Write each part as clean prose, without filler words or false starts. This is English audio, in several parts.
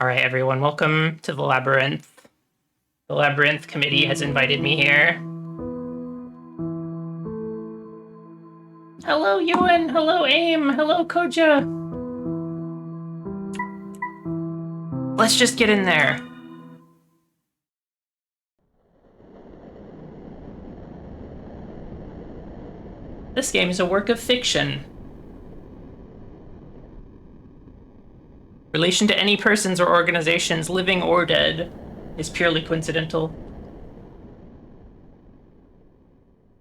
All right, everyone, welcome to the Labyrinth. The Labyrinth Committee has invited me here. Hello, Ewan. Hello, Aim. Hello, Koja. Let's just get in there. This game is a work of fiction. Relation to any persons or organizations, living or dead, is purely coincidental.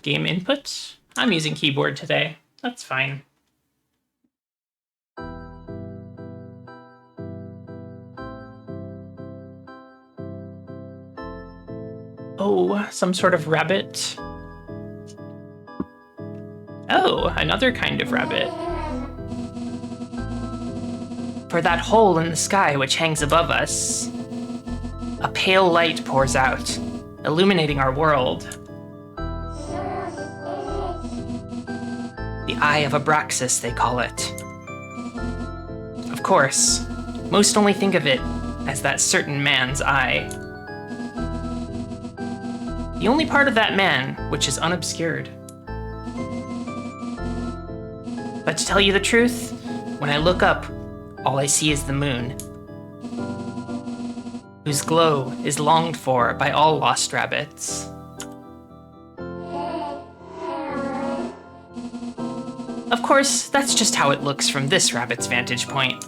Game input? I'm using keyboard today. That's fine. Oh, some sort of rabbit. Oh, another kind of rabbit. For that hole in the sky which hangs above us, a pale light pours out, illuminating our world. The Eye of Abraxas, they call it. Of course, most only think of it as that certain man's eye. The only part of that man which is unobscured. But to tell you the truth, when I look up, all I see is the moon, whose glow is longed for by all lost rabbits. Of course, that's just how it looks from this rabbit's vantage point.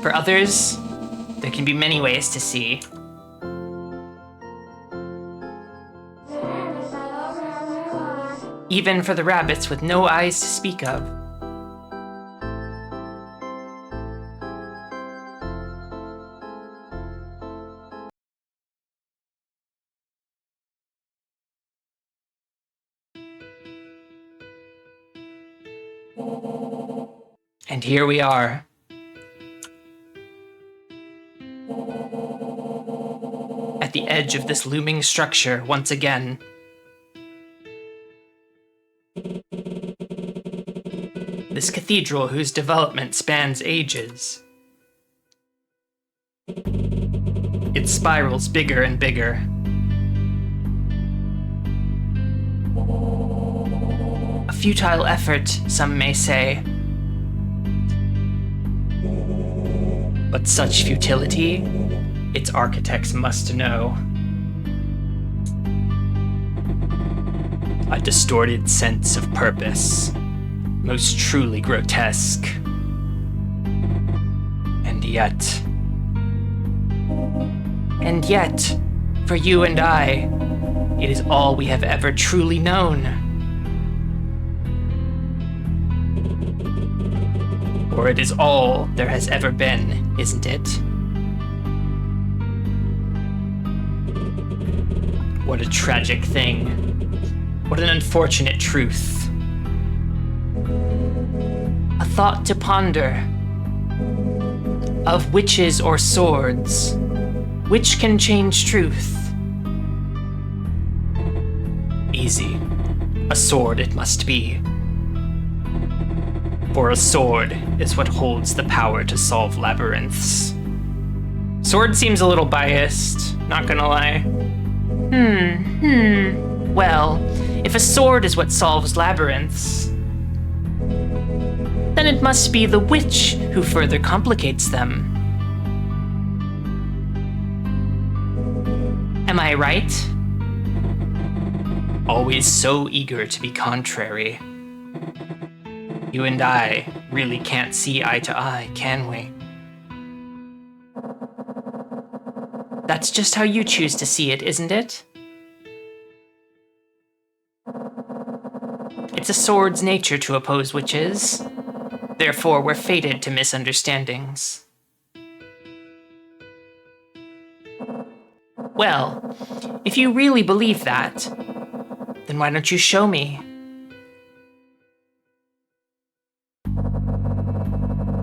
For others, there can be many ways to see. Even for the rabbits with no eyes to speak of. And here we are. At the edge of this looming structure once again. This cathedral whose development spans ages. It spirals bigger and bigger. A futile effort, some may say. But such futility, its architects must know. A distorted sense of purpose, most truly grotesque. And yet, for you and I, it is all we have ever truly known. Or it is all there has ever been, isn't it? What a tragic thing. What an unfortunate truth. A thought to ponder. Of witches or swords, which can change truth? Easy. A sword it must be. For a sword is what holds the power to solve labyrinths. Sword seems a little biased, not gonna lie. Well, if a sword is what solves labyrinths, then it must be the witch who further complicates them. Am I right? Always so eager to be contrary. You and I really can't see eye to eye, can we? That's just how you choose to see it, isn't it? It's a sword's nature to oppose witches. Therefore, we're fated to misunderstandings. Well, if you really believe that, then why don't you show me?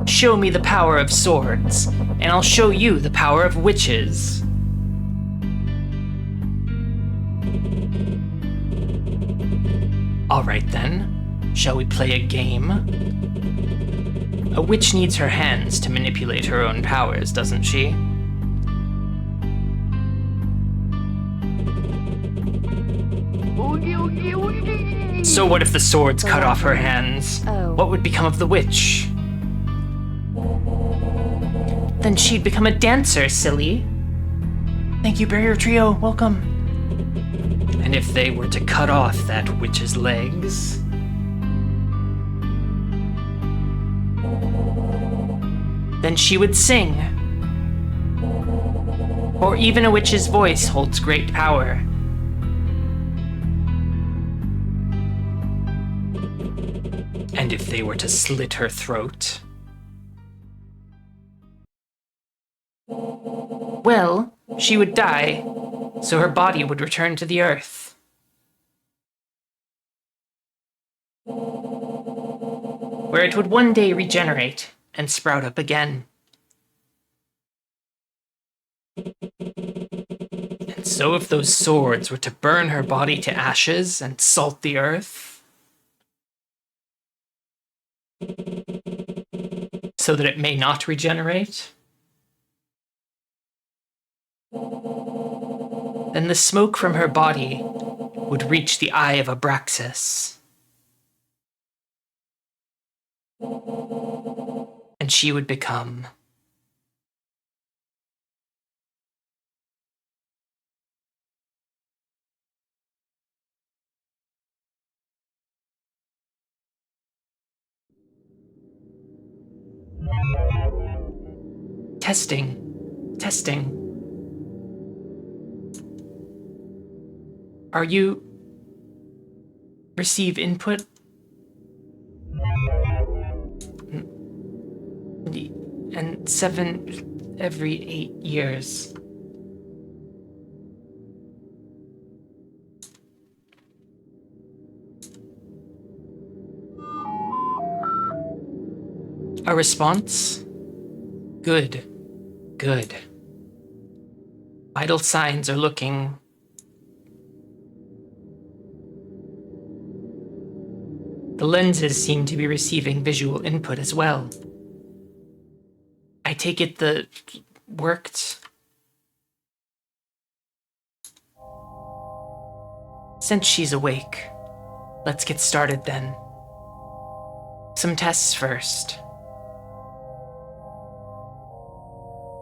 Show me the power of swords, and I'll show you the power of witches. All right then, shall we play a game? A witch needs her hands to manipulate her own powers, doesn't she? So what if the swords cut off her hands? Oh. What would become of the witch? Then she'd become a dancer, silly. Thank you, Barrier Trio. Welcome. And if they were to cut off that witch's legs... then she would sing. Or even a witch's voice holds great power. And if they were to slit her throat... well, she would die, so her body would return to the earth. Where it would one day regenerate and sprout up again. And so if those swords were to burn her body to ashes and salt the earth, so that it may not regenerate, then the smoke from her body would reach the eye of Abraxas. And she would become... Testing. Are you... receive input? And 7 every 8 years. A response? Good. Vital signs are looking... the lenses seem to be receiving visual input as well. I take it that worked. Since she's awake, let's get started then. Some tests first.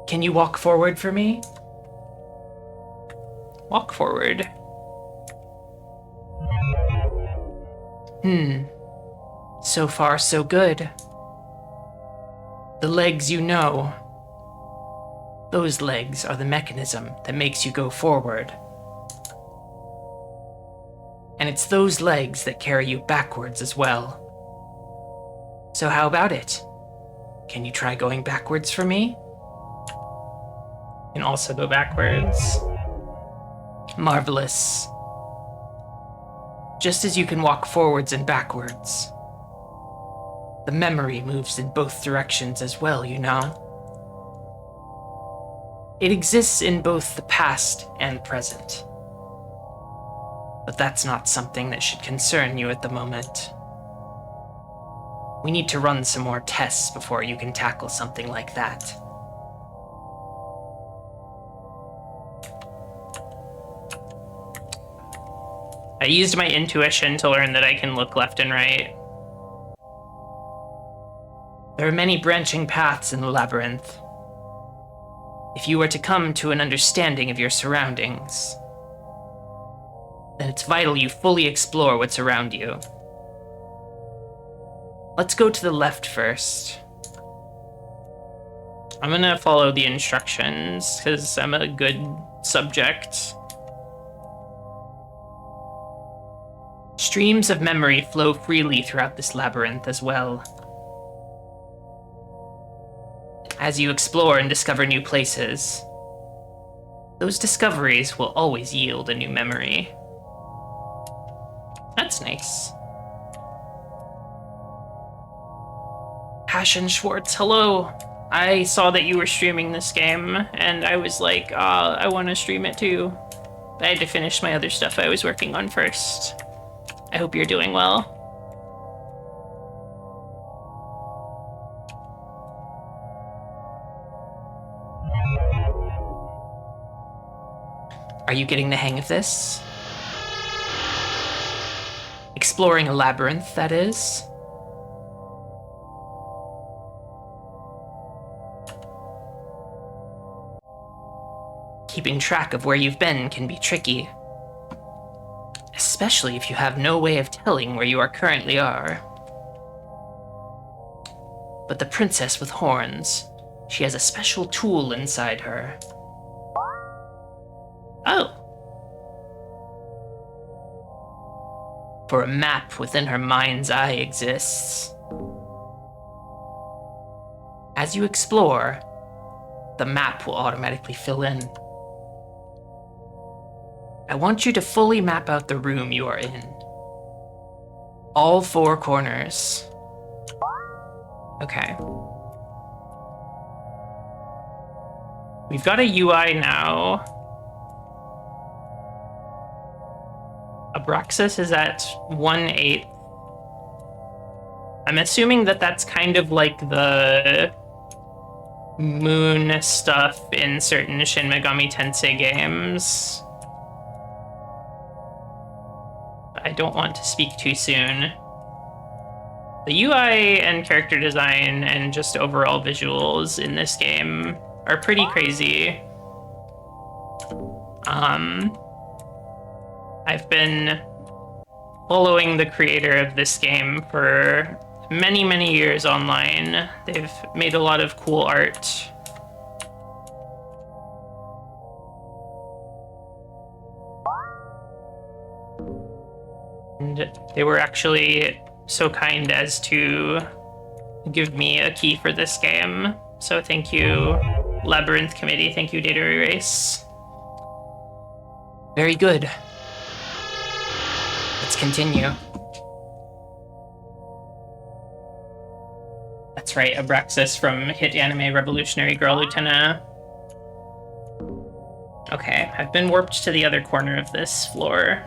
Can you walk forward for me? Walk forward. So far, so good. The legs you know. Those legs are the mechanism that makes you go forward. And it's those legs that carry you backwards as well. So how about it? Can you try going backwards for me? And also go backwards. Marvelous. Just as you can walk forwards and backwards, the memory moves in both directions as well, you know? It exists in both the past and present. But that's not something that should concern you at the moment. We need to run some more tests before you can tackle something like that. I used my intuition to learn that I can look left and right. There are many branching paths in the labyrinth. If you were to come to an understanding of your surroundings, then it's vital you fully explore what's around you. Let's go to the left first. I'm gonna follow the instructions, because I'm a good subject. Streams of memory flow freely throughout this labyrinth as well. As you explore and discover new places, those discoveries will always yield a new memory. That's nice. Passion Schwartz, hello. I saw that you were streaming this game, and I was like, I want to stream it too. I had to finish my other stuff I was working on first. I hope you're doing well. Are you getting the hang of this? Exploring a labyrinth, that is. Keeping track of where you've been can be tricky, especially if you have no way of telling where you are currently are. But the princess with horns, she has a special tool inside her. Oh. For a map within her mind's eye exists. As you explore, the map will automatically fill in. I want you to fully map out the room you are in. All 4 corners. Okay. We've got a UI now. Abraxas is at 1/8. I'm assuming that that's kind of like the moon stuff in certain Shin Megami Tensei games. I don't want to speak too soon. The UI and character design and just overall visuals in this game are pretty crazy. I've been following the creator of this game for many, many years online. They've made a lot of cool art. And they were actually so kind as to give me a key for this game. So thank you, Labyrinth Committee. Thank you, Data Erase. Very good. Let's continue. That's right, Abraxas from hit anime Revolutionary Girl Lieutenant. Okay, I've been warped to the other corner of this floor.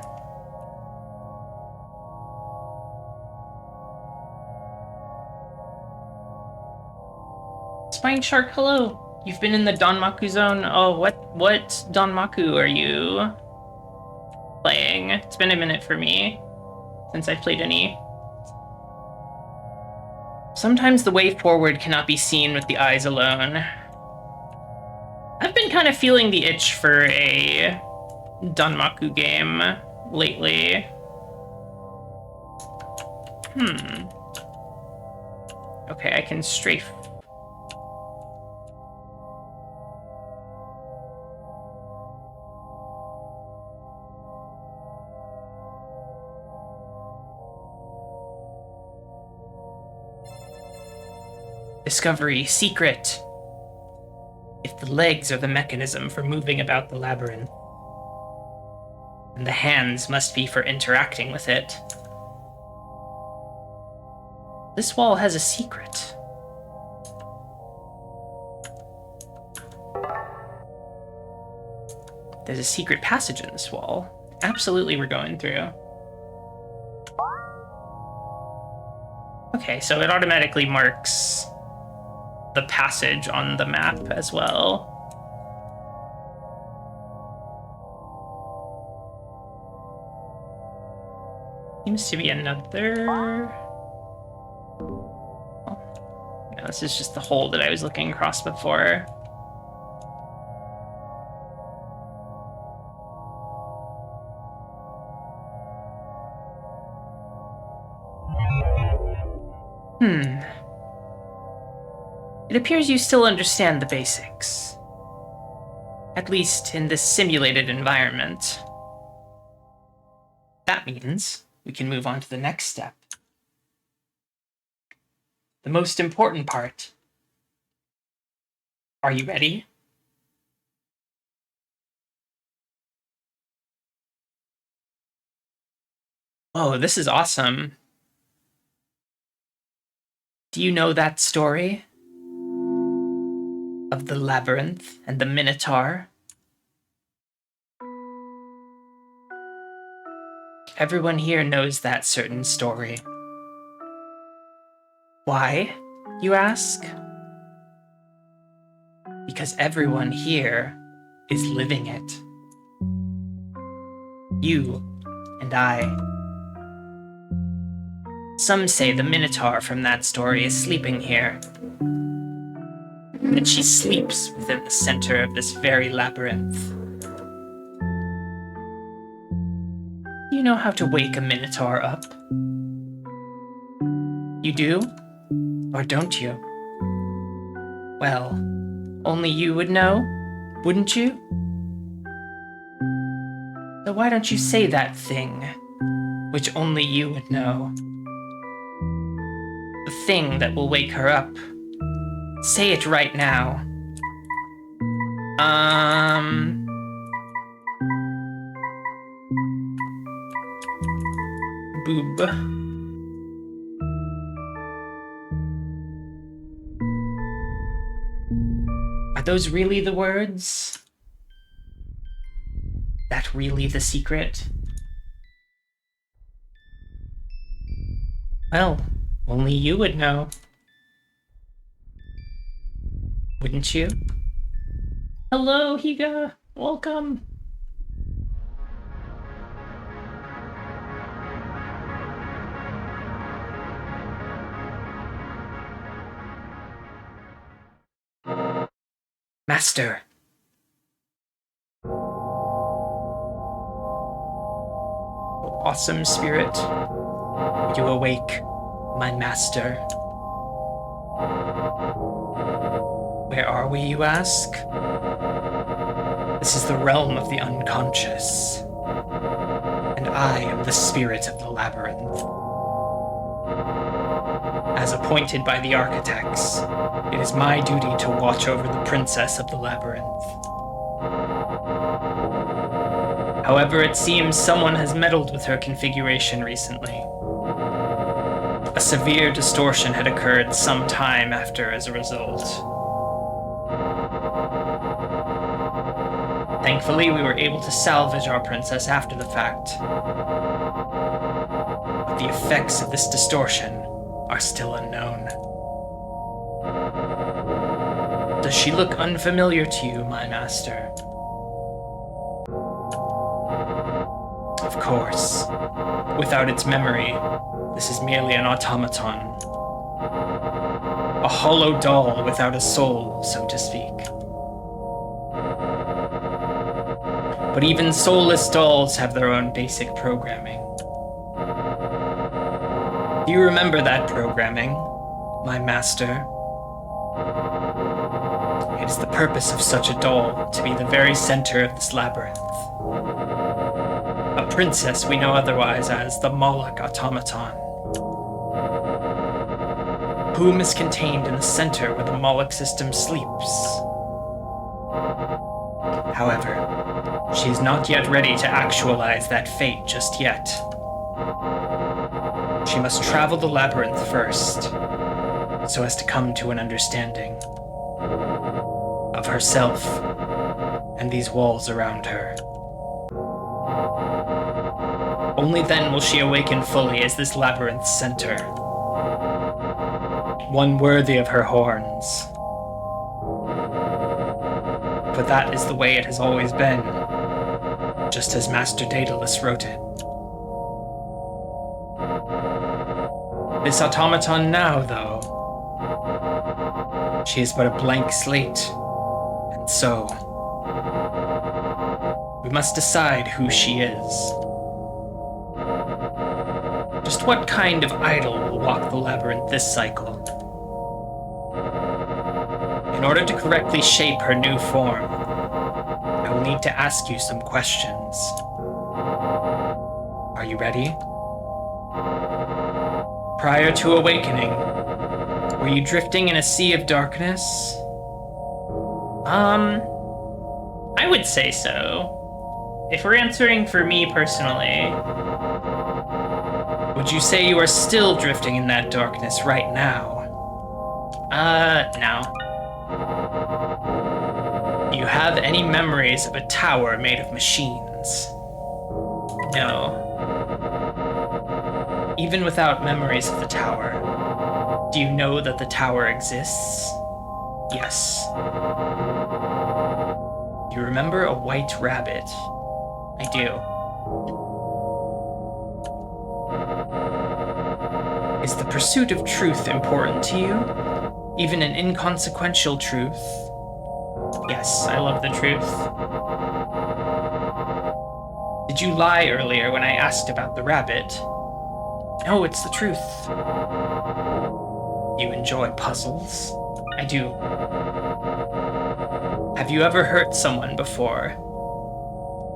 Spine Shark, hello. You've been in the Danmaku zone. Oh, what Danmaku are you playing? It's been a minute for me since I've played any. Sometimes the way forward cannot be seen with the eyes alone. I've been kind of feeling the itch for a Danmaku game lately. Okay, I can strafe. Discovery, secret. If the legs are the mechanism for moving about the labyrinth, and the hands must be for interacting with it, this wall has a secret. There's a secret passage in this wall. Absolutely, we're going through. Okay, so it automatically marks the passage on the map as well. Seems to be another... Oh, no, this is just the hole that I was looking across before. It appears you still understand the basics. At least in this simulated environment. That means we can move on to the next step. The most important part. Are you ready? Oh, this is awesome. Do you know that story? Of the labyrinth and the Minotaur? Everyone here knows that certain story. Why, you ask? Because everyone here is living it. You and I. Some say the Minotaur from that story is sleeping here, and that she sleeps within the center of this very labyrinth. Do you know how to wake a Minotaur up? You do? Or don't you? Well, only you would know, wouldn't you? So why don't you say that thing, which only you would know? The thing that will wake her up. Say it right now. Boob. Are those really the words? That really the secret? Well, only you would know. Wouldn't you? Hello, Higa. Welcome. Master. Oh, awesome spirit, you awake, my master. Where are we, you ask? This is the realm of the unconscious, and I am the spirit of the labyrinth. As appointed by the architects, it is my duty to watch over the princess of the labyrinth. However, it seems someone has meddled with her configuration recently. A severe distortion had occurred some time after as a result. Thankfully, we were able to salvage our princess after the fact. But the effects of this distortion are still unknown. Does she look unfamiliar to you, my master? Of course. Without its memory, this is merely an automaton. A hollow doll without a soul, so to speak. But even soulless dolls have their own basic programming. Do you remember that programming, my master? It is the purpose of such a doll to be the very center of this labyrinth. A princess we know otherwise as the Moloch automaton. Whom is contained in the center where the Moloch system sleeps. However, she is not yet ready to actualize that fate just yet. She must travel the labyrinth first, so as to come to an understanding of herself and these walls around her. Only then will she awaken fully as this labyrinth's center, one worthy of her horns. But that is the way it has always been, just as Master Daedalus wrote it. This automaton now, though, she is but a blank slate, and so we must decide who she is. Just what kind of idol will walk the labyrinth this cycle? In order to correctly shape her new form, I will need to ask you some questions. Are you ready? Prior to awakening, were you drifting in a sea of darkness? I would say so. If we're answering for me personally. Would you say you are still drifting in that darkness right now? No. Do you have any memories of a tower made of machines? No. Even without memories of the tower, do you know that the tower exists? Yes. You remember a white rabbit? I do. Is the pursuit of truth important to you? Even an inconsequential truth? Yes, I love the truth. Did you lie earlier when I asked about the rabbit? No, it's the truth. You enjoy puzzles? I do. Have you ever hurt someone before?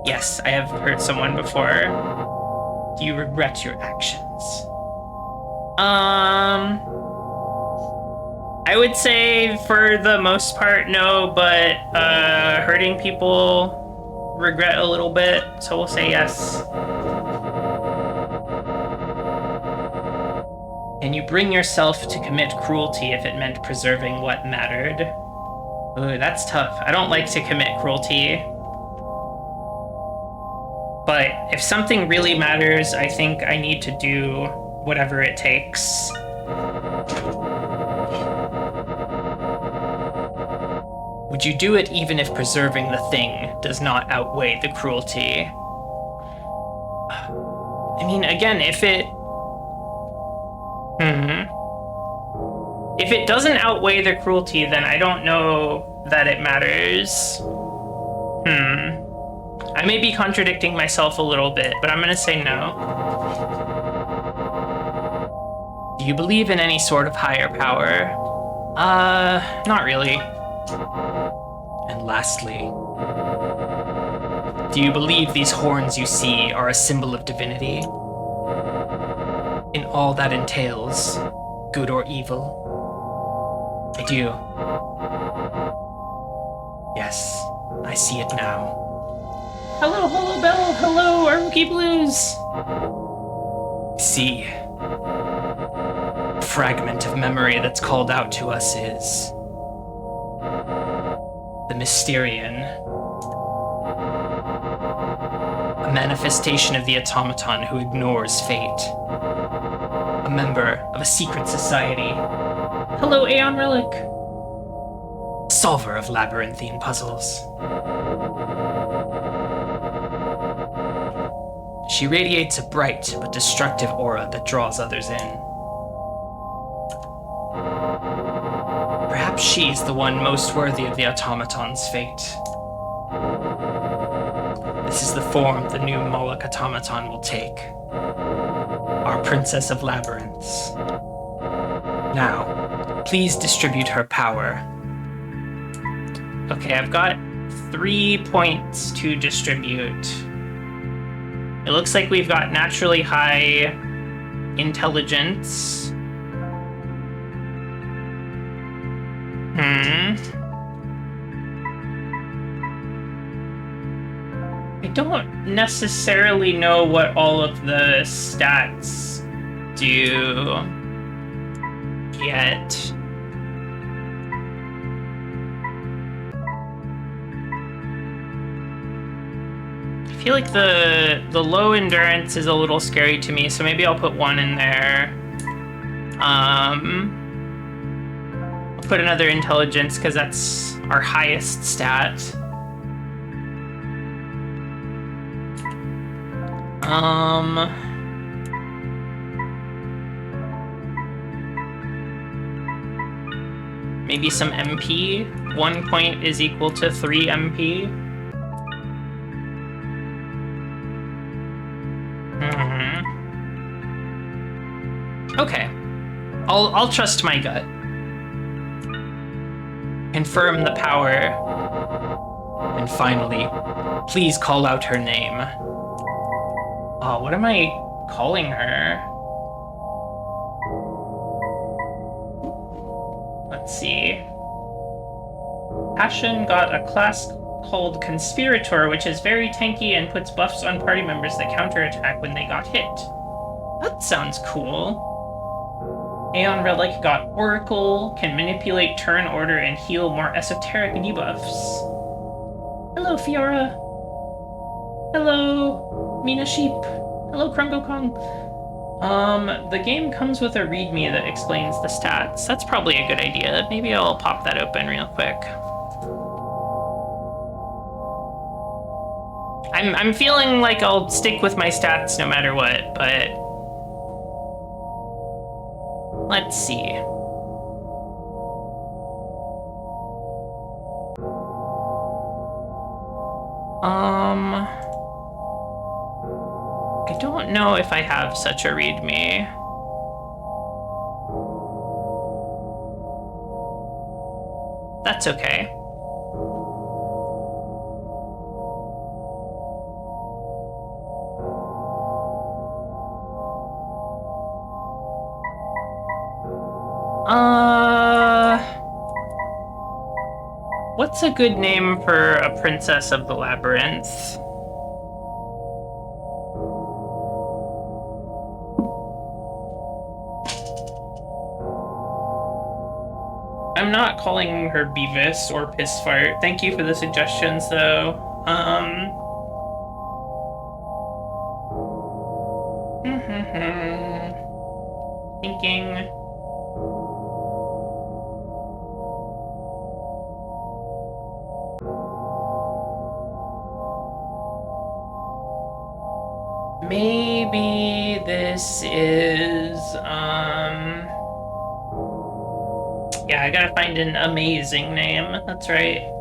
Yes, I have hurt someone before. Do you regret your actions? I would say for the most part, no, but hurting people, regret a little bit, so we'll say yes. Can you bring yourself to commit cruelty if it meant preserving what mattered? Ooh, that's tough. I don't like to commit cruelty. But if something really matters, I think I need to do whatever it takes. Would you do it even if preserving the thing does not outweigh the cruelty? I mean, again, if it... If it doesn't outweigh the cruelty, then I don't know that it matters. I may be contradicting myself a little bit, but I'm gonna say no. Do you believe in any sort of higher power? Not really. And lastly, do you believe these horns you see are a symbol of divinity? In all that entails, good or evil? I do. Yes, I see it now. Hello, Holo Bell! Hello, Armuki Blues! See. The fragment of memory that's called out to us is... the Mysterian. A manifestation of the automaton who ignores fate. A member of a secret society. Hello, Aeon Relic! Solver of labyrinthine puzzles. She radiates a bright but destructive aura that draws others in. Perhaps she's the one most worthy of the automaton's fate. This is the form the new Moloch automaton will take. Our Princess of Labyrinths. Now, please distribute her power. Okay, I've got 3 points to distribute. It looks like we've got naturally high intelligence. I don't necessarily know what all of the stats do yet. I feel like the low endurance is a little scary to me, so maybe I'll put 1 in there. I'll put another intelligence because that's our highest stat. Maybe some MP. 1 point is equal to 3 MP. Okay, I'll trust my gut. Confirm the power. And finally, please call out her name. Oh, what am I calling her? Let's see. Passion got a class called Conspirator, which is very tanky and puts buffs on party members that counterattack when they got hit. That sounds cool. Aeon Relic got Oracle, can manipulate turn order and heal more esoteric debuffs. Hello, Fiora. Hello, Mina Sheep. Hello, Krungo Kong. The game comes with a readme that explains the stats. That's probably a good idea. Maybe I'll pop that open real quick. I'm feeling like I'll stick with my stats no matter what, but Let's see. I don't know if I have such a readme. That's okay. What's a good name for a princess of the labyrinth? I'm not calling her Beavis or Pissfart. Thank you for the suggestions, though. Thinking. Maybe this is, yeah, I gotta find an amazing name. That's right.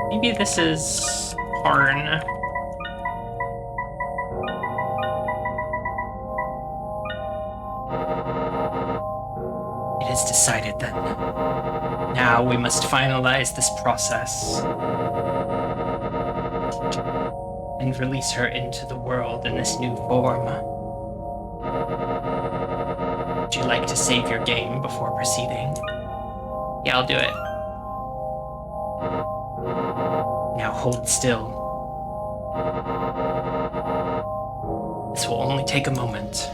Maybe this is Harn. It is decided then. Now we must finalize this process and release her into the world in this new form. Would you like to save your game before proceeding? Yeah, I'll do it. Now hold still. This will only take a moment.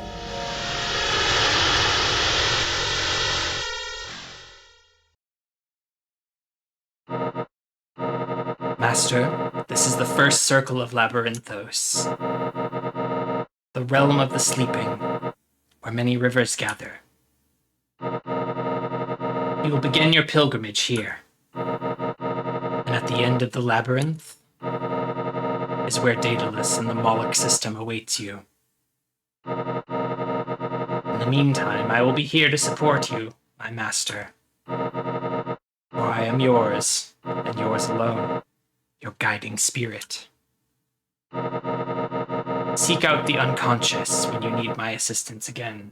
Master, this is the first circle of Labyrinthos, the realm of the sleeping, where many rivers gather. You will begin your pilgrimage here, and at the end of the labyrinth is where Daedalus and the Moloch system awaits you. In the meantime, I will be here to support you, my master, for I am yours, and yours alone. Your guiding spirit. Seek out the unconscious when you need my assistance again.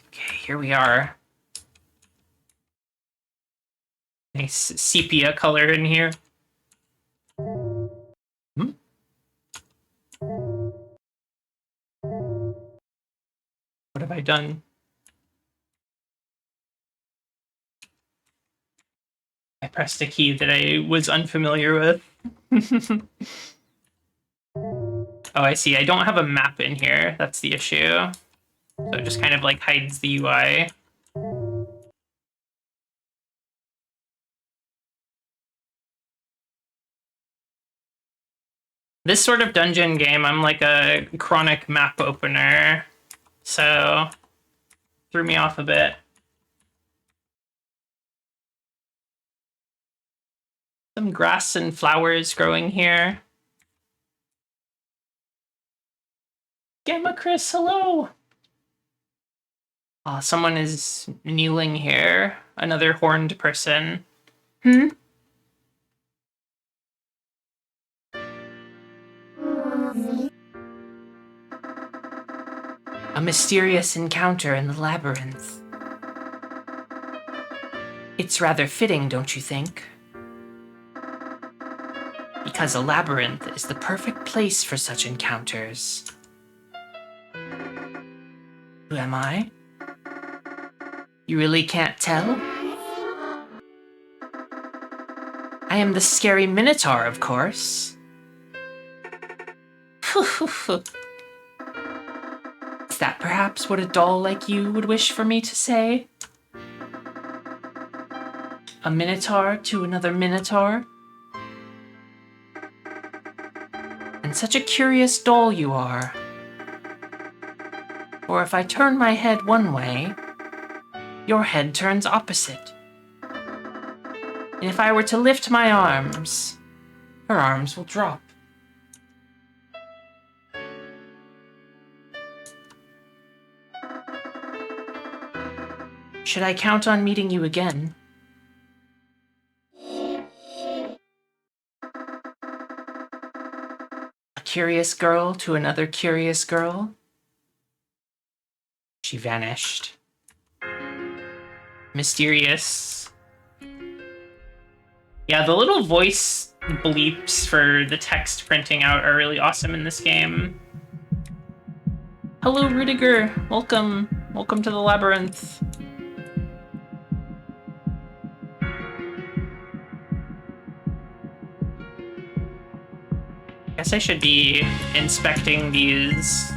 Okay, here we are. Nice sepia color in here. What have I done? I pressed a key that I was unfamiliar with. Oh, I see. I don't have a map in here. That's the issue. So it just kind of like hides the UI. This sort of dungeon game, I'm like a chronic map opener. So threw me off a bit. Some grass and flowers growing here. Gamma Chris, hello! Someone is kneeling here. Another horned person. A mysterious encounter in the labyrinth. It's rather fitting, don't you think? Because a labyrinth is the perfect place for such encounters. Who am I? You really can't tell? I am the scary Minotaur, of course. Is that perhaps what a doll like you would wish for me to say? A Minotaur to another Minotaur? And such a curious doll you are. For if I turn my head one way, your head turns opposite. And if I were to lift my arms, her arms will drop. Should I count on meeting you again? A curious girl to another curious girl? She vanished. Mysterious. Yeah, the little voice bleeps for the text printing out are really awesome in this game. Hello, Rudiger. Welcome. Welcome to the Labyrinth. Guess I should be inspecting these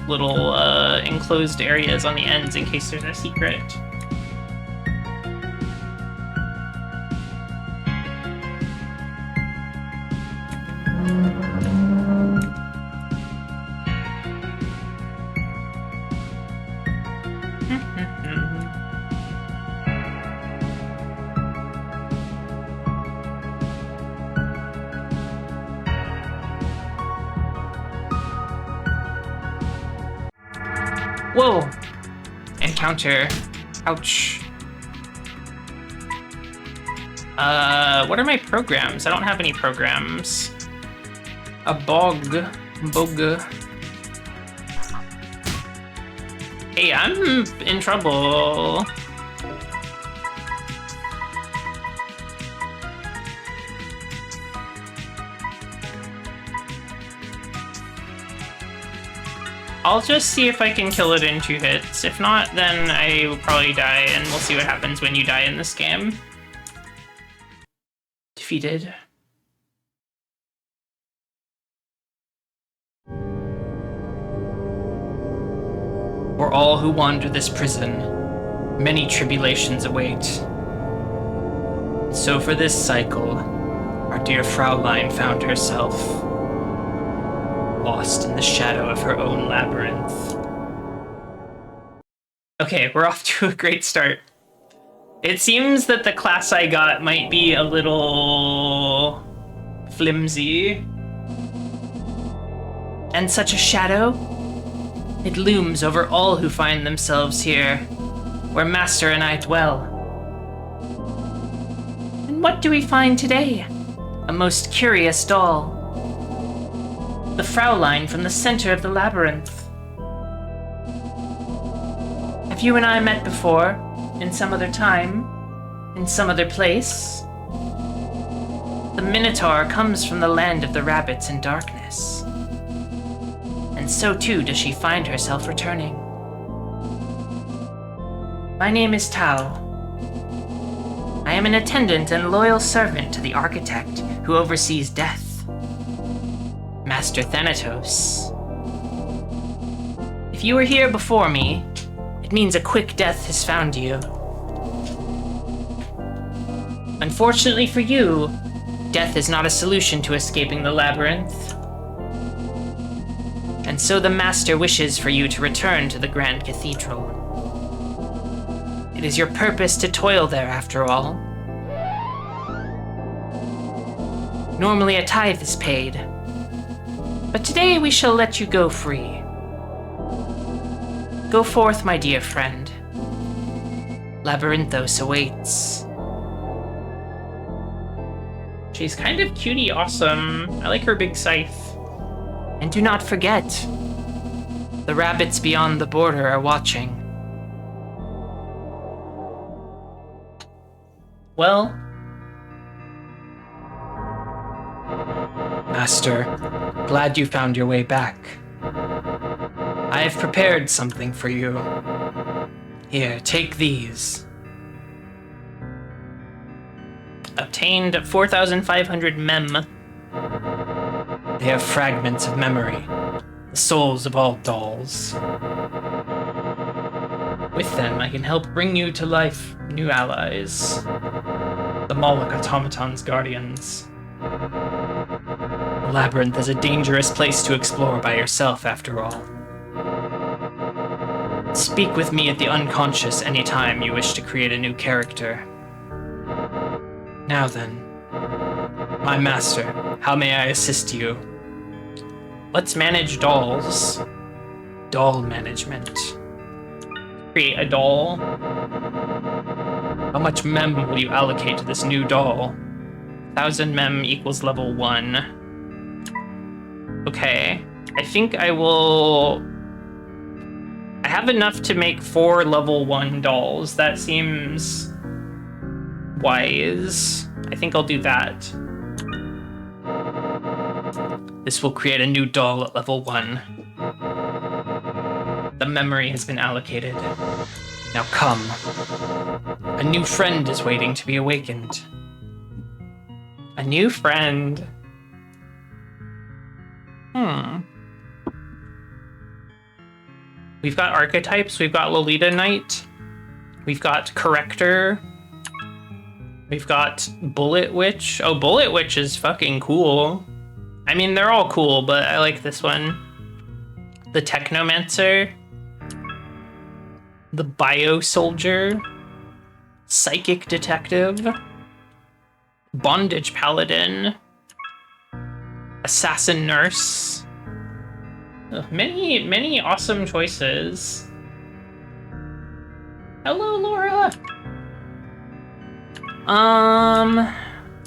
little enclosed areas on the ends in case there's a secret. Whoa! Encounter. Ouch. What are my programs? I don't have any programs. A bog. Bog. Hey, I'm in trouble. I'll just see if I can kill it in 2 hits. If not, then I will probably die, and we'll see what happens when you die in this game. Defeated. For all who wander this prison, many tribulations await. So for this cycle, our dear Fraulein found herself lost in the shadow of her own labyrinth. Okay, we're off to a great start. It seems that the class I got might be a little flimsy. And such a shadow? It looms over all who find themselves here, where Master and I dwell. And what do we find today? A most curious doll. The Fraulein from the center of the labyrinth. Have you and I met before? In some other time? In some other place? The Minotaur comes from the land of the rabbits and darkness. And so too does she find herself returning. My name is Tao. I am an attendant and loyal servant to the architect who oversees death. Master Thanatos. If you were here before me, it means a quick death has found you. Unfortunately for you, death is not a solution to escaping the labyrinth. And so the Master wishes for you to return to the Grand Cathedral. It is your purpose to toil there, after all. Normally a tithe is paid, but today we shall let you go free. Go forth, my dear friend. Labyrinth.os awaits. She's kind of cutie awesome. I like her big scythe. And do not forget, the rabbits beyond the border are watching. Well, Master, glad you found your way back. I have prepared something for you. Here, take these. obtained 4,500 mem. They are fragments of memory, the souls of all dolls. With them, I can help bring you to life new allies. The Moloch Automaton's guardians. Labyrinth is a dangerous place to explore by yourself, after all. Speak with me at the unconscious anytime you wish to create a new character. Now then, my master, how may I assist you? Let's manage dolls. Doll management. Create a doll. How much mem will you allocate to this new doll? 1,000 mem equals level 1. Okay. I think I will... I have enough to make 4 level 1 dolls. That seems wise. I think I'll do that. This will create a new doll at level 1. The memory has been allocated. Now come. A new friend is waiting to be awakened. A new friend. We've got archetypes. We've got Lolita Knight. We've got Corrector. We've got Bullet Witch. Oh, Bullet Witch is fucking cool. I mean, they're all cool, but I like this one. The Technomancer. The Bio Soldier. Psychic Detective. Bondage Paladin. Assassin Nurse. Ugh, many awesome choices. Hello, Laura!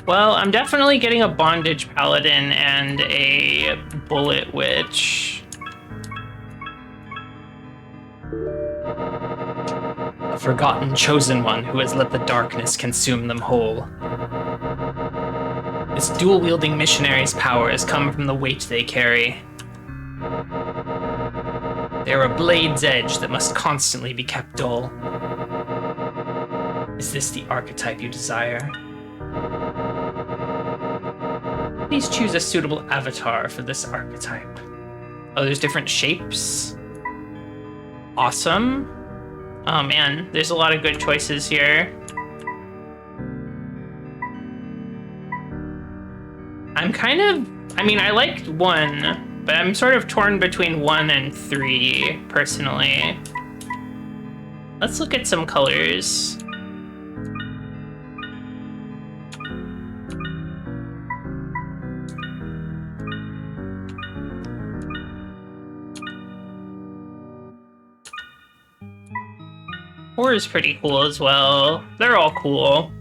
Well, I'm definitely getting a Bondage Paladin and a Bullet Witch. A forgotten chosen one who has let the darkness consume them whole. This dual-wielding missionary's powers come from the weight they carry. They are a blade's edge that must constantly be kept dull. Is this the archetype you desire? Please choose a suitable avatar for this archetype. Oh, there's different shapes? Awesome. Oh man, there's a lot of good choices here. I liked 1, but I'm sort of torn between 1 and 3, personally. Let's look at some colors. Four is pretty cool as well. They're all cool.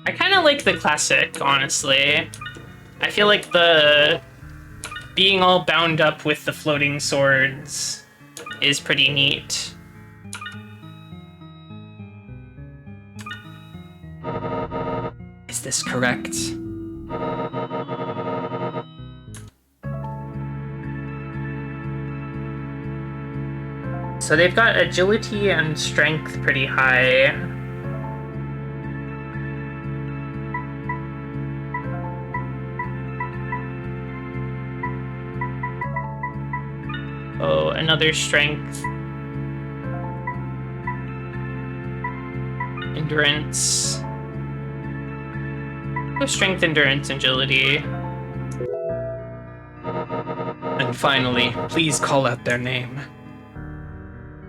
I kind of like the classic, honestly. I feel like the being all bound up with the floating swords is pretty neat. Is this correct? So they've got agility and strength pretty high. Oh, another strength. Endurance. Oh, strength, endurance, agility. And finally, please call out their name.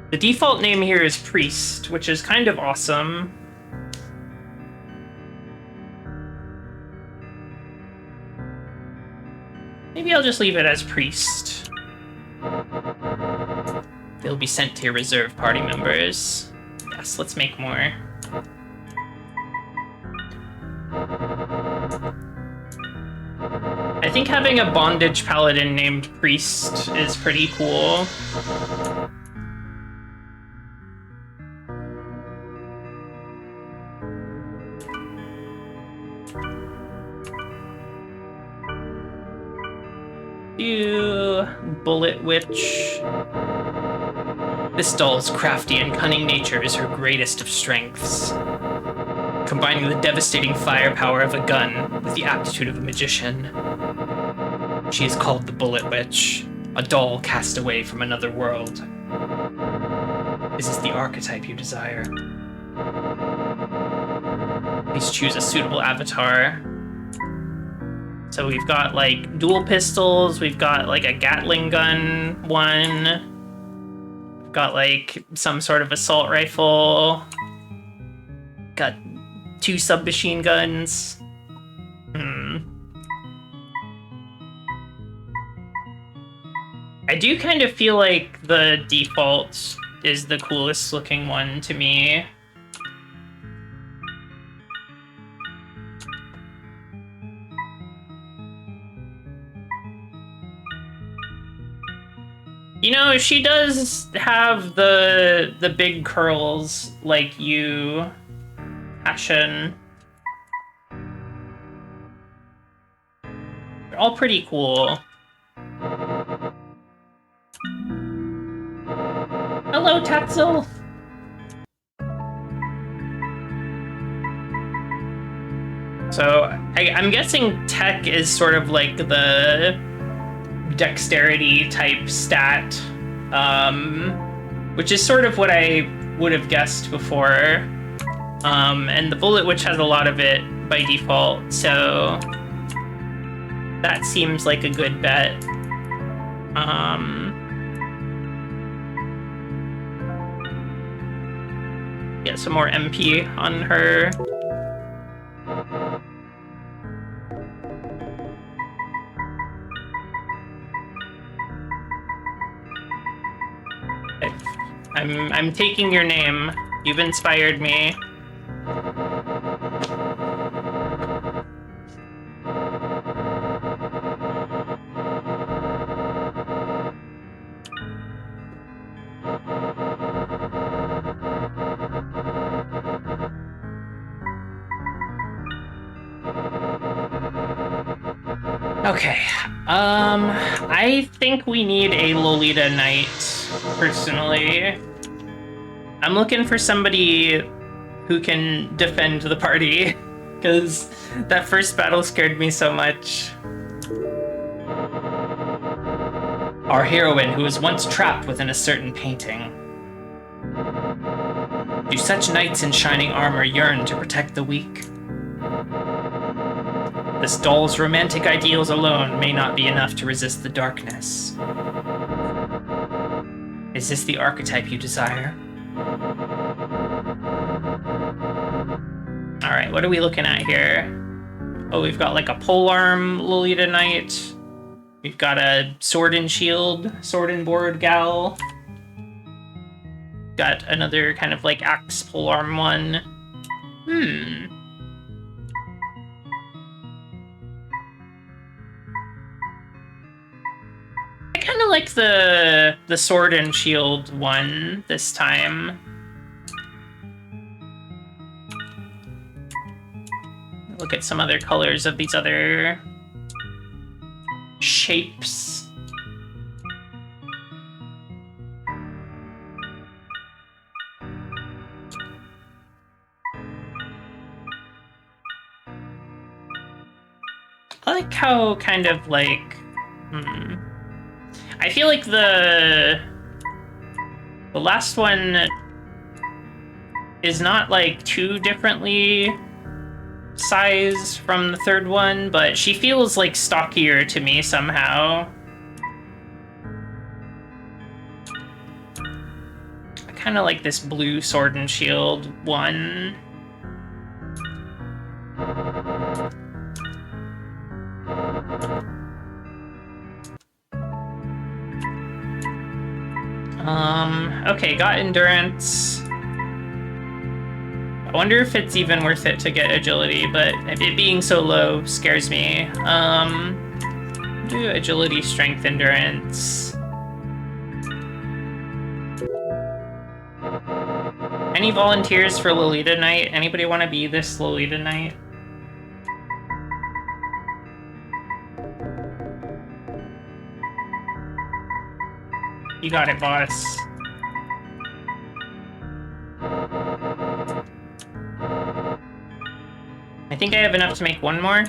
The default name here is Priest, which is kind of awesome. Maybe I'll just leave it as Priest. They'll be sent to your reserve party members. Yes, let's make more. I think having a bondage paladin named Priest is pretty cool. Bullet Witch. This doll's crafty and cunning nature is her greatest of strengths. Combining the devastating firepower of a gun with the aptitude of a magician. She is called the Bullet Witch, a doll cast away from another world. Is this the archetype you desire? Please choose a suitable avatar. So we've got like dual pistols, we've got like a Gatling gun one, we've got like some sort of assault rifle, got 2 submachine guns. I do kind of feel like the default is the coolest looking one to me. You know, she does have the big curls like you, Ashen. They're all pretty cool. Hello, Tatzel! So, I'm guessing tech is sort of like the dexterity type stat, which is sort of what I would have guessed before. And the Bullet Witch has a lot of it by default, so that seems like a good bet. Get some more MP on her. I'm taking your name. You've inspired me. Okay, I think we need a Lolita Knight, personally. I'm looking for somebody who can defend the party, because that first battle scared me so much. Our heroine, who was once trapped within a certain painting. Do such knights in shining armor yearn to protect the weak? This doll's romantic ideals alone may not be enough to resist the darkness. Is this the archetype you desire? Alright, what are we looking at here? Oh, we've got like a polearm Lolita Knight. We've got a sword and shield, sword and board gal. Got another kind of like axe polearm one. I kind of like the sword and shield one this time. Look at some other colors of these other shapes. I like how kind of like, I feel like the last one is not like too differently sized from the third one, but she feels like stockier to me somehow. I kind of like this blue sword and shield one. Okay, got endurance. I wonder if it's even worth it to get agility, but it being so low scares me. Do agility, strength, endurance. Any volunteers for Lolita Knight? Anybody want to be this Lolita Knight? You got it, boss. I think I have enough to make one more.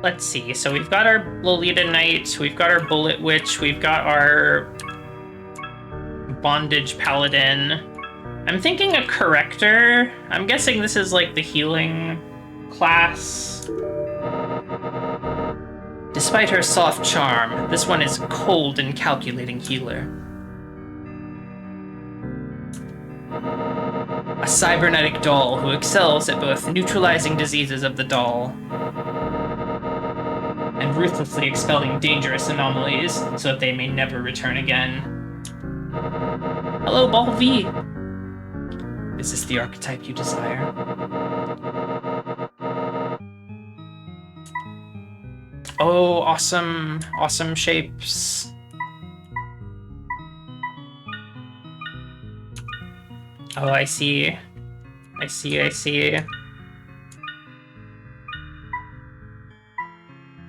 let's see. So we've got our Lolita Knight, we've got our Bullet Witch, we've got our Bondage Paladin. I'm thinking a Corrector. I'm guessing this is like the healing class. Despite her soft charm, this one is a cold and calculating healer. A cybernetic doll who excels at both neutralizing diseases of the doll and ruthlessly expelling dangerous anomalies so that they may never return again. Hello, Ball V! Is this the archetype you desire? Oh, awesome, awesome shapes. Oh, I see. I see. I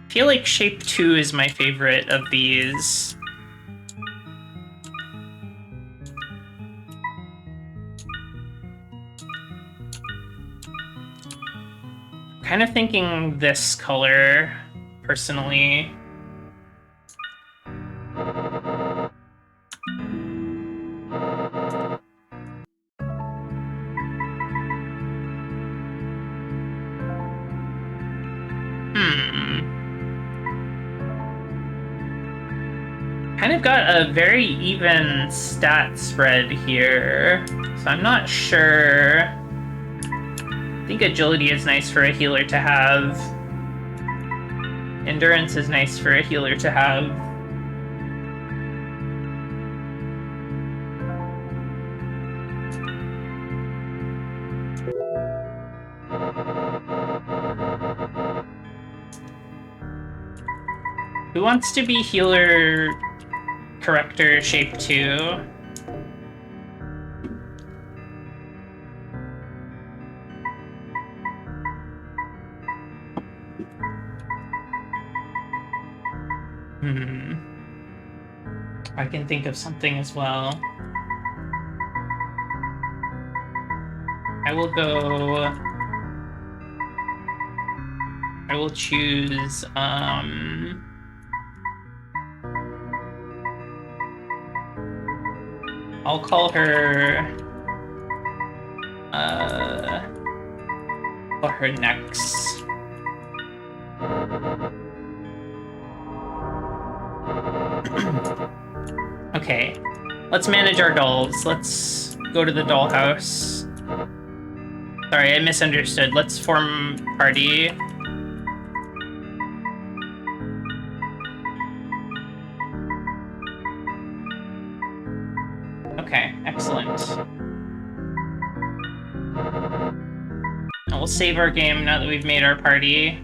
feel like shape 2 is my favorite of these. Kind of thinking this color, personally. Kind of got a very even stat spread here, so I'm not sure. I think agility is nice for a healer to have. Endurance is nice for a healer to have. Who wants to be healer corrector shape 2? I can think of something as well. I will choose, I'll call her, Nex. Okay, let's manage our dolls. Let's go to the dollhouse. Sorry, I misunderstood. Let's form party. Okay, excellent. And we'll save our game now that we've made our party.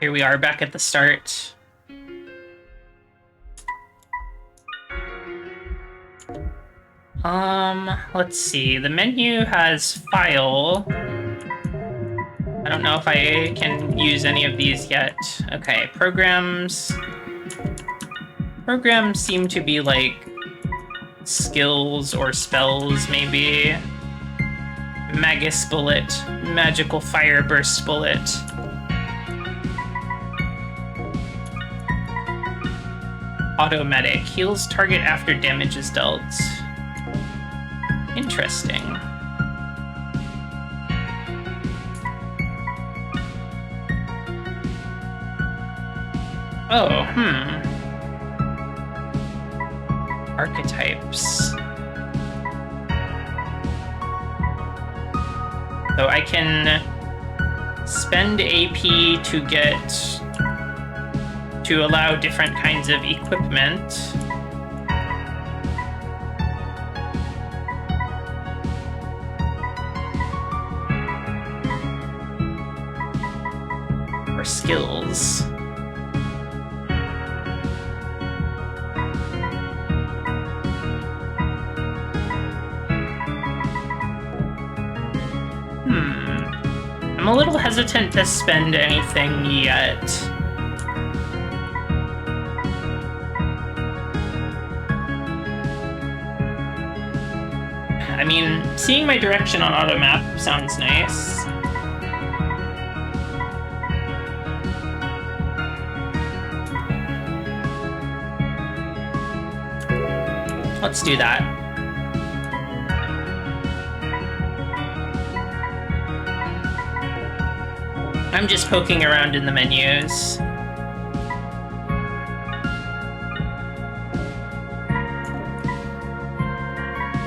Here we are back at the start. Let's see. The menu has file. I don't know if I can use any of these yet. Okay, programs. Programs seem to be like skills or spells, maybe. Magus Bullet, Magical Fire Burst Bullet. Automedic, heals target after damage is dealt. Interesting. Oh, Archetypes. So I can spend AP to allow different kinds of equipment. Or skills. I'm a little hesitant to spend anything yet. mean, seeing my direction on auto map sounds nice. Let's do that. I'm just poking around in the menus.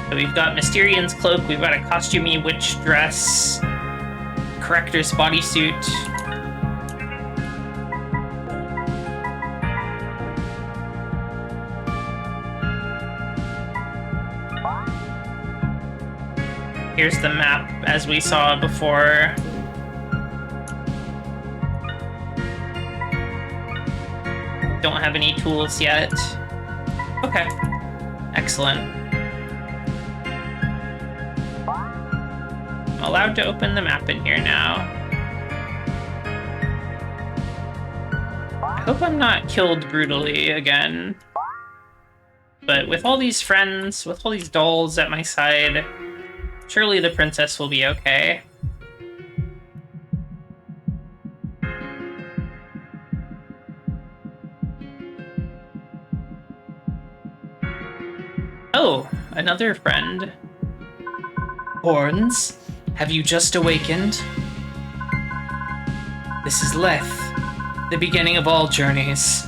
So we've got Mysterian's cloak, we've got a costumey witch dress, corrector's bodysuit. Here's the map as we saw before. Don't have any tools yet. Okay, excellent. I'm allowed to open the map in here now. I hope I'm not killed brutally again. But with all these friends, with all these dolls at my side, surely the princess will be okay. Oh, another friend. Horns, have you just awakened? This is Leth, the beginning of all journeys.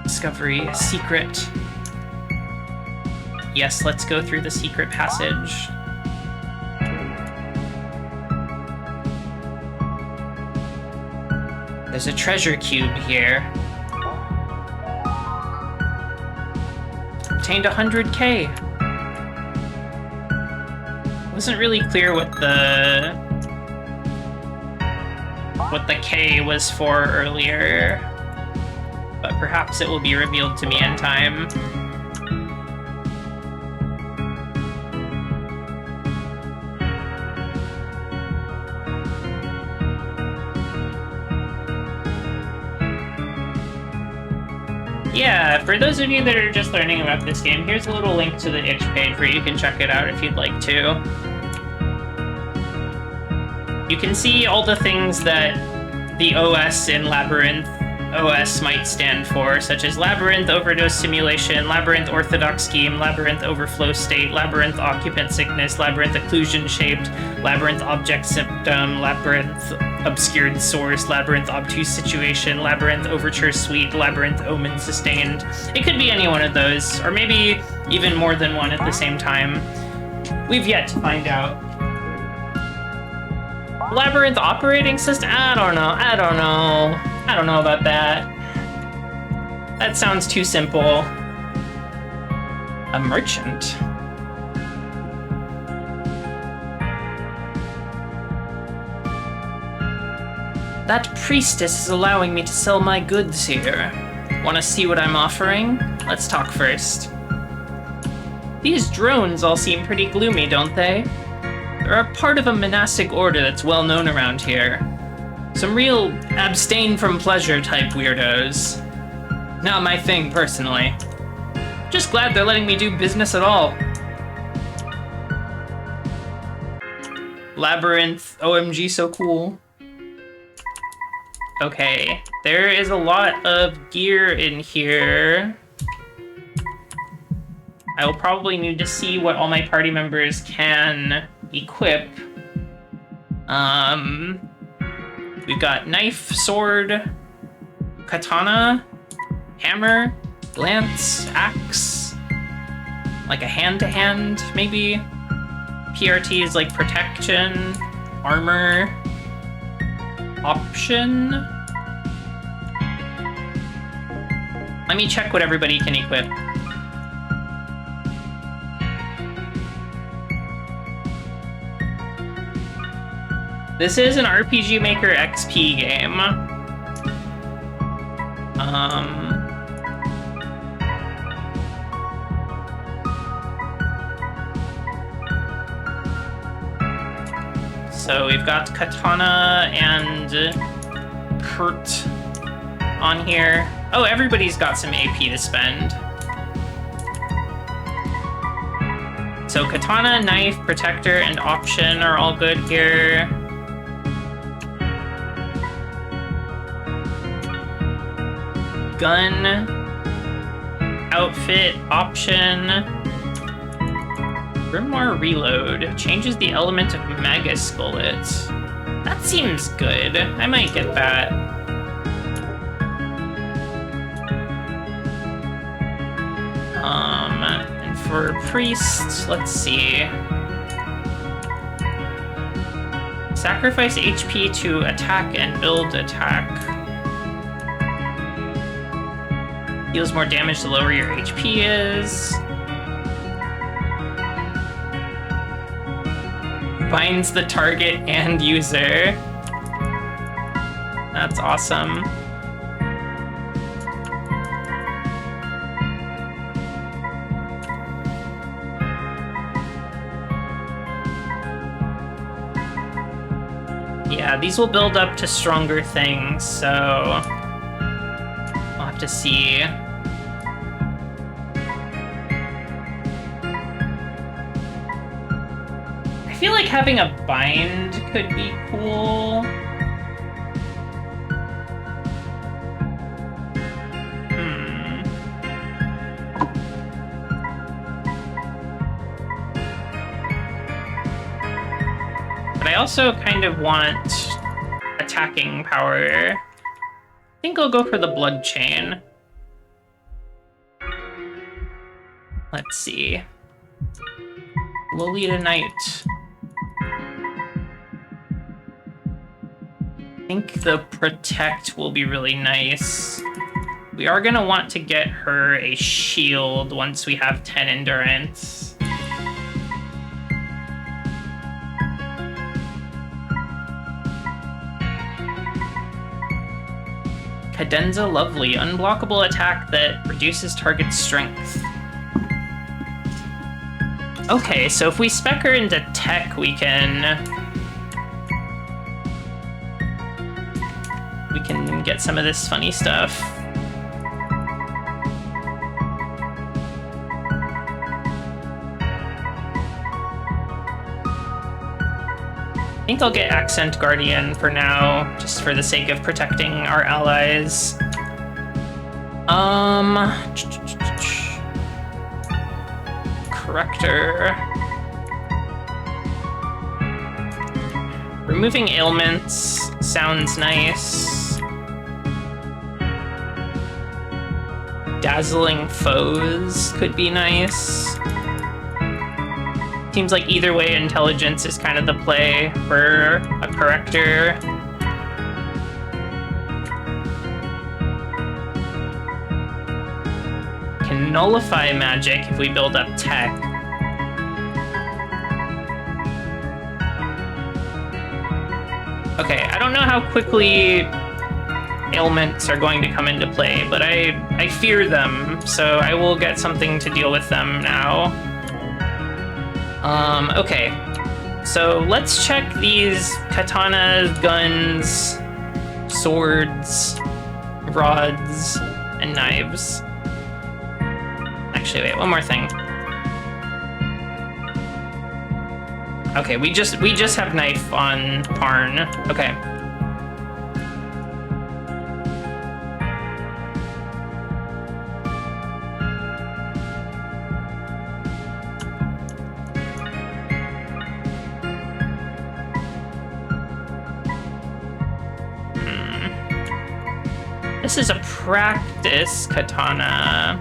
Discovery, secret. Yes, let's go through the secret passage. There's a treasure cube here. Obtained 100K. Wasn't really clear what the K was for earlier, but perhaps it will be revealed to me in time. Yeah, for those of you that are just learning about this game, here's a little link to the itch page where you can check it out if you'd like to. You can see all the things that the OS in Labyrinth.os might stand for, such as Labyrinth Overdose Simulation, Labyrinth Orthodox Scheme, Labyrinth Overflow State, Labyrinth Occupant Sickness, Labyrinth Occlusion Shaped, Labyrinth Object Symptom, Labyrinth Obscured Source, Labyrinth Obtuse Situation, Labyrinth Overture Suite, Labyrinth Omen Sustained. It could be any one of those, or maybe even more than one at the same time. We've yet to find out. Labyrinth Operating System? I don't know about that. That sounds too simple. A merchant. That priestess is allowing me to sell my goods here. Want to see what I'm offering? Let's talk first. These drones all seem pretty gloomy, don't they? They're a part of a monastic order that's well known around here. Some real abstain from pleasure type weirdos. Not my thing, personally. Just glad they're letting me do business at all. Labyrinth, OMG, so cool. Okay, there is a lot of gear in here. I will probably need to see what all my party members can equip. We've got knife, sword, katana, hammer, lance, axe, like a hand-to-hand, maybe. PRT is like protection, armor, option. Let me check what everybody can equip. This is an RPG Maker XP game. So we've got Katana and Kurt on here. Oh, everybody's got some AP to spend. So Katana, Knife, Protector, and Option are all good here. Gun, Outfit, Option, Grimoire Reload. Changes the element of Magus Bullet. That seems good. I might get that. And for Priest, let's see. Sacrifice HP to attack and build attack. Deals more damage the lower your HP is. Binds the target and user. That's awesome. Yeah, these will build up to stronger things, so I'll have to see. I feel like having a bind could be cool. But I also kind of want attacking power. I think I'll go for the Blood Chain. Let's see. Lolita Knight. I think the Protect will be really nice. We are gonna want to get her a shield once we have 10 endurance. Cadenza Lovely, unblockable attack that reduces target's strength. Okay, so if we spec her into tech, we can get some of this funny stuff. I think I'll get Accent Guardian for now, just for the sake of protecting our allies. Corrector. Removing ailments sounds nice. Dazzling foes could be nice. Seems like either way, intelligence is kind of the play for a corrector. Can nullify magic if we build up tech. Okay, I don't know how quickly ailments are going to come into play, but I fear them, so I will get something to deal with them now. Okay. So let's check these katanas, guns, swords, rods, and knives. Actually, wait, one more thing. Okay, we just have knife on Parn. Okay. This is a practice katana.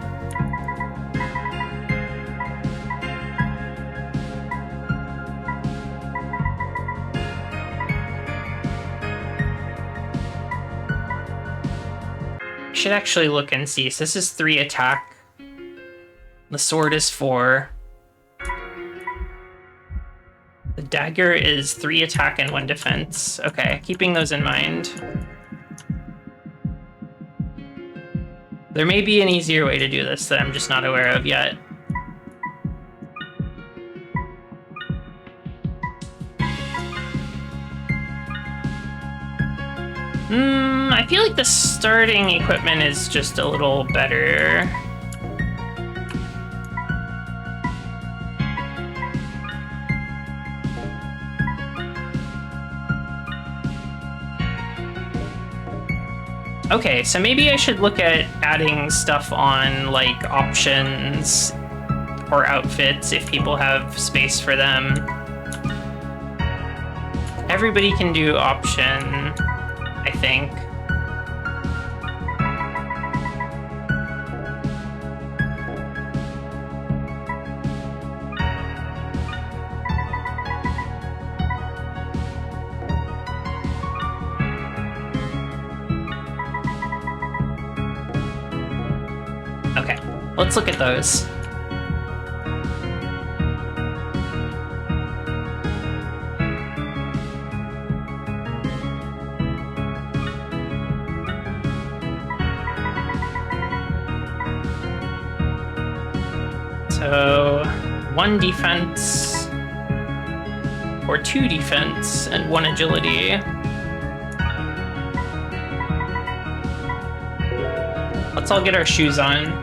Should actually look and see. So this is 3 attack. The sword is 4. The dagger is 3 attack and 1 defense. Okay, keeping those in mind. There may be an easier way to do this that I'm just not aware of yet. I feel like the starting equipment is just a little better. Okay, so maybe I should look at adding stuff on, like, options or outfits if people have space for them. Everybody can do option, I think. Okay, let's look at those. So, 1 defense, or 2 defense, and 1 agility. Let's all get our shoes on.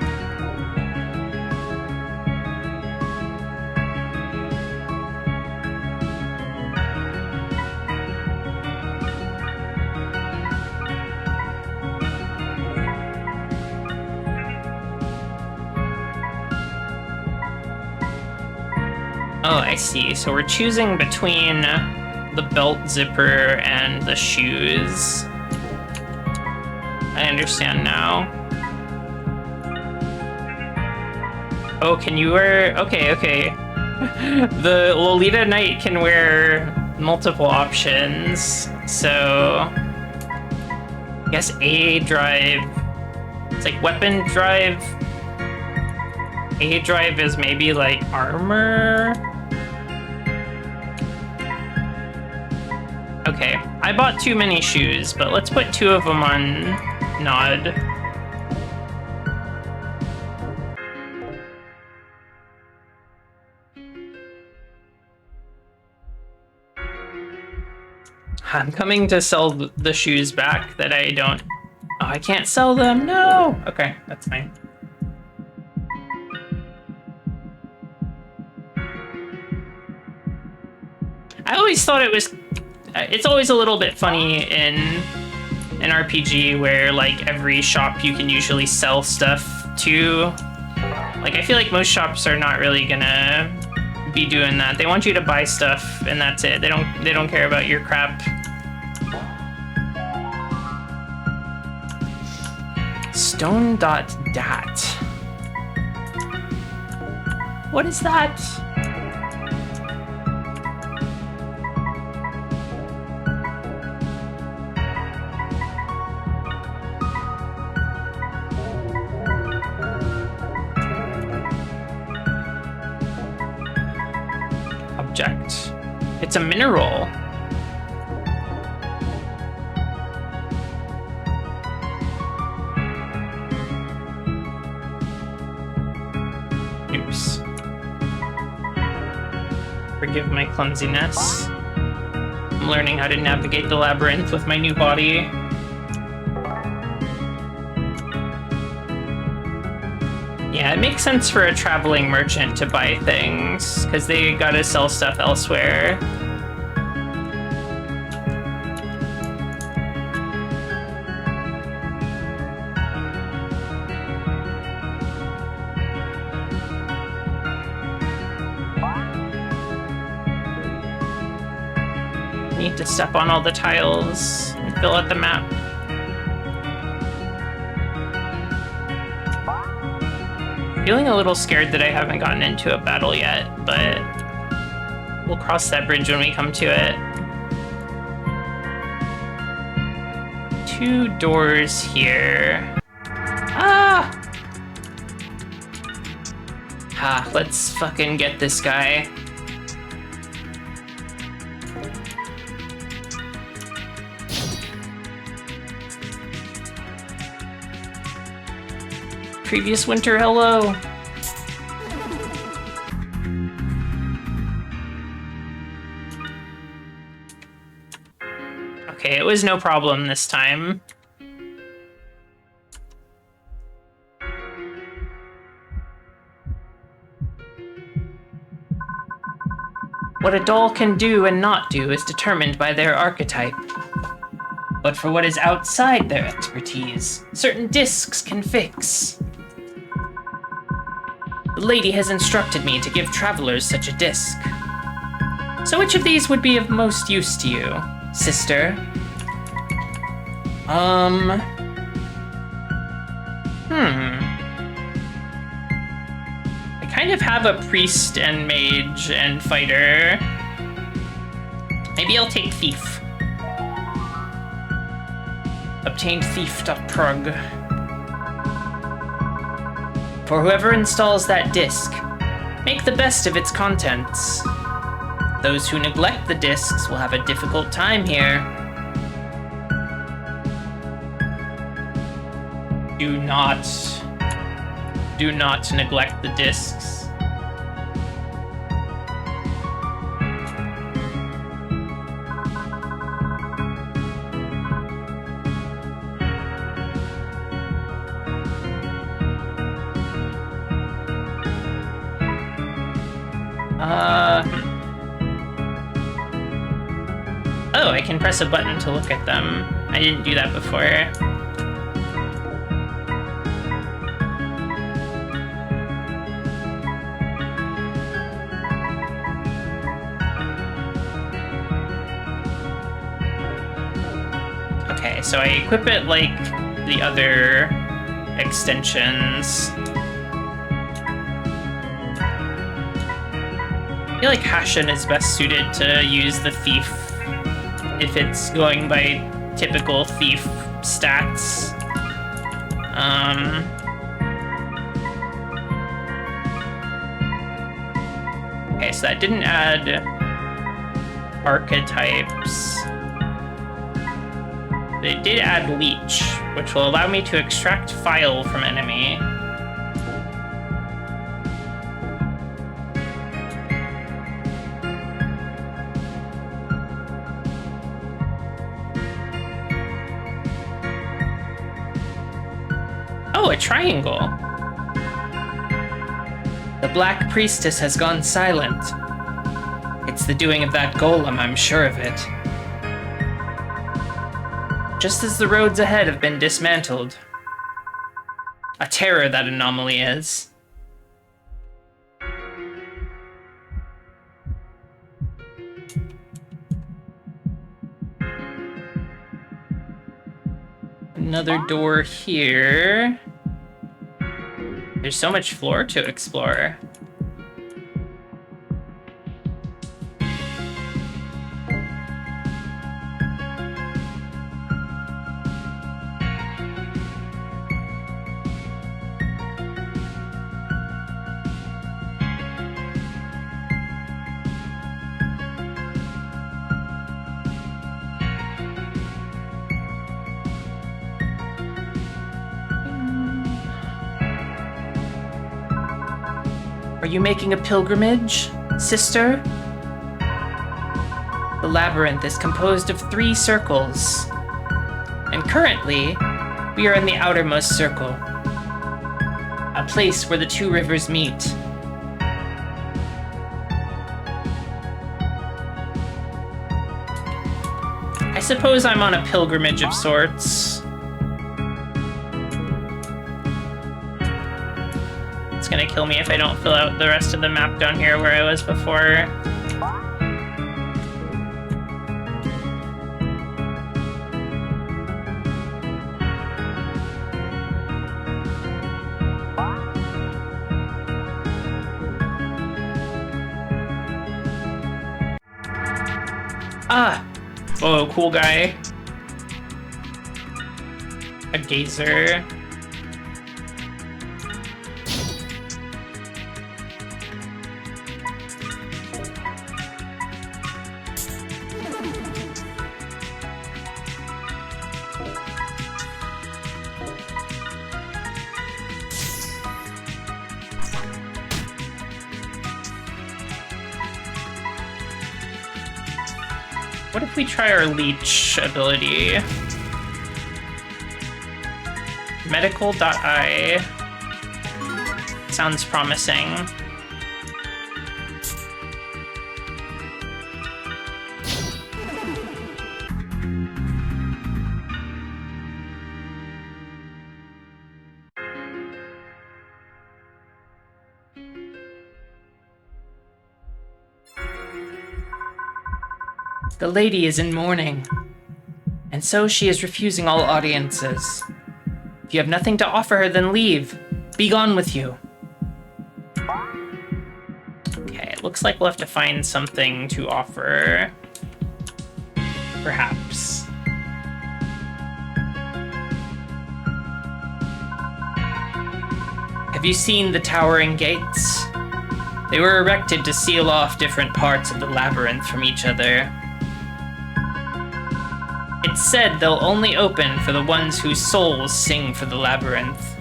Oh, I see. So we're choosing between the belt zipper and the shoes. I understand now. Oh, can you wear... Okay, okay. The Lolita Knight can wear multiple options. So... I guess A drive... It's like weapon drive. A drive is maybe like armor? Okay, I bought too many shoes, but let's put 2 of them on Nod. I'm coming to sell the shoes back that I don't... Oh, I can't sell them, no! Okay, that's fine. I always thought it was... It's always a little bit funny in an RPG where, like, every shop you can usually sell stuff to. Like, I feel like most shops are not really gonna be doing that. They want you to buy stuff, and that's it. They don't care about your crap. Stone.dat. What is that? Object. It's a mineral. Oops. Forgive my clumsiness. I'm learning how to navigate the labyrinth with my new body. Yeah, it makes sense for a traveling merchant to buy things, because they gotta sell stuff elsewhere. Need to step on all the tiles and fill out the map. Feeling a little scared that I haven't gotten into a battle yet, but we'll cross that bridge when we come to it. 2 doors here. Ah! Ha, let's fucking get this guy. Previous winter, hello. Okay, it was no problem this time. What a doll can do and not do is determined by their archetype. But for what is outside their expertise, certain discs can fix. The lady has instructed me to give travelers such a disc. So which of these would be of most use to you, sister? I kind of have a priest and mage and fighter. Maybe I'll take thief. Obtain thief.prog. For whoever installs that disc, make the best of its contents. Those who neglect the discs will have a difficult time here. Do not neglect the discs. Oh, I can press a button to look at them. I didn't do that before. Okay, so I equip it like the other extensions. I feel like Hashin is best suited to use the thief if it's going by typical thief stats. Okay, so that didn't add archetypes. But it did add leech, which will allow me to extract file from enemy. Oh, a triangle. The Black Priestess has gone silent. It's the doing of that golem, I'm sure of it. Just as the roads ahead have been dismantled. A terror, that anomaly is. Another door here. There's so much floor to explore. Are you making a pilgrimage, sister? The labyrinth is composed of 3 circles. And currently, we are in the outermost circle. A place where the 2 rivers meet. I suppose I'm on a pilgrimage of sorts. It's gonna kill me if I don't fill out the rest of the map down here where I was before. Ah! Oh, cool guy. A gazer. What if we try our leech ability? Medical.I sounds promising. The lady is in mourning, and so she is refusing all audiences. If you have nothing to offer her, then leave. Be gone with you. Okay, it looks like we'll have to find something to offer. Perhaps. Have you seen the towering gates? They were erected to seal off different parts of the labyrinth from each other. It's said they'll only open for the ones whose souls sing for the labyrinth.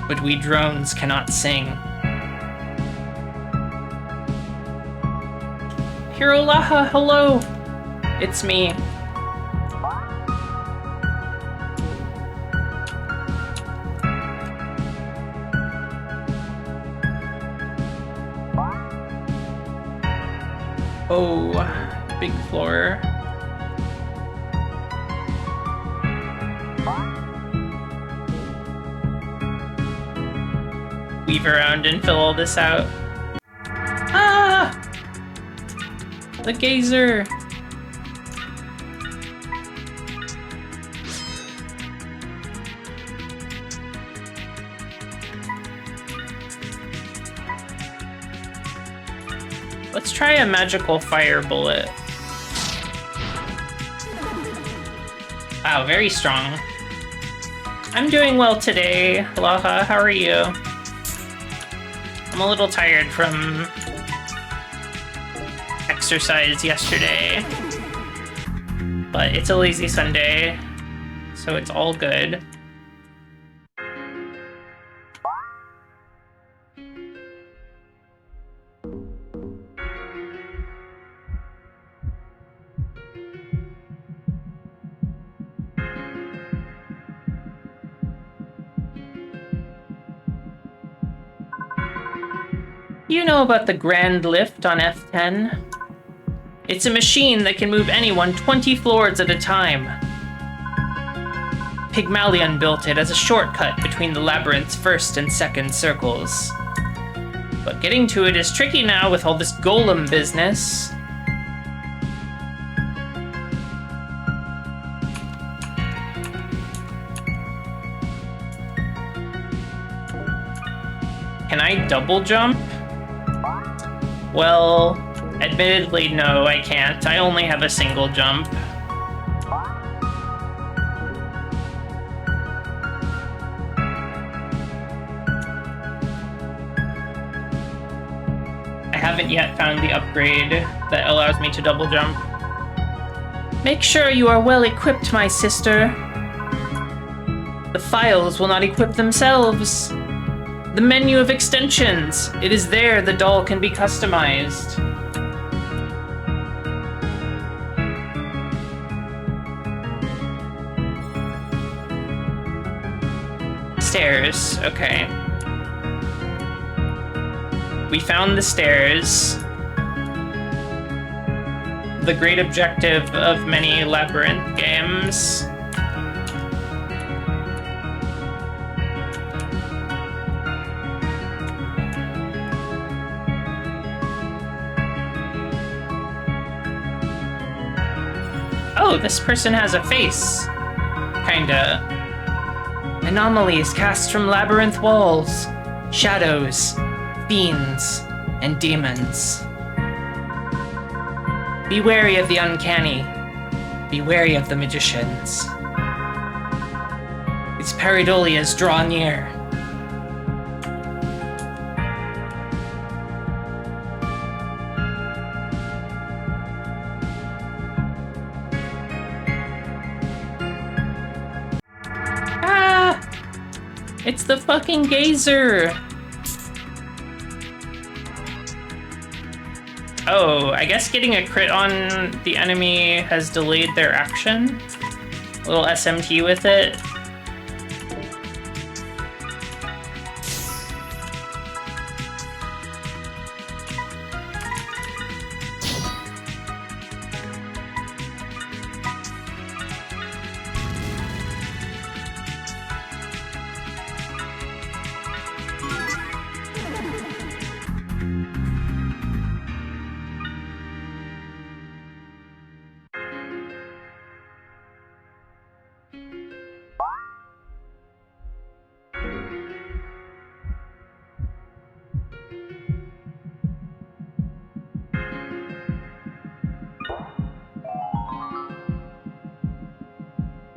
But we drones cannot sing. Hirolaha, hello! It's me. Oh, big floor. Weave around and fill all this out. Ah! The gazer! Let's try a magical fire bullet. Wow, very strong. I'm doing well today, Laha. How are you? I'm a little tired from exercise yesterday, but it's a lazy Sunday, so it's all good. You know about the Grand Lift on F10? It's a machine that can move anyone 20 floors at a time. Pygmalion built it as a shortcut between the labyrinth's first and second circles. But getting to it is tricky now with all this golem business. Can I double jump? Well, admittedly, no, I can't. I only have a single jump. I haven't yet found the upgrade that allows me to double jump. Make sure you are well equipped, my sister. The files will not equip themselves. The menu of extensions. It is there the doll can be customized. Stairs, okay. We found the stairs. The great objective of many Labyrinth games. Oh, this person has a face. Kinda. Anomalies cast from labyrinth walls. Shadows, fiends, and demons. Be wary of the uncanny. Be wary of the magicians. Its pareidolias draw near. It's the fucking gazer! Oh, I guess getting a crit on the enemy has delayed their action. A little SMT with it.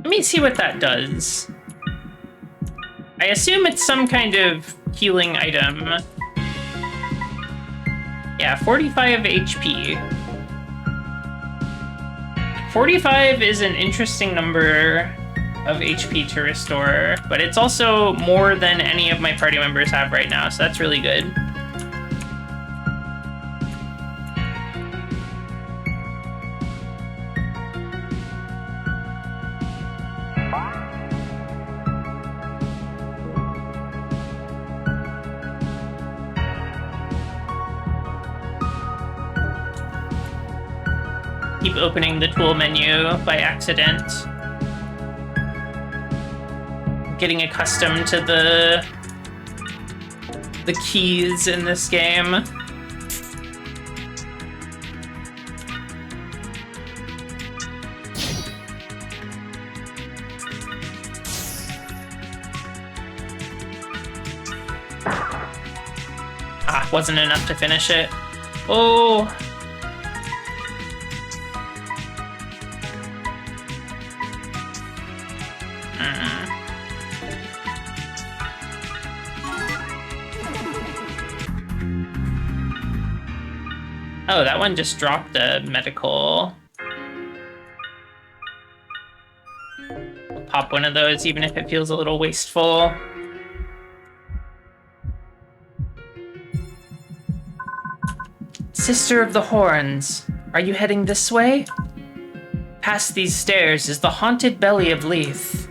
Let me see what that does. I assume it's some kind of healing item. Yeah, 45 HP. 45 is an interesting number of HP to restore, but it's also more than any of my party members have right now, so that's really good. Keep opening the tool menu by accident. Getting accustomed to the keys in this game. Ah, wasn't enough to finish it. Oh. Oh, that one just dropped a medical. I'll pop one of those, even if it feels a little wasteful. Sister of the Horns, are you heading this way? Past these stairs is the haunted belly of Leith.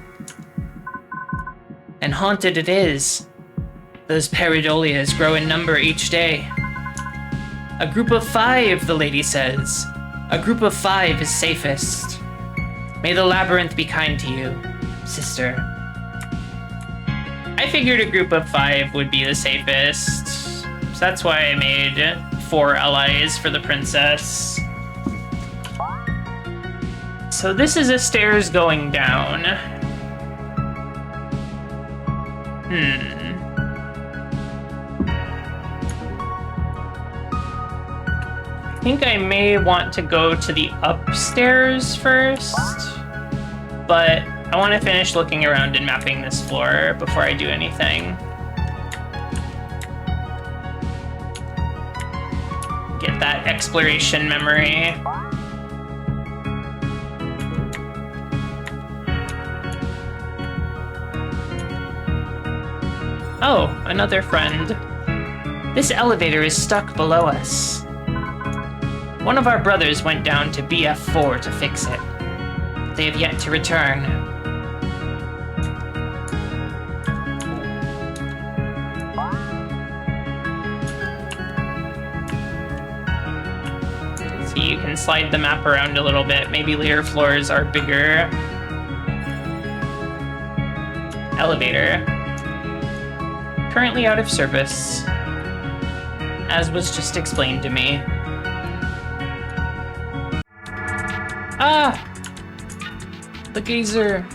And haunted it is. Those pareidolias grow in number each day. A group of 5, the lady says. A group of 5 is safest. May the labyrinth be kind to you, sister. I figured a group of 5 would be the safest. So that's why I made 4 allies for the princess. So this is a stairs going down. I think I may want to go to the upstairs first, but I want to finish looking around and mapping this floor before I do anything. Get that exploration memory. Oh, another friend. This elevator is stuck below us. One of our brothers went down to BF4 to fix it. They have yet to return. See, you can slide the map around a little bit. Maybe later floors are bigger. Elevator. Currently out of service, as was just explained to me. Ah! The geyser.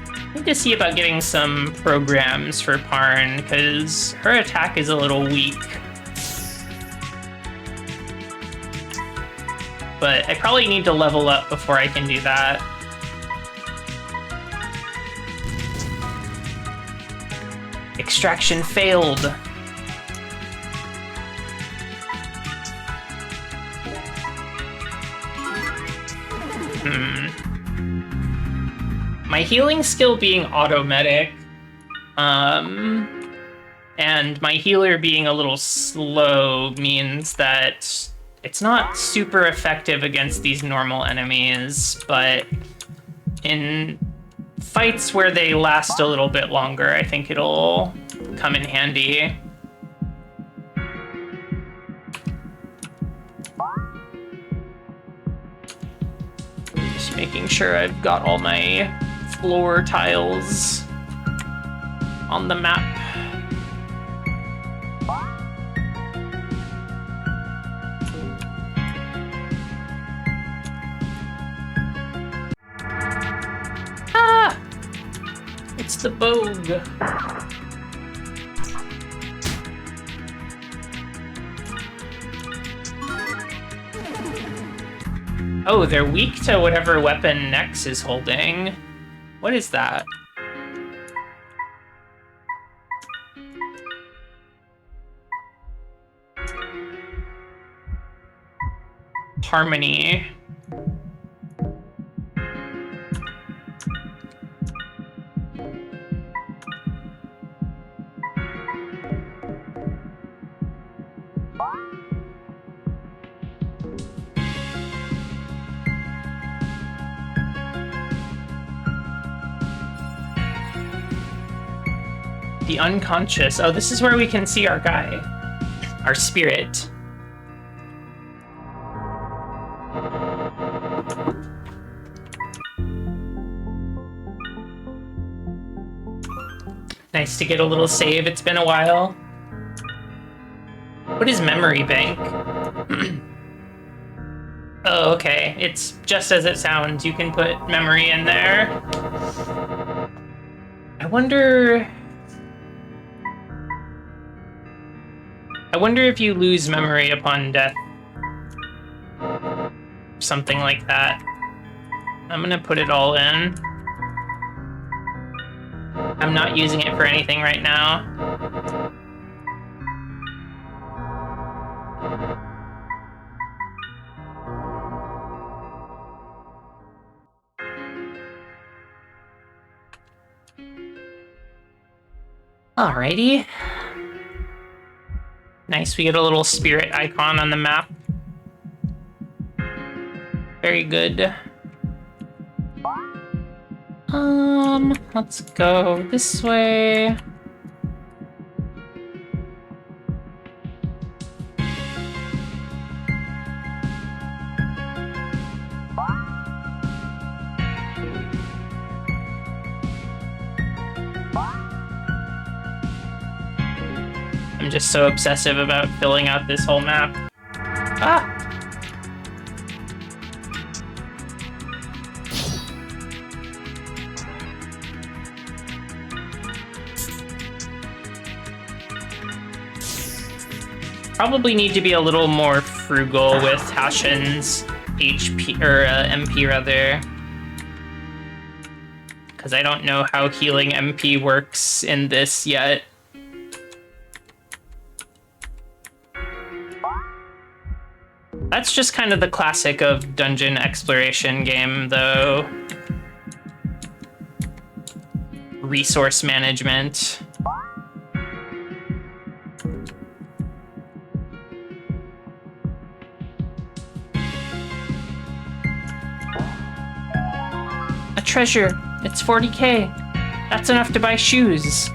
I need to see about getting some programs for Parn, because her attack is a little weak. But I probably need to level up before I can do that. Extraction failed. My healing skill being auto-medic, And my healer being a little slow means that it's not super effective against these normal enemies, but in fights where they last a little bit longer, I think it'll come in handy. Just making sure I've got all my floor tiles on the map. Ah! It's the Bogue. Oh, they're weak to whatever weapon Nex is holding. What is that? Harmony. The unconscious. Oh, this is where we can see our guy. Our spirit. Nice to get a little save. It's been a while. What is memory bank? Oh, okay. It's just as it sounds. You can put memory in there. I wonder if you lose memory upon death. Something like that. I'm gonna put it all in. I'm not using it for anything right now. Alrighty. Nice, we get a little spirit icon on the map. Very good. Let's go this way. I'm just so obsessive about filling out this whole map. Ah! Probably need to be a little more frugal with Hashin's HP, or MP rather. Because I don't know how healing MP works in this yet. That's just kind of the classic of dungeon exploration game, though. Resource management. A treasure. It's 40k. That's enough to buy shoes.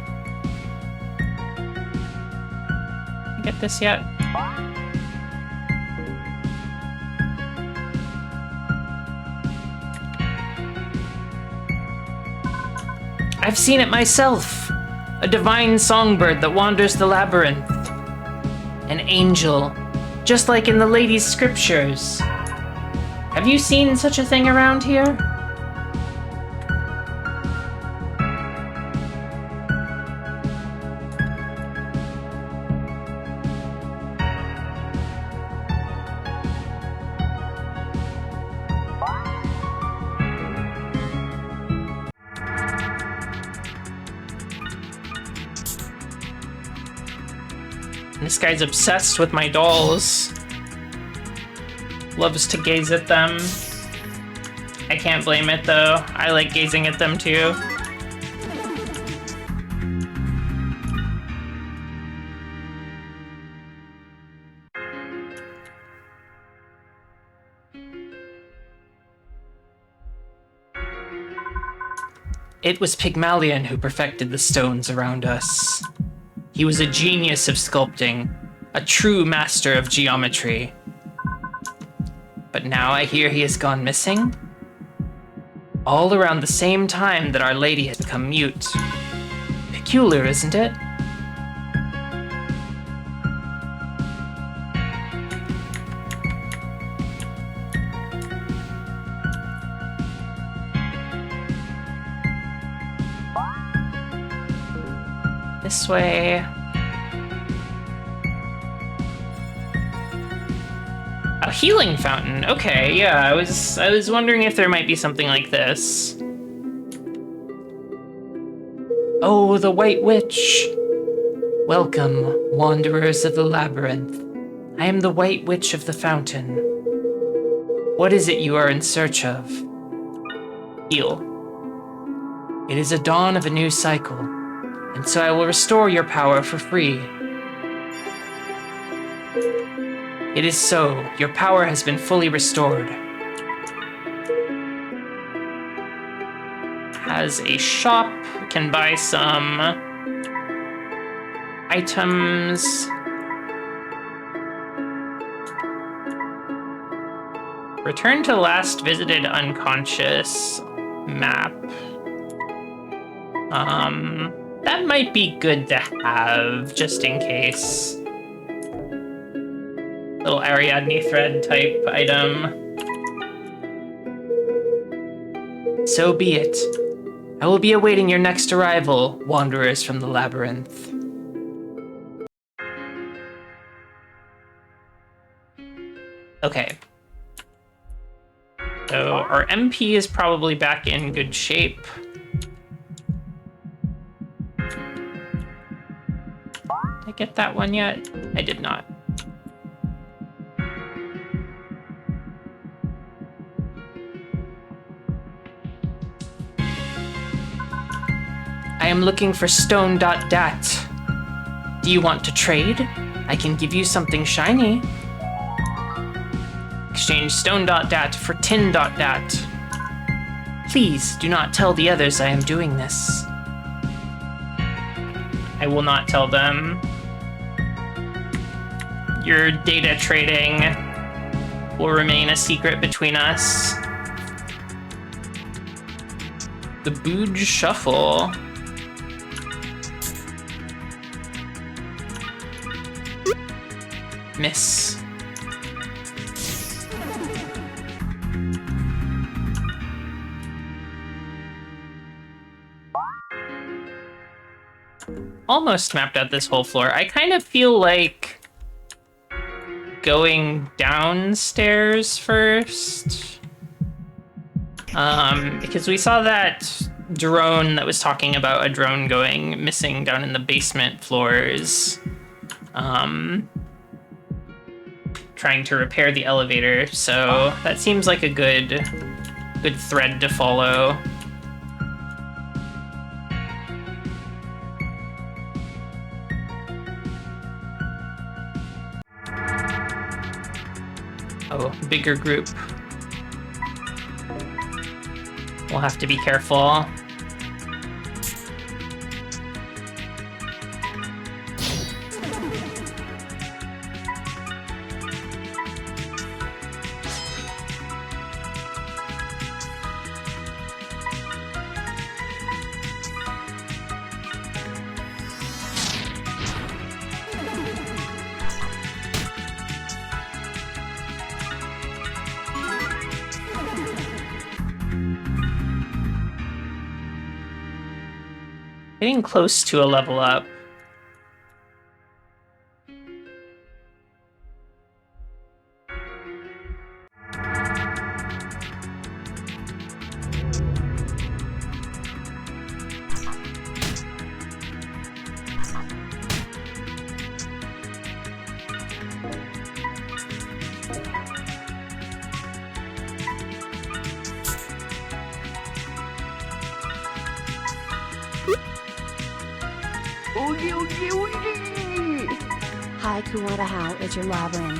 Get this yet? I've seen it myself. A divine songbird that wanders the labyrinth. An angel, just like in the lady's scriptures. Have you seen such a thing around here? This guy's obsessed with my dolls. Loves to gaze at them. I can't blame it though. I like gazing at them too. It was Pygmalion who perfected the stones around us. He was a genius of sculpting, a true master of geometry. But now I hear he has gone missing? All around the same time that Our Lady has become mute. Peculiar, isn't it? This way. A healing fountain. Okay, yeah, I was wondering if there might be something like this. Oh, the White Witch. Welcome, wanderers of the Labyrinth. I am the White Witch of the Fountain. What is it you are in search of? Heal. It is a dawn of a new cycle, and so I will restore your power for free. It is so. Your power has been fully restored. Has a shop. Can buy some items. Return to last visited unconscious map. That might be good to have, just in case. Little Ariadne thread type item. So be it. I will be awaiting your next arrival, wanderers from the labyrinth. Okay. So our MP is probably back in good shape. Did I get that one yet? I did not. I am looking for stone.dat. Do you want to trade? I can give you something shiny. Exchange stone.dat for tin.dat. Please do not tell the others I am doing this. I will not tell them. Your data trading will remain a secret between us. The Booge Shuffle. Miss. Almost mapped out this whole floor. I kind of feel like going downstairs first. Because we saw that drone that was talking about a drone going missing down in the basement floors. Trying to repair the elevator, so that seems like a good thread to follow. Oh, bigger group. We'll have to be careful. Getting close to a level up. Hi, Kuwata, how is your labyrinth?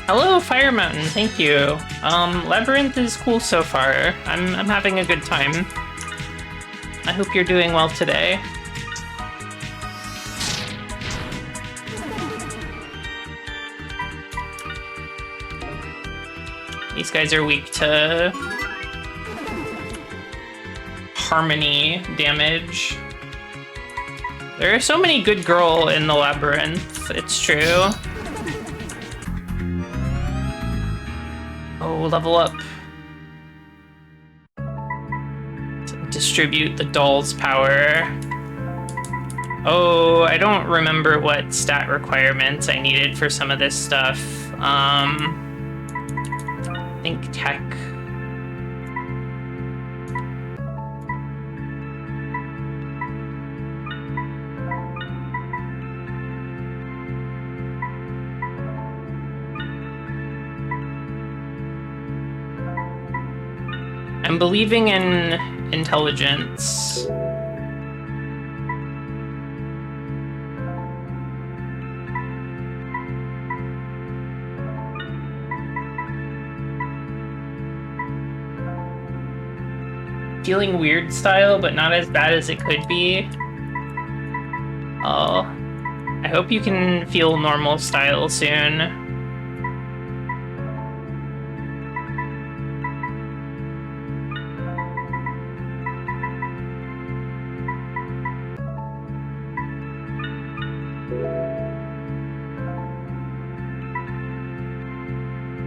Hello, Fire Mountain, thank you. Labyrinth is cool so far. I'm having a good time. I hope you're doing well today. These guys are weak to harmony damage. There are so many good girl in the labyrinth, it's true. Oh, level up. Distribute the doll's power. Oh, I don't remember what stat requirements I needed for some of this stuff. I think tech. I'm believing in intelligence. Feeling weird style, but not as bad as it could be. Oh, I hope you can feel normal style soon.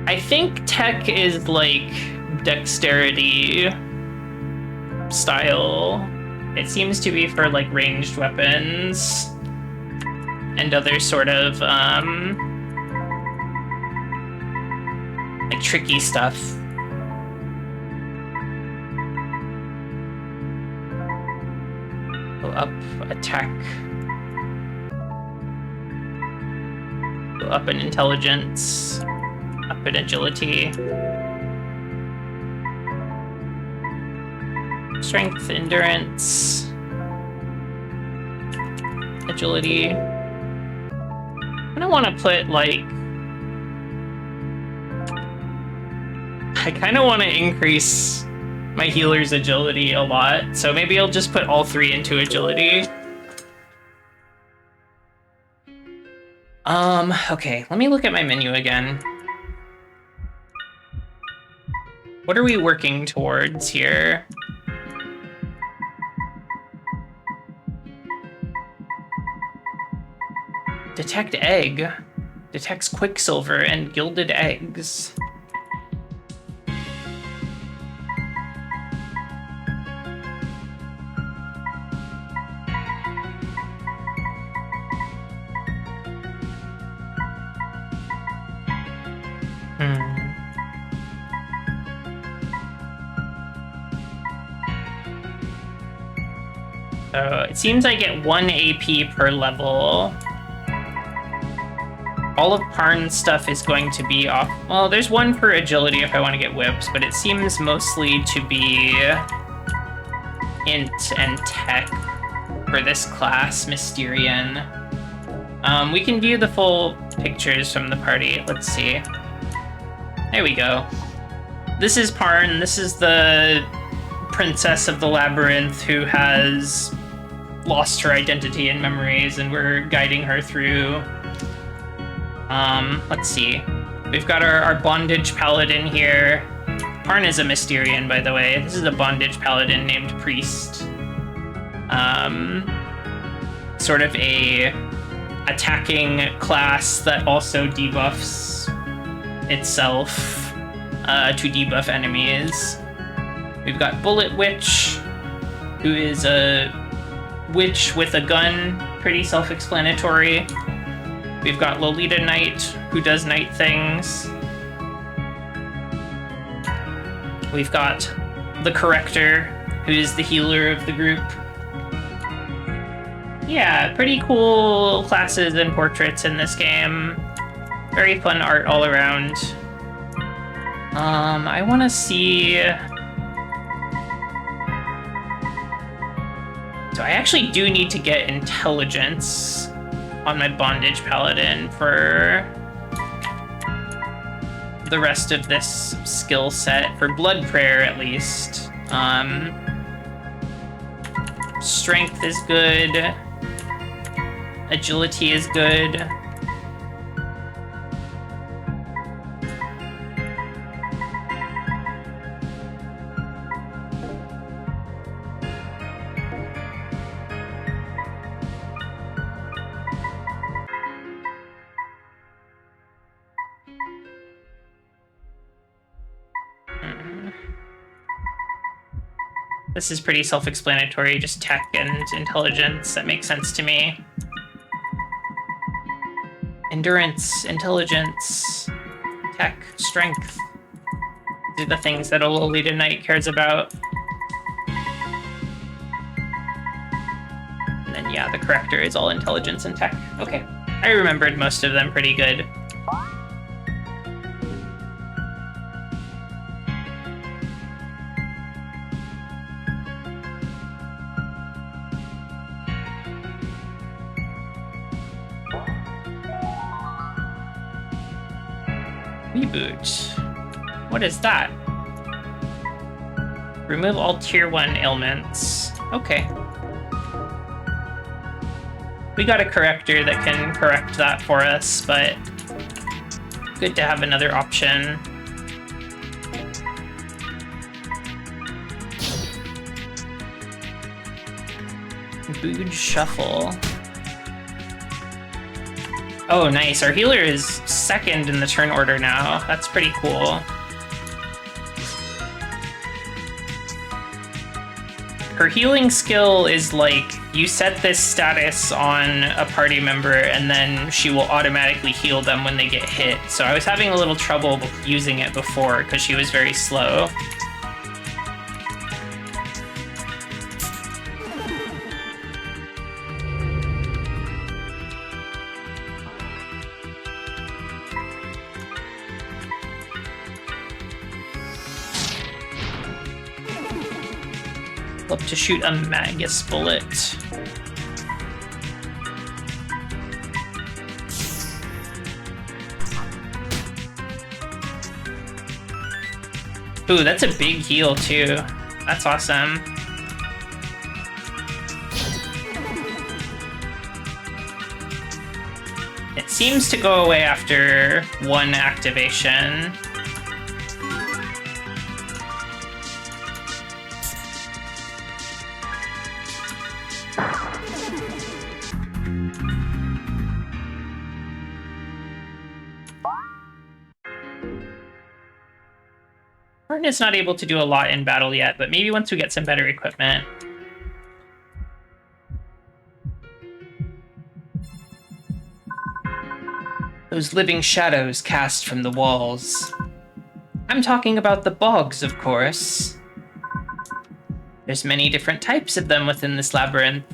I think tech is like dexterity style. It seems to be for like ranged weapons and other sort of like tricky stuff. Go up, attack. Go up in intelligence. Up in agility. Strength, endurance. Agility. I don't want to put, like... I kind of want to increase my healer's agility a lot, so maybe I'll just put all three into agility. Okay, let me look at my menu again. What are we working towards here? Detect egg. Detects quicksilver and gilded eggs. So it seems I get 1 AP per level. All of Parn's stuff is going to be off. Well, there's 1 per agility if I want to get whips, but it seems mostly to be int and tech for this class, Mysterian. We can view the full pictures from the party. Let's see. There we go. This is Parn. This is the princess of the labyrinth who has lost her identity and memories, and we're guiding her through. Let's see. We've got our bondage paladin here. Parn is a Mysterian, by the way. This is a bondage paladin named Priest. Sort of a attacking class that also debuffs itself to debuff enemies. We've got Bullet Witch, who is a witch with a gun, pretty self-explanatory. We've got Lolita Knight, who does night things. We've got the Corrector, who is the healer of the group. Yeah, pretty cool classes and portraits in this game. Very fun art all around. I want to see... So I actually do need to get intelligence on my bondage paladin for the rest of this skill set, for blood prayer at least. Strength is good. Agility is good. This is pretty self-explanatory, just tech and intelligence. That makes sense to me. Endurance, intelligence, tech, strength. These are the things that a Lolita Knight cares about. And then, yeah, the corrector is all intelligence and tech. Okay, I remembered most of them pretty good. Reboot. What is that? Remove all tier 1 ailments. Okay. We got a corrector that can correct that for us, but good to have another option. Booge Shuffle. Oh, nice. Our healer is second in the turn order now. That's pretty cool. Her healing skill is like, you set this status on a party member and then she will automatically heal them when they get hit. So I was having a little trouble using it before because she was very slow. Love to shoot a Magus bullet. Ooh, that's a big heal too. That's awesome. It seems to go away after one activation. Martin is not able to do a lot in battle yet, but maybe once we get some better equipment. Those living shadows cast from the walls. I'm talking about the bogs, of course. There's many different types of them within this labyrinth,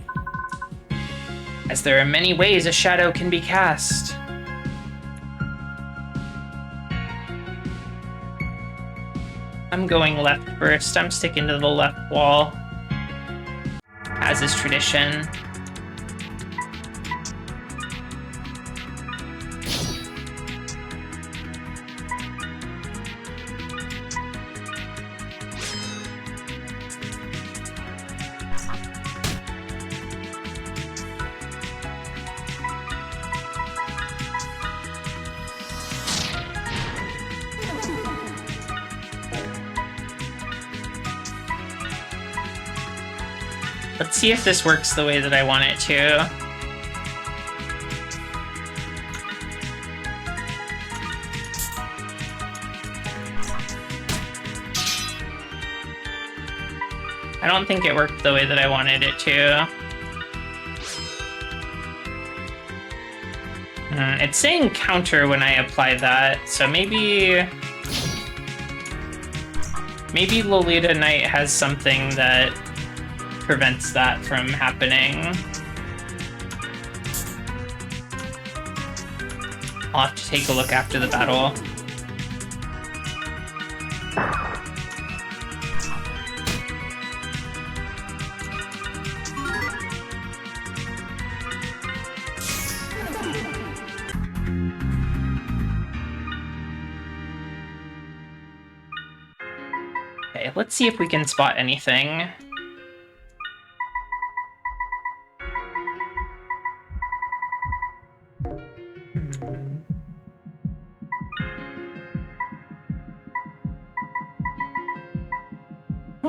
as there are many ways a shadow can be cast. I'm going left first. I'm sticking to the left wall, as is tradition. Let's see if this works the way that I want it to. I don't think it worked the way that I wanted it to. It's saying counter when I apply that, so maybe Lolita Knight has something that prevents that from happening. I'll have to take a look after the battle. Okay, let's see if we can spot anything.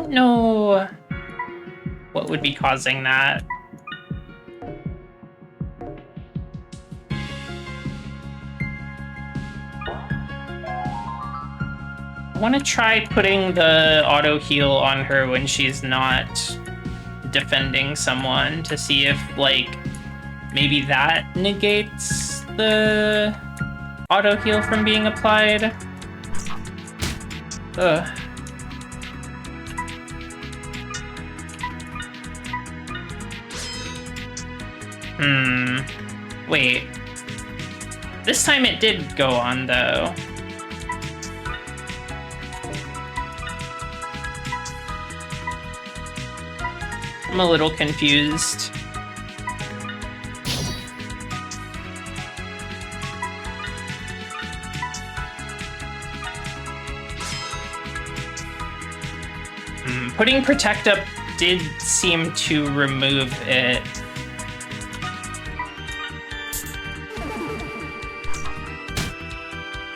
don't know what would be causing that. I want to try putting the auto heal on her when she's not defending someone to see if, like, maybe that negates the auto heal from being applied. Ugh. Wait. This time it did go on, though. I'm a little confused. Putting Protect up did seem to remove it.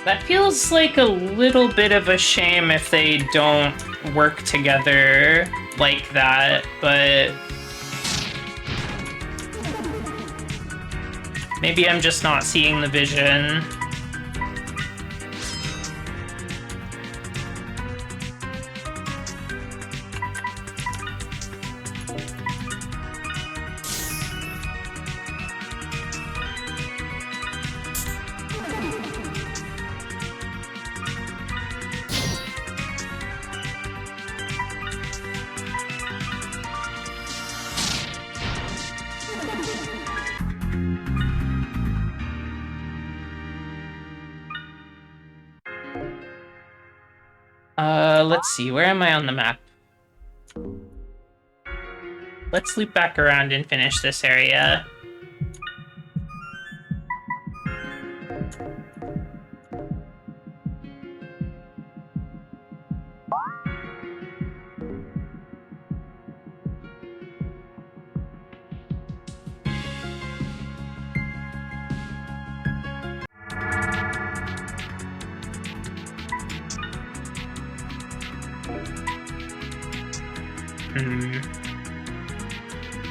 That feels like a little bit of a shame if they don't work together like that, but maybe I'm just not seeing the vision. Let's see, where am I on the map? Let's loop back around and finish this area.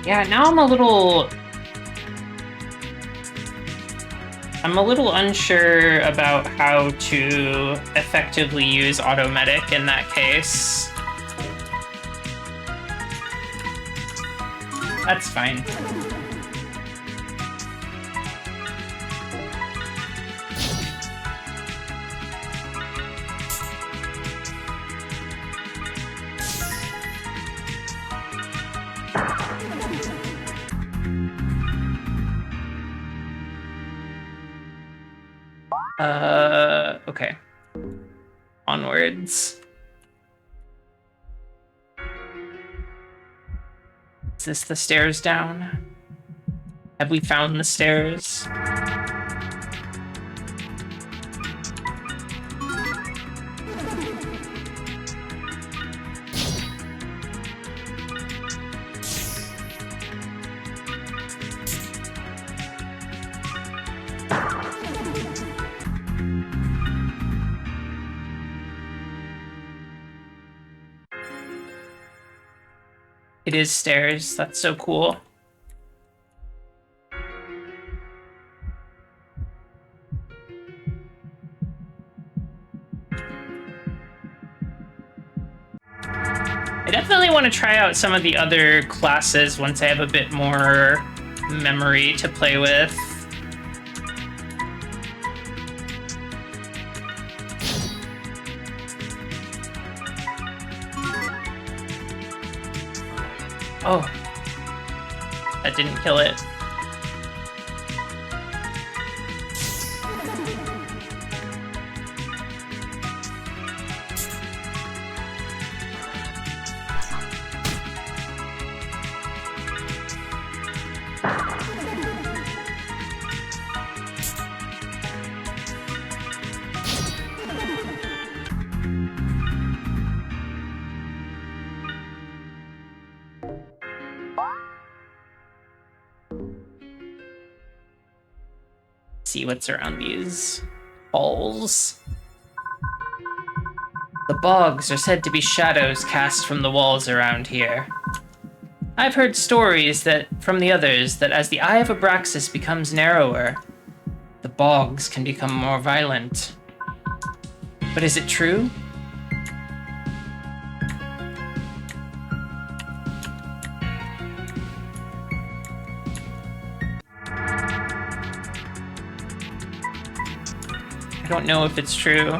Yeah, now I'm a little unsure about how to effectively use Automedic in that case. That's fine. Okay. Onwards. Is this the stairs down? Have we found the stairs? It is stairs. That's so cool. I definitely want to try out some of the other classes once I have a bit more memory to play with. Oh, that didn't kill it. See what's around these halls. The bogs are said to be shadows cast from the walls around here. I've heard stories from the others that as the Eye of Abraxas becomes narrower, the bogs can become more violent. But is it true? I don't know if it's true,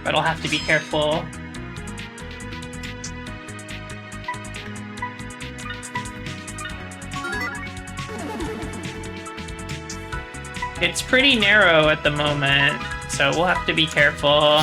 but I'll have to be careful. It's pretty narrow at the moment, so we'll have to be careful.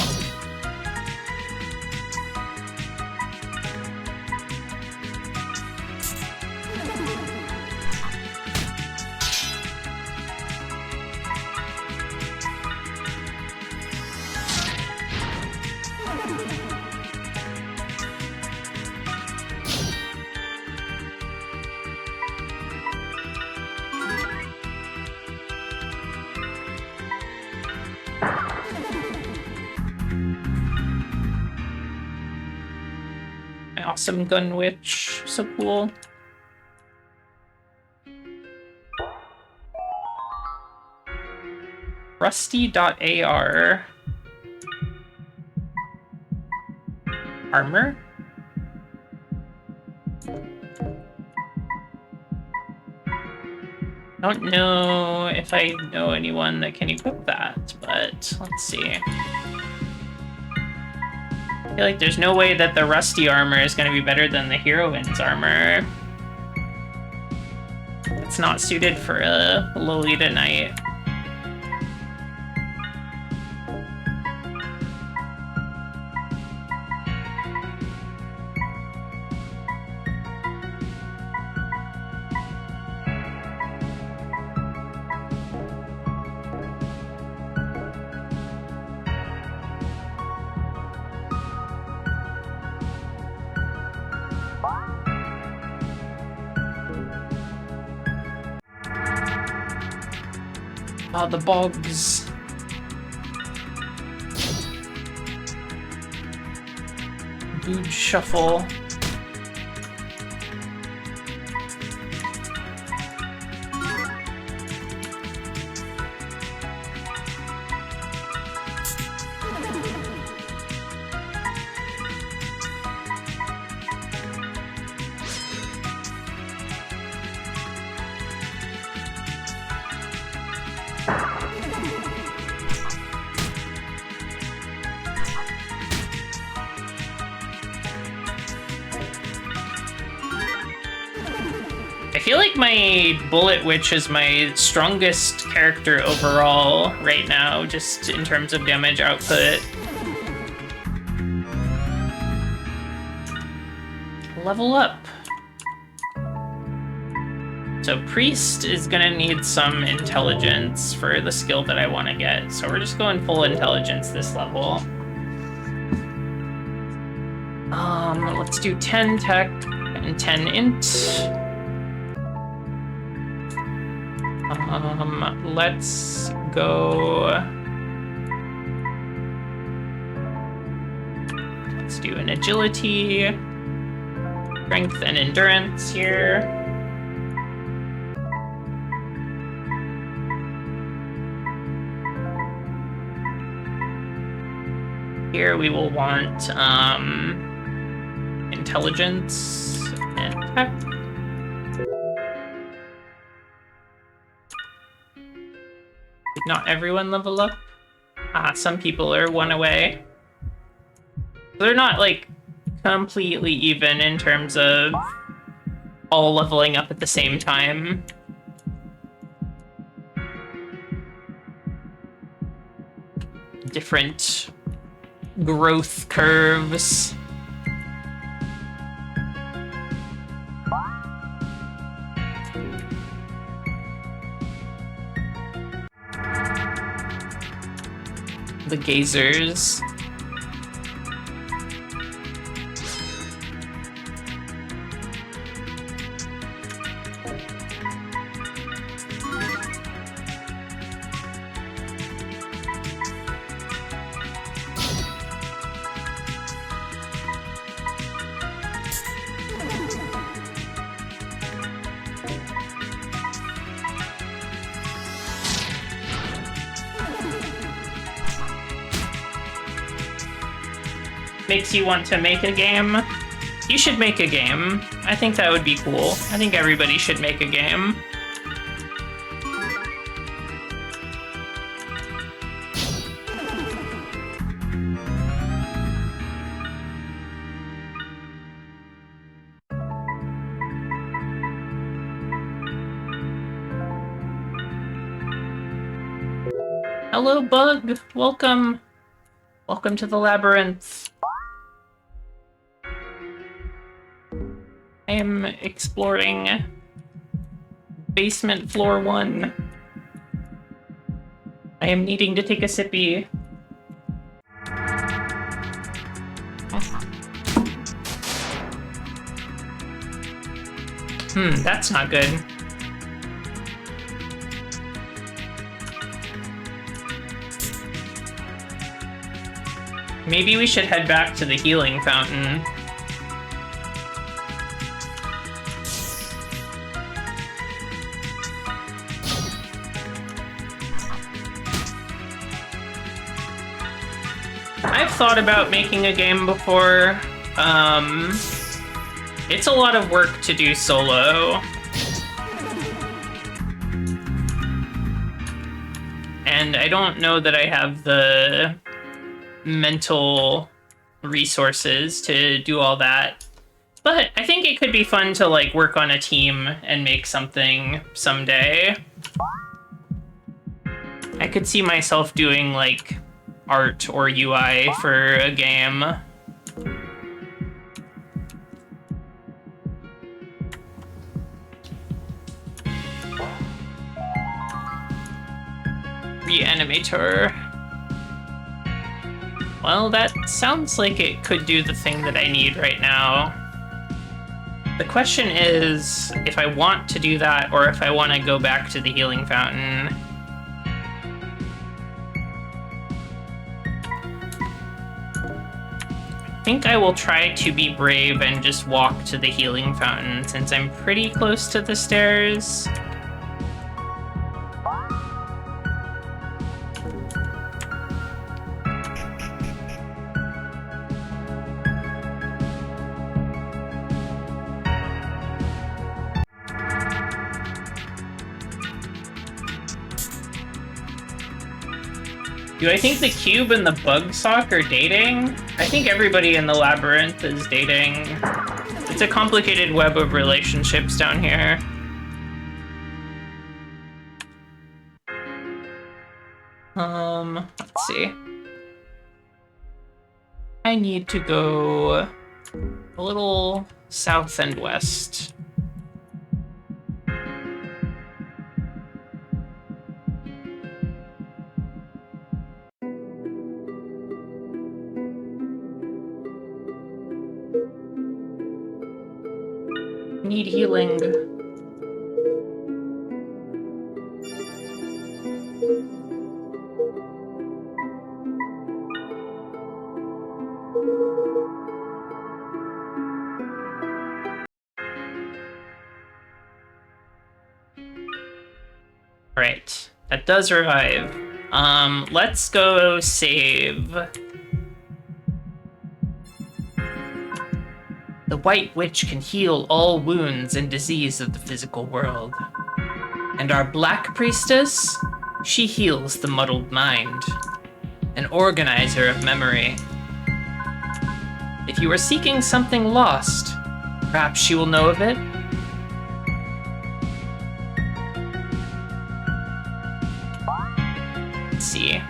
Awesome gun witch, so cool. Rusty.ar. Armor? I don't know if I know anyone that can equip that, but let's see. I feel like there's no way that the Rusty armor is going to be better than the Heroine's armor. It's not suited for a Lolita Knight. Oh, the bogs. Dude shuffle. I feel like my Bullet Witch is my strongest character overall right now, just in terms of damage output. Level up. So Priest is gonna need some intelligence for the skill that I want to get, so we're just going full intelligence this level. Let's do 10 tech and 10 int. Let's go. Let's do an agility, strength, and endurance here. Here we will want intelligence and tech. Did not everyone level up? Some people are one away. They're not, like, completely even in terms of all leveling up at the same time. Different growth curves. The gazers. makes you want to make a game, you should make a game. I think that would be cool. I think everybody should make a game. Hello, Bug. Welcome. Welcome to the Labyrinth. I am exploring basement floor 1. I am needing to take a sippy. That's not good. Maybe we should head back to the healing fountain. I've thought about making a game before. It's a lot of work to do solo. And I don't know that I have the mental resources to do all that. But I think it could be fun to like work on a team and make something someday. I could see myself doing like art or UI for a game. Reanimator. Well, that sounds like it could do the thing that I need right now. The question is if I want to do that or if I want to go back to the healing fountain. I think I will try to be brave and just walk to the healing fountain since I'm pretty close to the stairs. Do I think the cube and the bug sock are dating? I think everybody in the labyrinth is dating. It's a complicated web of relationships down here. Let's see. I need to go a little south and west. Need healing. Right, that does revive. Let's go save. The White Witch can heal all wounds and disease of the physical world. And our Black Priestess, she heals the muddled mind, an organizer of memory. If you are seeking something lost, perhaps she will know of it. Let's see.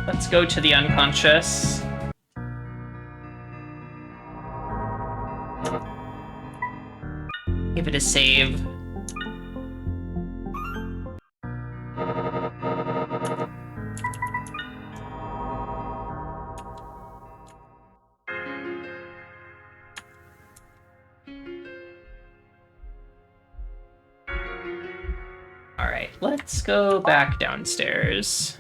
Let's go to the unconscious. Give it a save. All right, let's go back downstairs.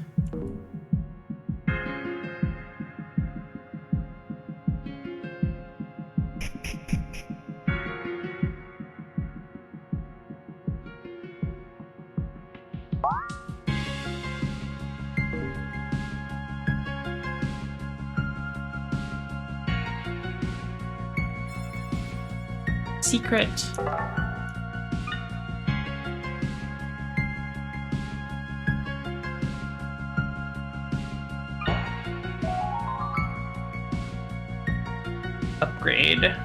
secret. Upgrade.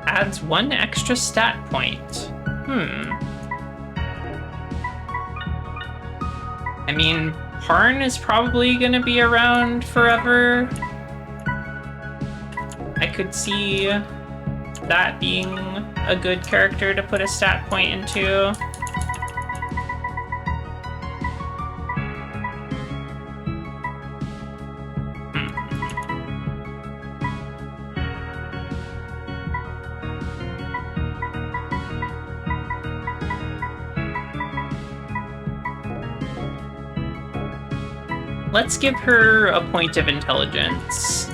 Adds 1 extra stat point. I mean, Parn is probably gonna be around forever. I could see that being a good character to put a stat point into. Let's give her a point of intelligence.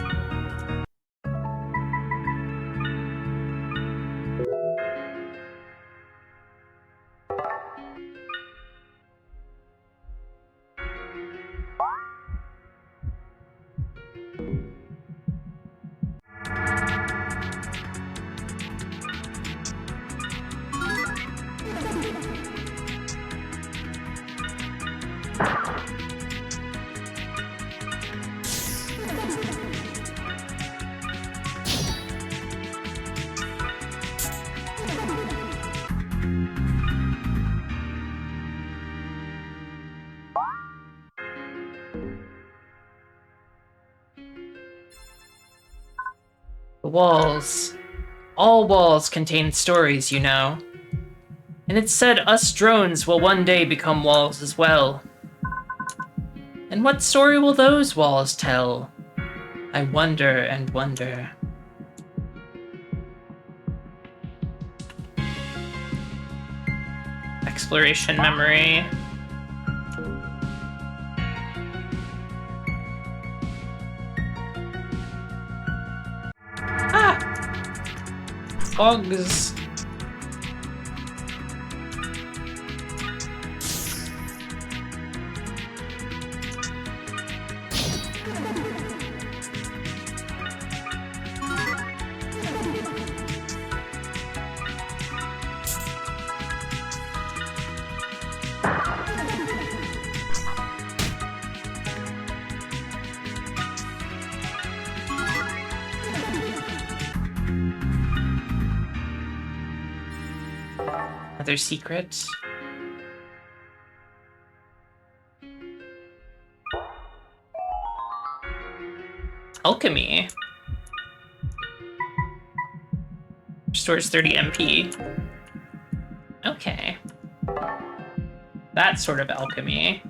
The walls. All walls contain stories, you know. And it's said us drones will one day become walls as well. And what story will those walls tell? I wonder and wonder. Exploration memory. Bugs. Another secret. Alchemy. Restores 30 MP. Okay. That sort of alchemy.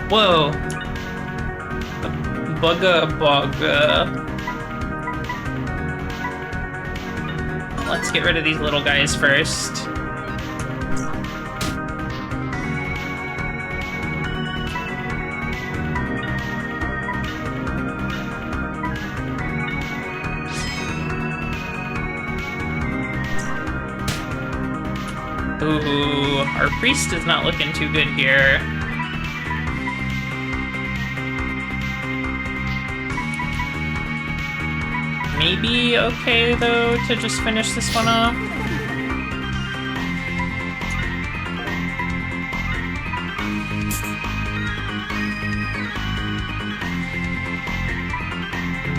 Whoa. Bugga. Let's get rid of these little guys first. Ooh, our priest is not looking too good here. Maybe okay, though, to just finish this one off.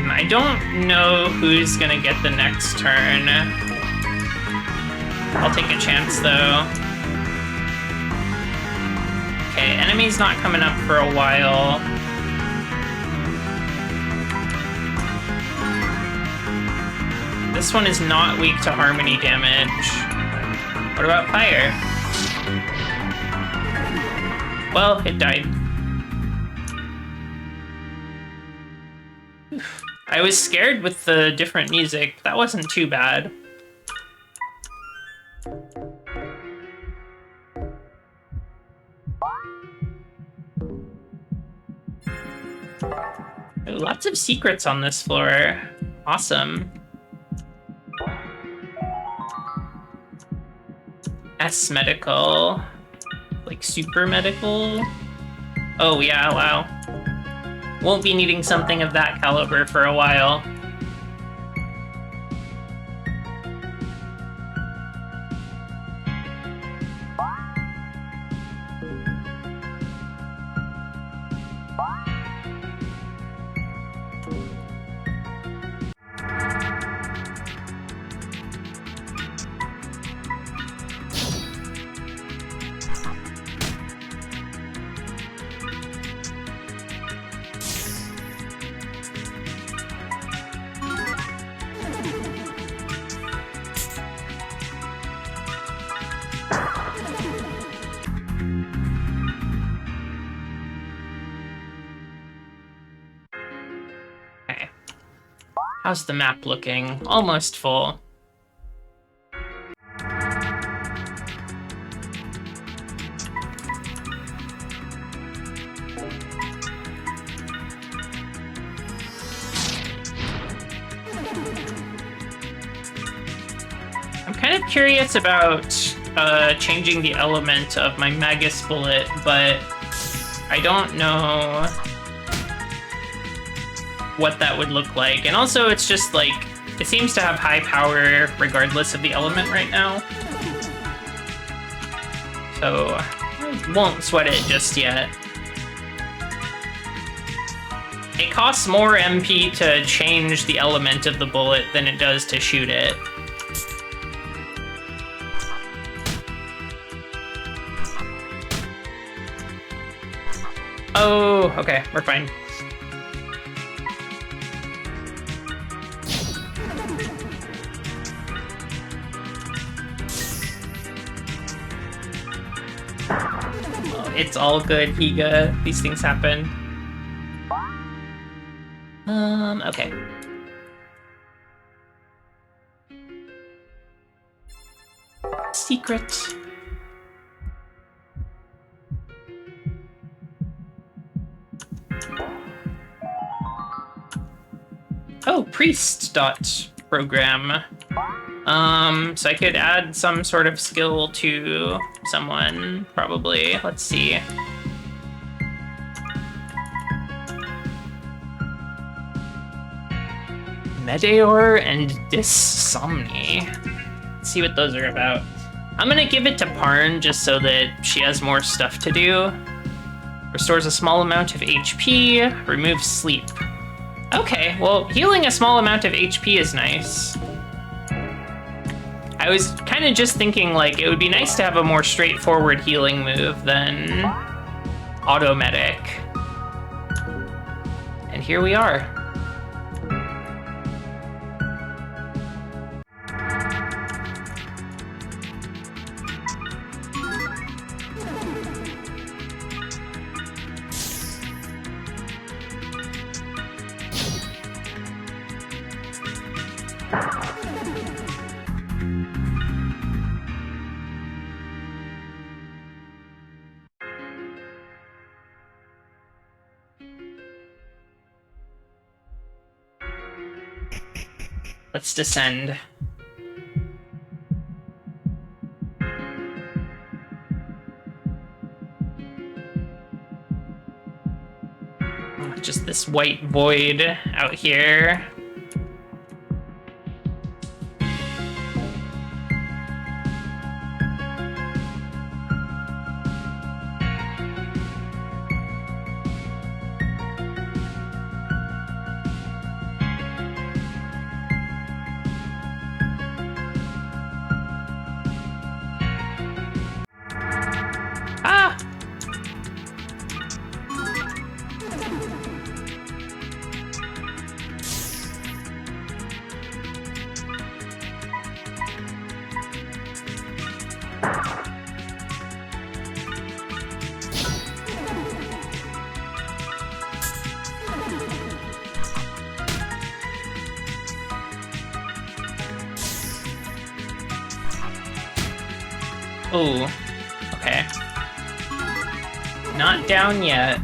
I don't know who's gonna get the next turn. I'll take a chance, though. Okay, enemy's not coming up for a while. This one is not weak to harmony damage. What about fire? Well, it died. Oof. I was scared with the different music. That wasn't too bad. lots of secrets on this floor. Awesome. S medical. Like super medical. Oh yeah, wow. Won't be needing something of that caliber for a while. How's the map looking? Almost full. I'm kind of curious about changing the element of my Magus bullet, but I don't know what that would look like. And also, it's just like, it seems to have high power regardless of the element right now. So, I won't sweat it just yet. It costs more MP to change the element of the bullet than it does to shoot it. Oh, okay, we're fine. It's all good, Higa. These things happen. Okay. Secret. Oh, priest.program. So I could add some sort of skill to someone, probably. Let's see. Meteor and Dysomny. Let's see what those are about. I'm gonna give it to Parn just so that she has more stuff to do. Restores a small amount of HP, removes sleep. Okay, well, healing a small amount of HP is nice. I was kind of just thinking, like, it would be nice to have a more straightforward healing move than Automedic. And here we are. Let's descend. Oh, just this white void out here. Oh, okay. Not down yet.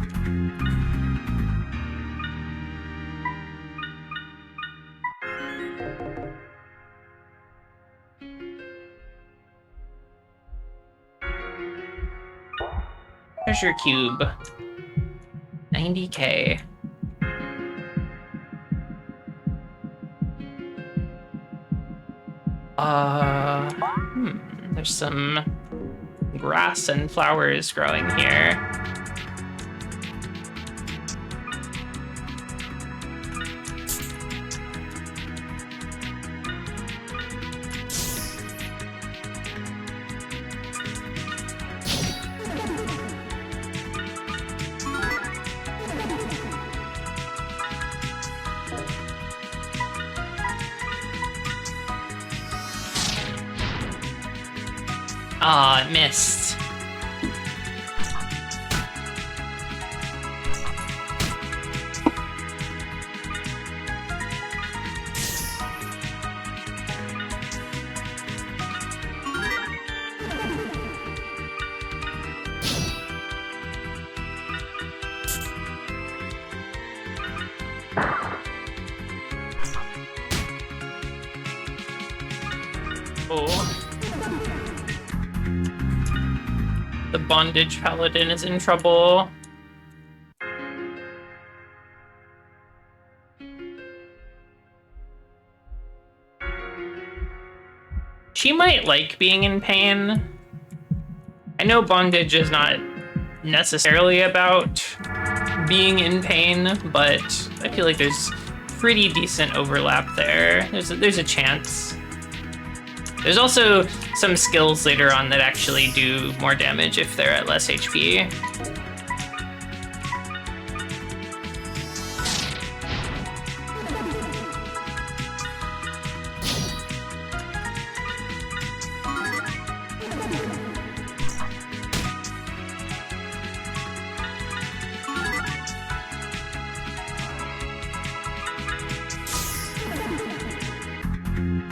Treasure cube. 90K. There's some grass and flowers growing here. Ah, it missed. Oh. The bondage paladin is in trouble. She might like being in pain. I know bondage is not necessarily about being in pain, but I feel like there's pretty decent overlap there. There's a chance. There's also some skills later on that actually do more damage if they're at less HP.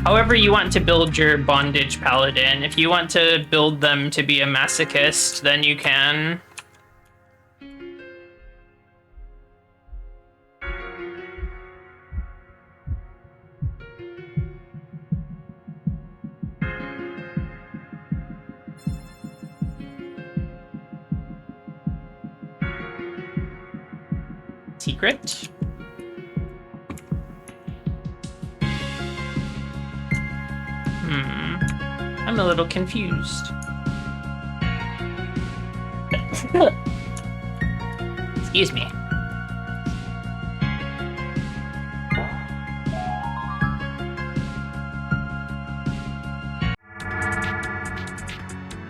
However you want to build your bondage paladin, if you want to build them to be a masochist, then you can. Secret? I'm a little confused. Excuse me.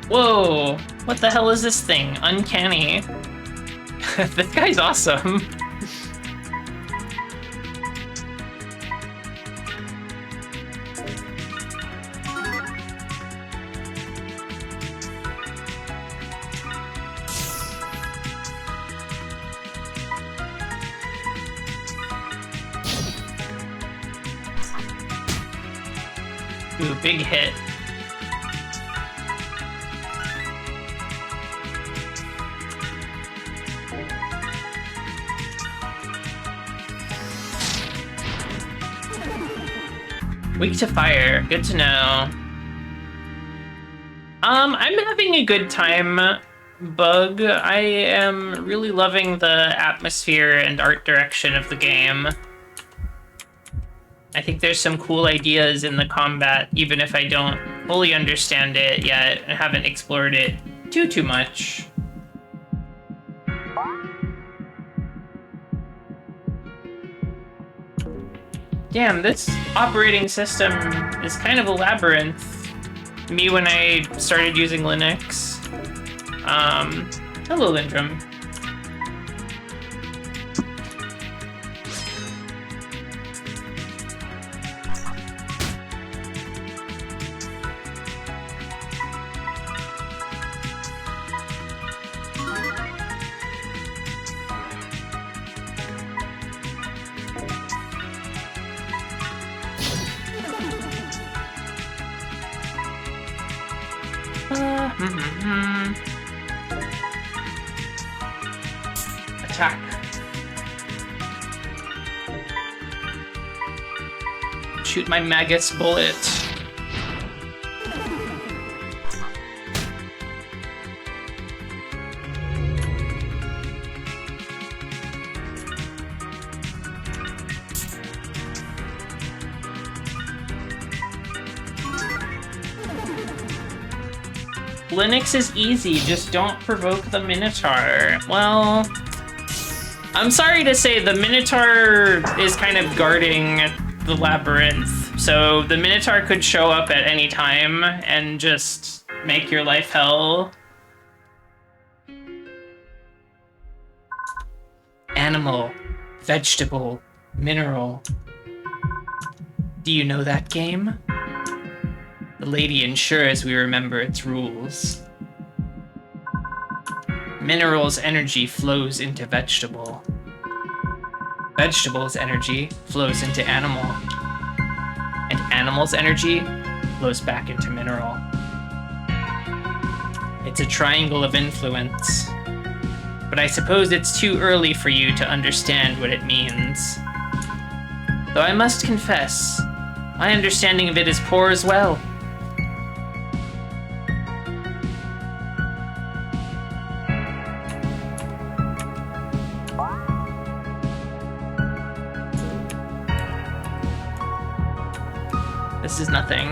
Whoa! What the hell is this thing? Uncanny. This guy's awesome. Ooh, big hit. Weak to fire, good to know. I'm having a good time, Bug. I am really loving the atmosphere and art direction of the game. I think there's some cool ideas in the combat, even if I don't fully understand it yet and haven't explored it too much. Damn, this operating system is kind of a labyrinth. Me when I started using Linux. Hello, Lindrum. Attack. Shoot my Magus bullet. Linux is easy, just don't provoke the Minotaur. Well, I'm sorry to say the Minotaur is kind of guarding the labyrinth, so the Minotaur could show up at any time and just make your life hell. Animal, vegetable, mineral. Do you know that game? The lady ensures we remember its rules. Mineral's energy flows into vegetable. Vegetable's energy flows into animal. And animal's energy flows back into mineral. It's a triangle of influence. But I suppose it's too early for you to understand what it means. Though I must confess, my understanding of it is poor as well. This is nothing.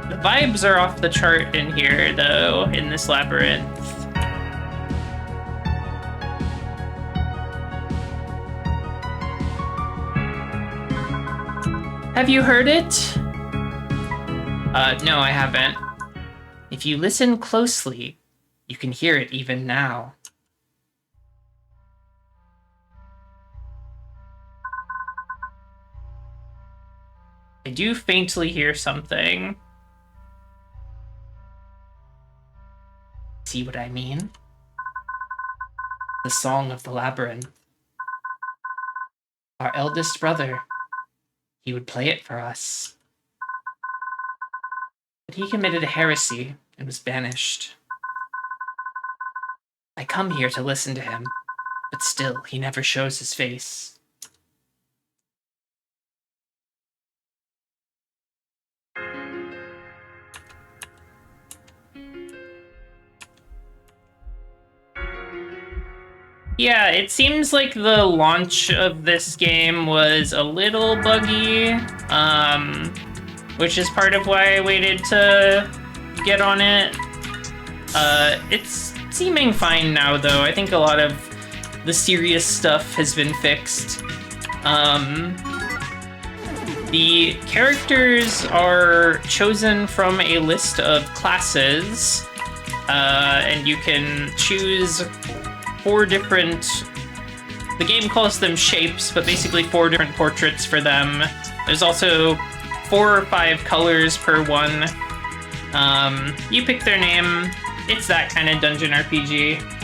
The vibes are off the chart in here, though, in this labyrinth. Have you heard it? No, I haven't. If you listen closely, you can hear it even now. I do faintly hear something. See what I mean? The Song of the Labyrinth. Our eldest brother. He would play it for us. But he committed a heresy and was banished. I come here to listen to him, but still he never shows his face. Yeah, it seems like the launch of this game was a little buggy, which is part of why I waited to get on it. It's seeming fine now, though. I think a lot of the serious stuff has been fixed. The characters are chosen from a list of classes, and you can choose 4 different, the game calls them shapes, but basically 4 different portraits for them. There's also 4 or 5 colors per one. You pick their name. It's that kind of dungeon RPG.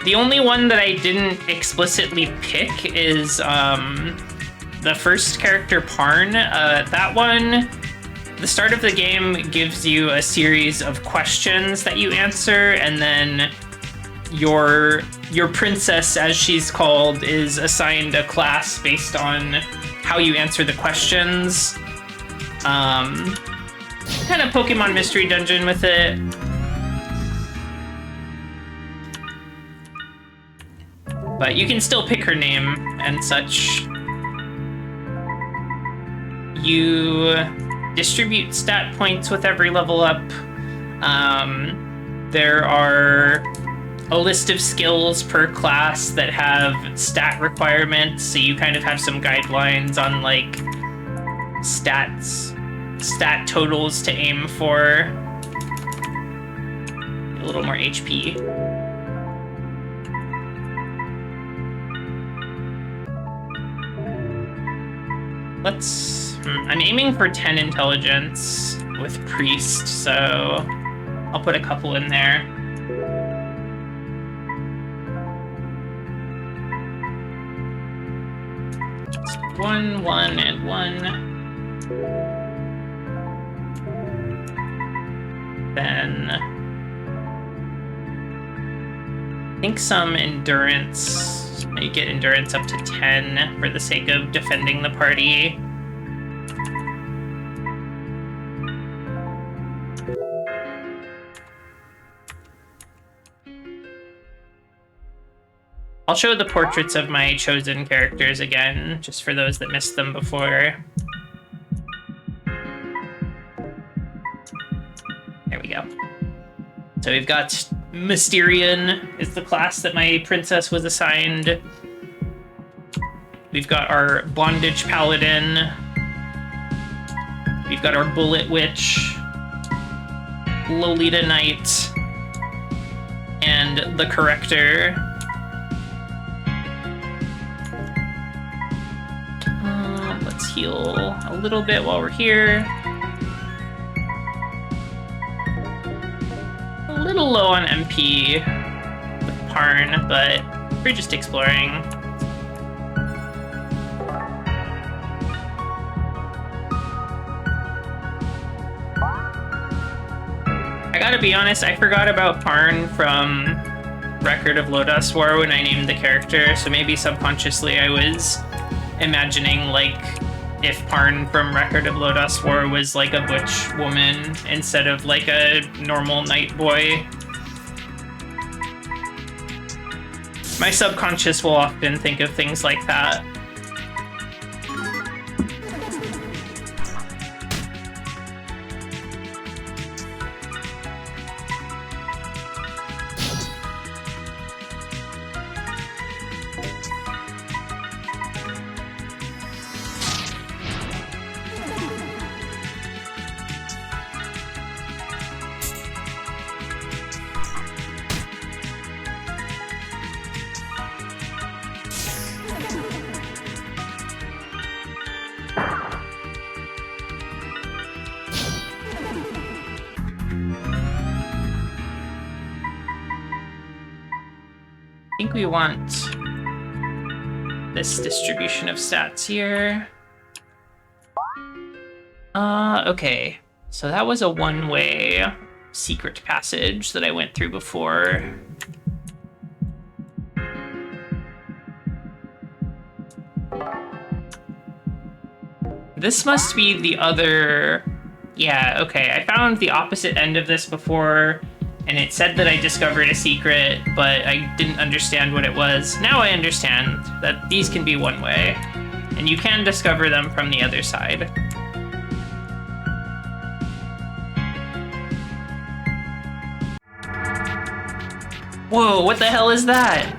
The only one that I didn't explicitly pick is the first character, Parn. That one, the start of the game gives you a series of questions that you answer, and then your princess, as she's called, is assigned a class based on how you answer the questions. Kind of Pokemon Mystery Dungeon with it. But you can still pick her name and such. You distribute stat points with every level up. There are a list of skills per class that have stat requirements, so you kind of have some guidelines on like stat totals to aim for. A little more HP. I'm aiming for 10 intelligence with priest, so I'll put a couple in there. 1, 1, and 1. Then I think some endurance. You get endurance up to 10 for the sake of defending the party. I'll show the portraits of my chosen characters again, just for those that missed them before. There we go. So we've got Mysterian is the class that my princess was assigned. We've got our Bondage Paladin. We've got our Bullet Witch, Lolita Knight, and the Corrector. Let's heal a little bit while we're here. A little low on MP with Parn, but we're just exploring. I gotta be honest, I forgot about Parn from Record of Lodoss War when I named the character, so maybe subconsciously I was imagining, like, if Parn from Record of Lodoss War was like a butch woman instead of like a normal knight boy. My subconscious will often think of things like that. I think we want this distribution of stats here. Okay. So that was a one-way secret passage that I went through before. This must be the other... Yeah, okay. I found the opposite end of this before, and it said that I discovered a secret, but I didn't understand what it was. Now I understand that these can be one way, and you can discover them from the other side. Whoa, what the hell is that?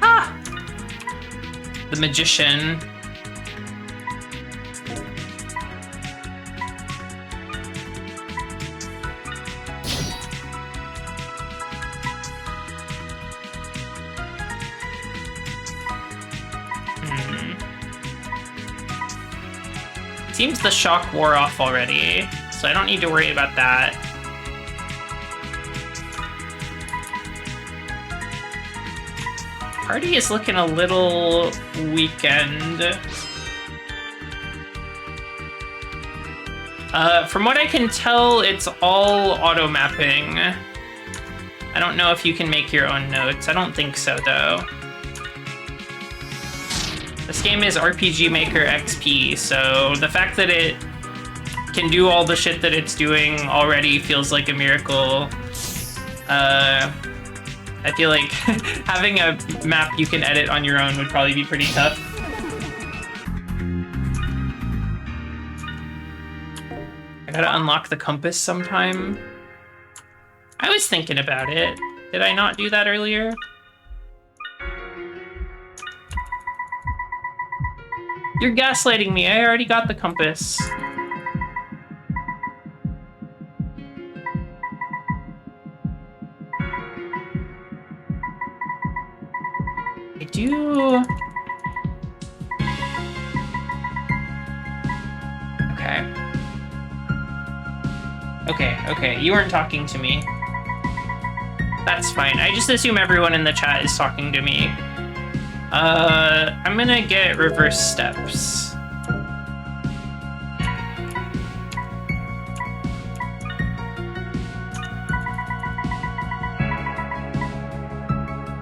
Ah! The magician. Seems the shock wore off already, so I don't need to worry about that. Party is looking a little weakened. From what I can tell, it's all auto-mapping. I don't know if you can make your own notes. I don't think so, though. This game is RPG Maker XP, so the fact that it can do all the shit that it's doing already feels like a miracle. I feel like having a map you can edit on your own would probably be pretty tough. I gotta unlock the compass sometime. I was thinking about it. Did I not do that earlier? You're gaslighting me. I already got the compass. I do... Okay. Okay, you weren't talking to me. That's fine. I just assume everyone in the chat is talking to me. I'm gonna get reverse steps.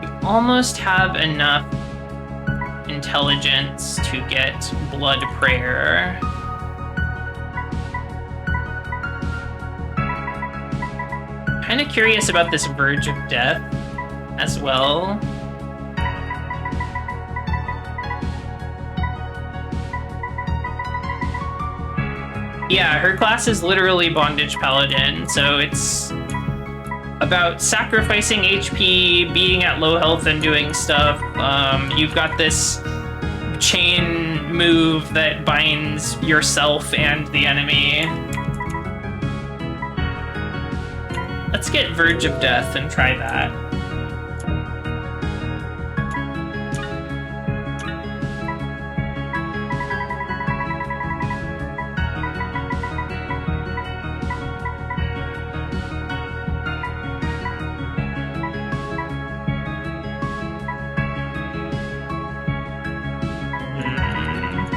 We almost have enough intelligence to get blood prayer. Kind of curious about this verge of death as well. Yeah, her class is literally Bondage Paladin, so it's about sacrificing HP, being at low health and doing stuff. You've got this chain move that binds yourself and the enemy. Let's get Verge of Death and try that.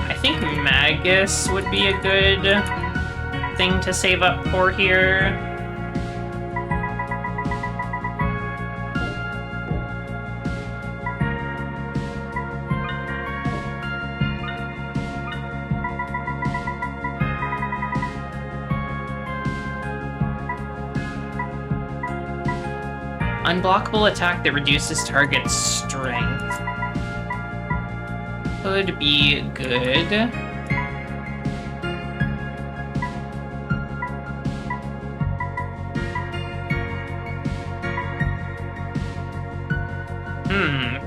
I think Magus would be a good thing to save up for here. Unblockable attack that reduces target strength. Could be good.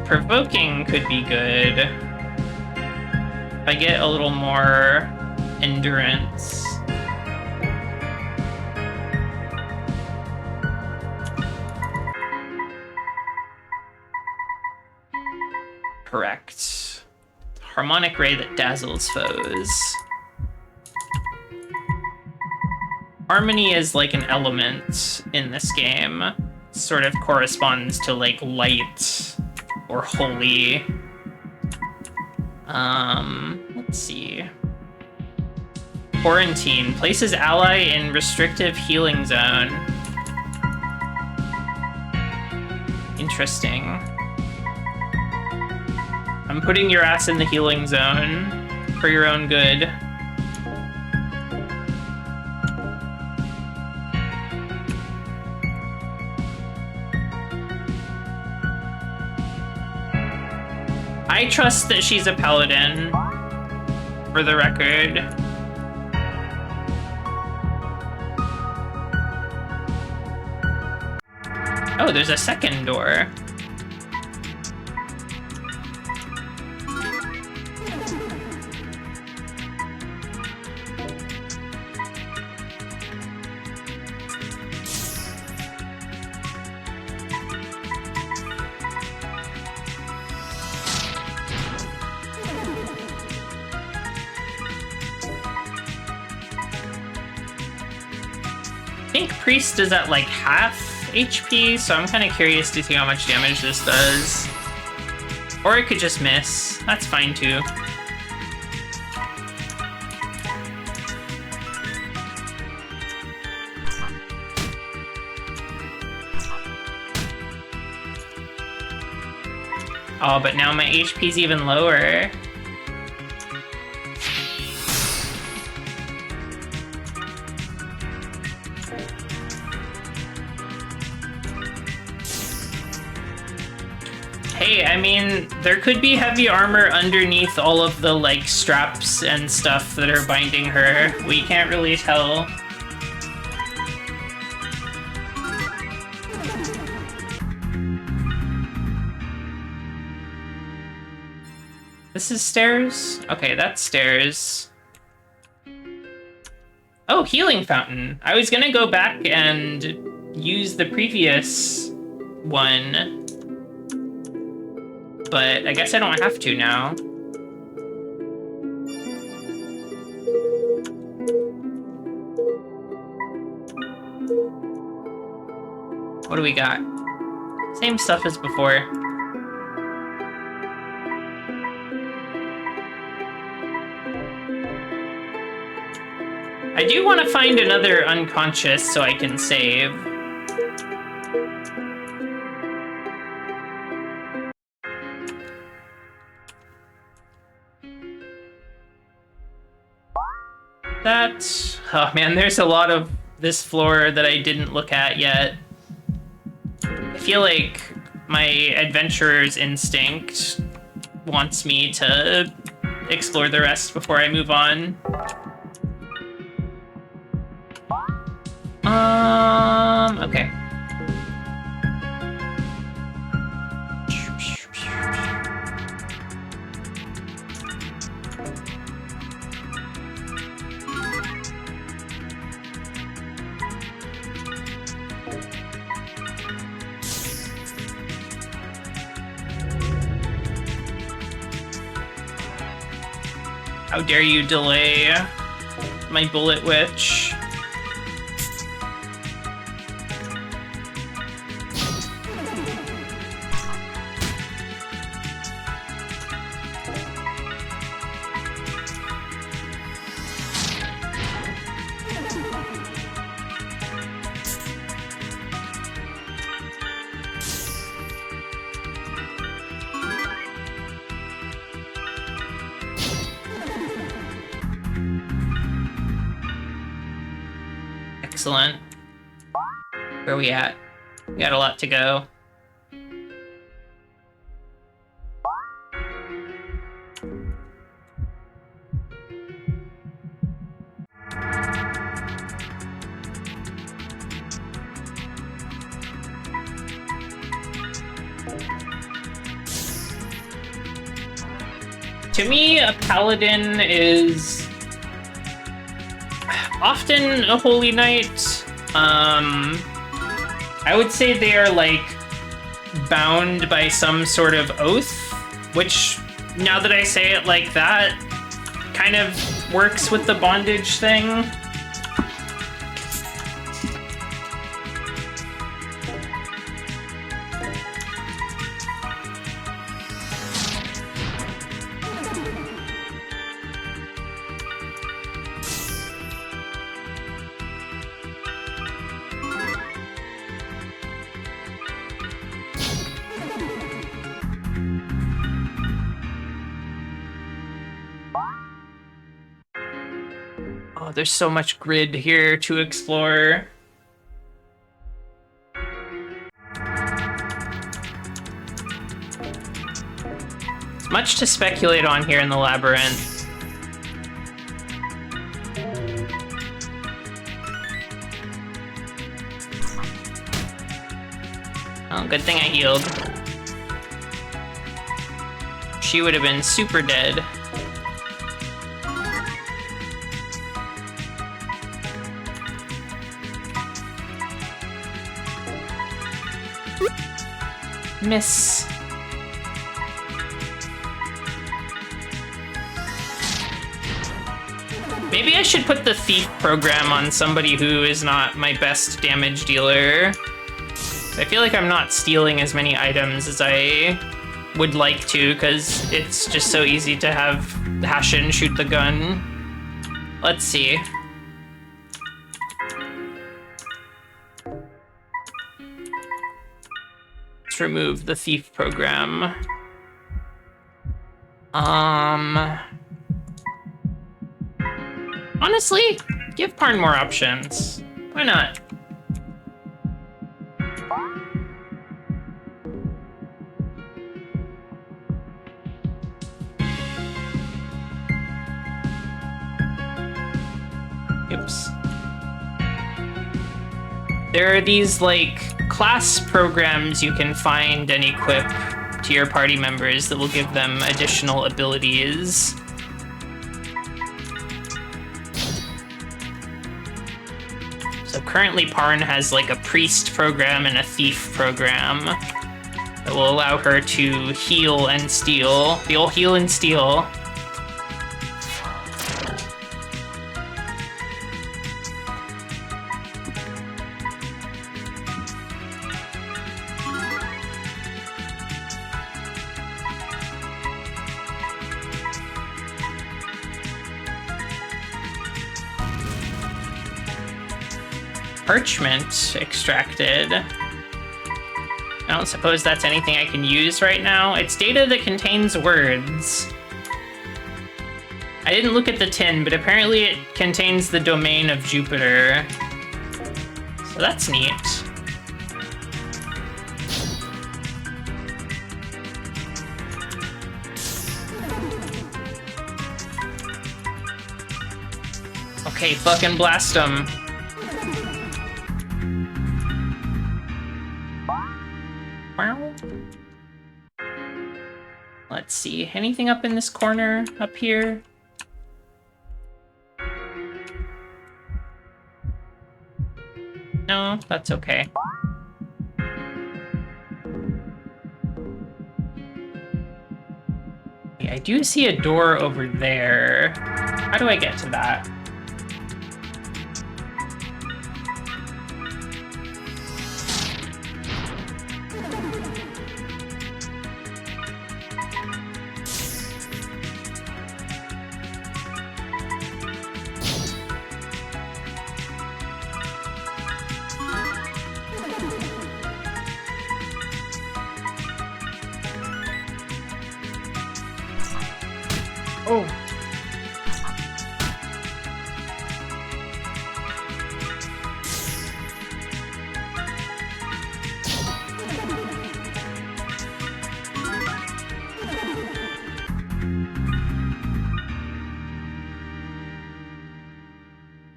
Provoking could be good. If I get a little more endurance. Correct. Harmonic Ray that dazzles foes. Harmony is like an element in this game. Sort of corresponds to like light or holy. Let's see. Quarantine. Places ally in restrictive healing zone. Interesting. I'm putting your ass in the healing zone for your own good. I trust that she's a paladin, for the record. Oh, there's a second door. I think Priest is at like half HP, so I'm kind of curious to see how much damage this does. Or it could just miss. That's fine too. Oh, but now my HP's even lower. Hey, I mean, there could be heavy armor underneath all of the, like, straps and stuff that are binding her. We can't really tell. This is stairs? Okay, that's stairs. Oh, healing fountain. I was gonna go back and use the previous one, but I guess I don't have to now. What do we got? Same stuff as before. I do want to find another unconscious so I can save. Oh man, there's a lot of this floor that I didn't look at yet. I feel like my adventurer's instinct wants me to explore the rest before I move on. Okay. How dare you delay my bullet witch? Excellent. Where are we at? We got a lot to go. To me, a paladin is often a holy knight. I would say they are like bound by some sort of oath, which now that I say it like that, kind of works with the bondage thing. Oh, there's so much grid here to explore. There's much to speculate on here in the labyrinth. Oh, good thing I healed. She would have been super dead. Miss. Maybe I should put the thief program on somebody who is not my best damage dealer. I feel like I'm not stealing as many items as I would like to, because it's just so easy to have Hashin shoot the gun. Let's see. Remove the thief program. Honestly, give Parn more options. Why not? Oops. There are these, like, class programs you can find and equip to your party members that will give them additional abilities. So currently Parn has like a priest program and a thief program that will allow her to heal and steal. The old heal and steal. Parchment extracted. I don't suppose that's anything I can use right now. It's data that contains words. I didn't look at the tin, but apparently it contains the domain of Jupiter. So that's neat. Okay, fucking blast them. Wow. Let's see, anything up in this corner, up here? No, that's okay. Yeah, I do see a door over there. How do I get to that? Oh.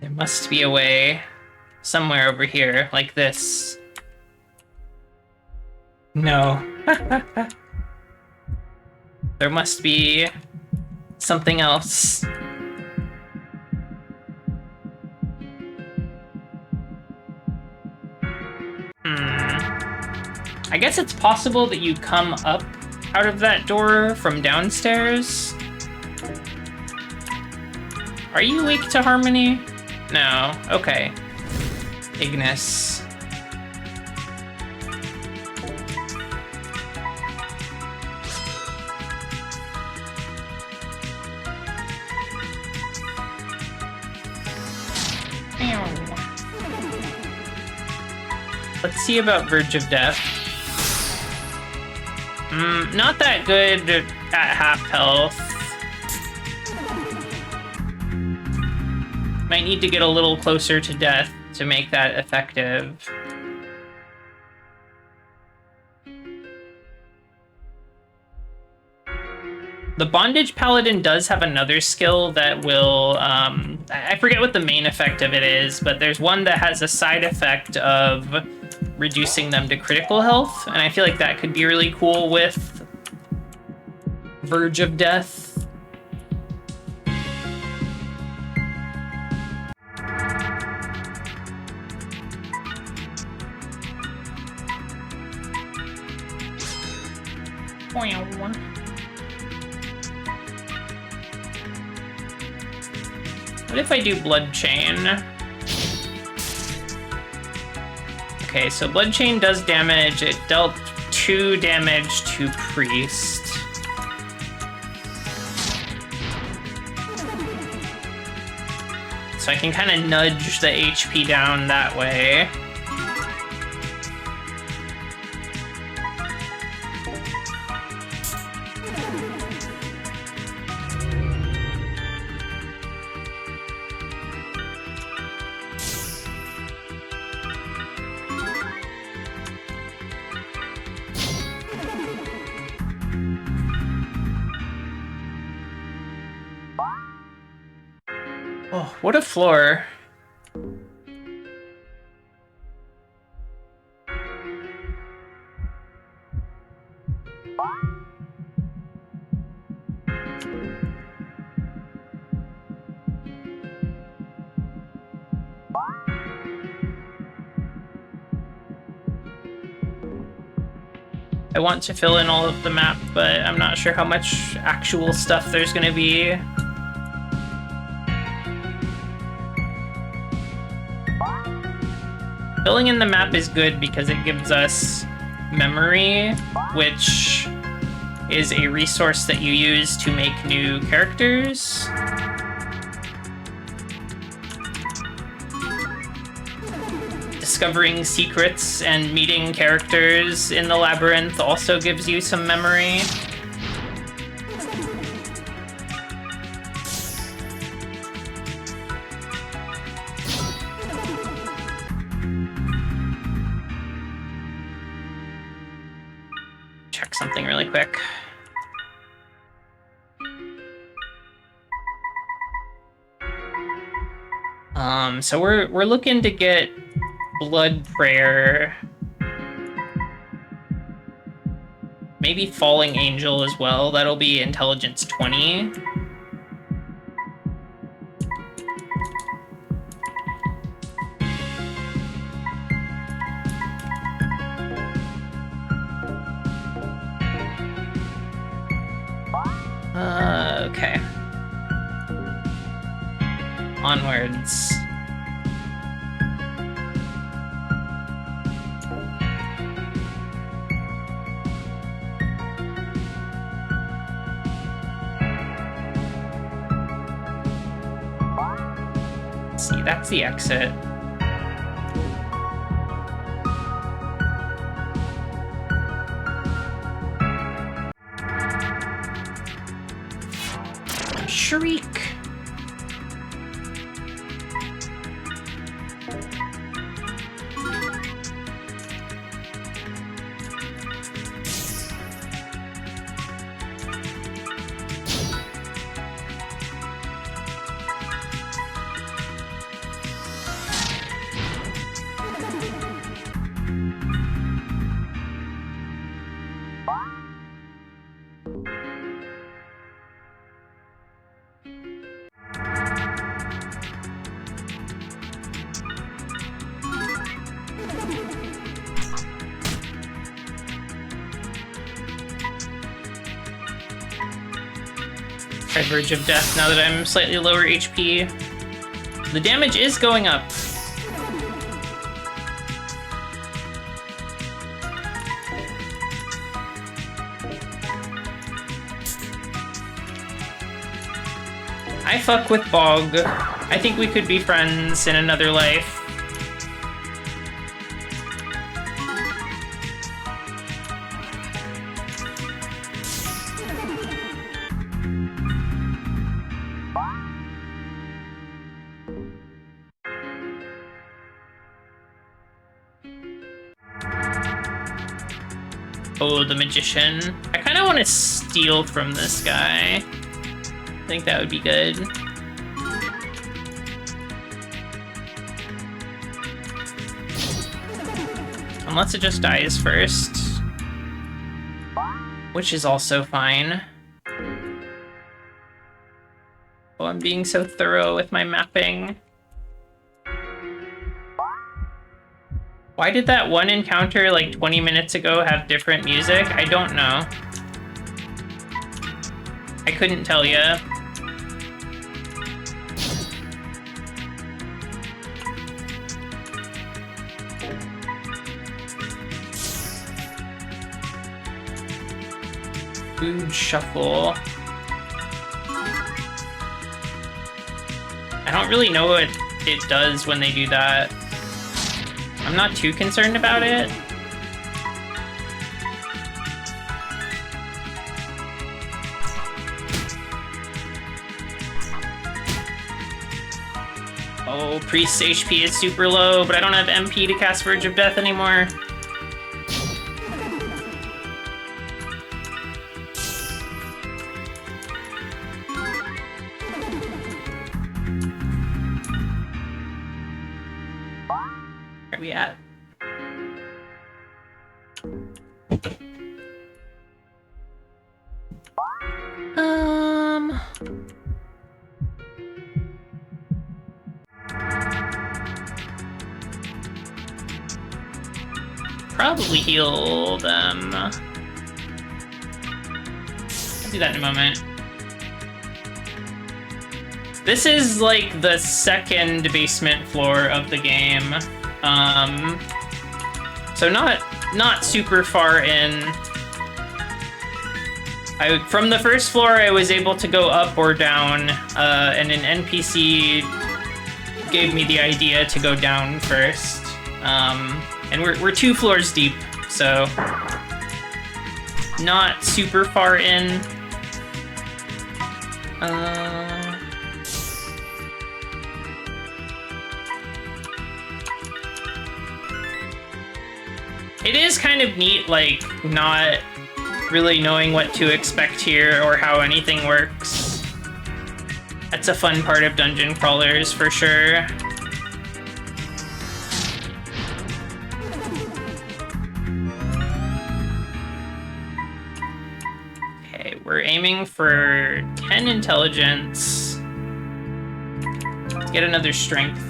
There must be a way somewhere over here, like this. No. There must be something else. I guess it's possible that you come up out of that door from downstairs. Are you weak to Harmony? No. Okay. Ignis. Let's see about Verge of Death. Not that good at half health. Might need to get a little closer to death to make that effective. The Bondage Paladin does have another skill that will, I forget what the main effect of it is, but there's one that has a side effect of reducing them to critical health, and I feel like that could be really cool with Verge of Death. What if I do Blood Chain? Okay, so Blood Chain does damage. It dealt 2 damage to Priest. So I can kind of nudge the HP down that way. Oh, what a floor. I want to fill in all of the map, but I'm not sure how much actual stuff there's gonna be. Filling in the map is good because it gives us memory, which is a resource that you use to make new discovering secrets and meeting characters in the labyrinth also gives you some memory. Check something really quick. So we're looking to get Blood Prayer. Maybe Falling Angel as well. That'll be Intelligence 20. Okay. Onwards. See, that's the exit. Shriek. Verge of death now that I'm slightly lower HP. The damage is going up. I fuck with Bog. I think we could be friends in another life. Oh, the Magician. I kind of want to steal from this guy. I think that would be good. Unless it just dies first. Which is also fine. Oh, I'm being so thorough with my mapping. Why did that one encounter like 20 minutes ago have different music? I don't know. I couldn't tell you. Food Shuffle. I don't really know what it does when they do that. I'm not too concerned about it. Oh, Priest's HP is super low, but I don't have MP to cast Verge of Death anymore. Where are we at? Probably heal them. I'll do that in a moment. This is like the second basement floor of the game. So not super far in. From the first floor, I was able to go up or down, and an NPC gave me the idea to go down first. And we're 2 floors deep, so not super far in. It is kind of neat, like, not really knowing what to expect here or how anything works. That's a fun part of dungeon crawlers, for sure. Okay, we're aiming for 10 intelligence. Let's get another strength.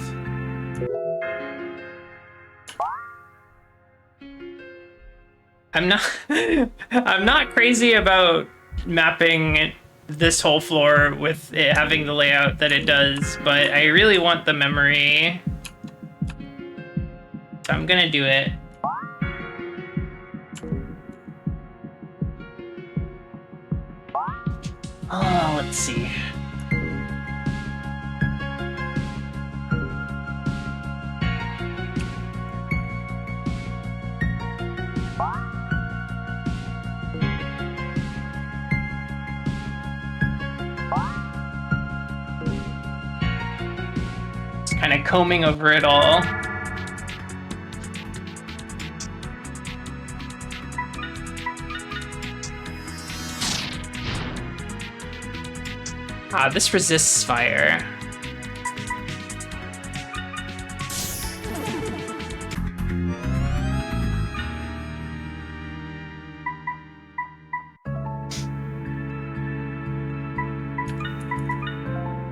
I'm not crazy about mapping this whole floor with it having the layout that it does, but I really want the memory. So I'm gonna do it. Oh, let's see. Kind of combing over it all. Ah, this resists fire.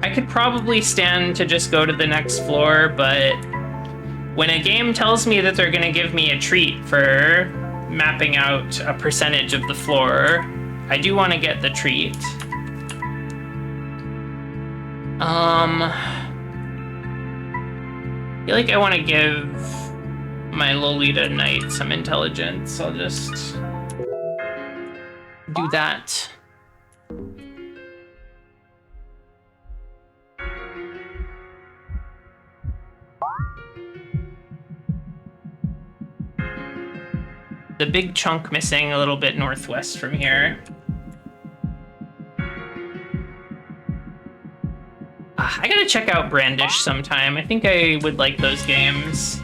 I could probably stand to just go to the next floor, but when a game tells me that they're gonna give me a treat for mapping out a percentage of the floor, I do want to get the treat. I feel like I want to give my Lolita Knight some intelligence. I'll just do that. The big chunk missing a little bit northwest from here. I gotta check out Brandish sometime. I think I would like those games.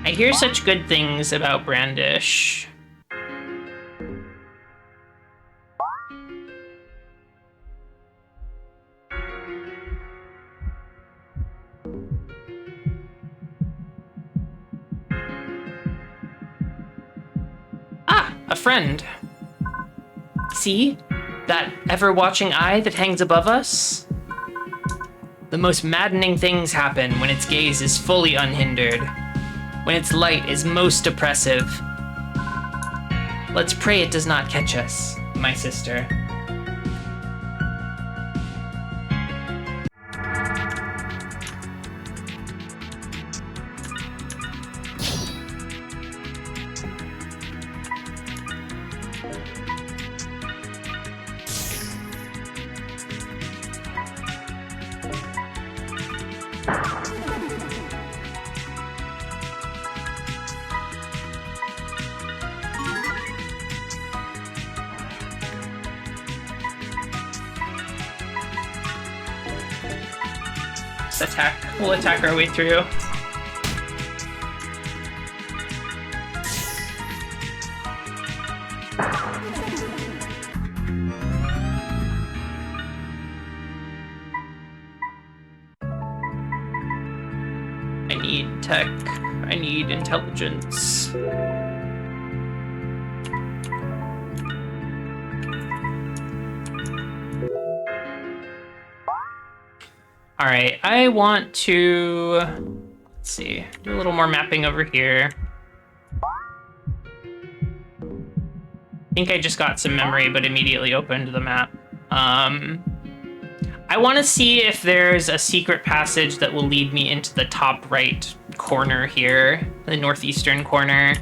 I hear such good things about Brandish. Ah, a friend. See? That ever-watching eye that hangs above us? The most maddening things happen when its gaze is fully unhindered. When its light is most oppressive. Let's pray it does not catch us, my sister. We'll attack our way through. I need tech. I need intelligence. All right, I want to, let's see, do a little more mapping over here. I think I just got some memory, but immediately opened the map. I I want to see if there's a secret passage that will lead me into the top right corner here, the northeastern corner.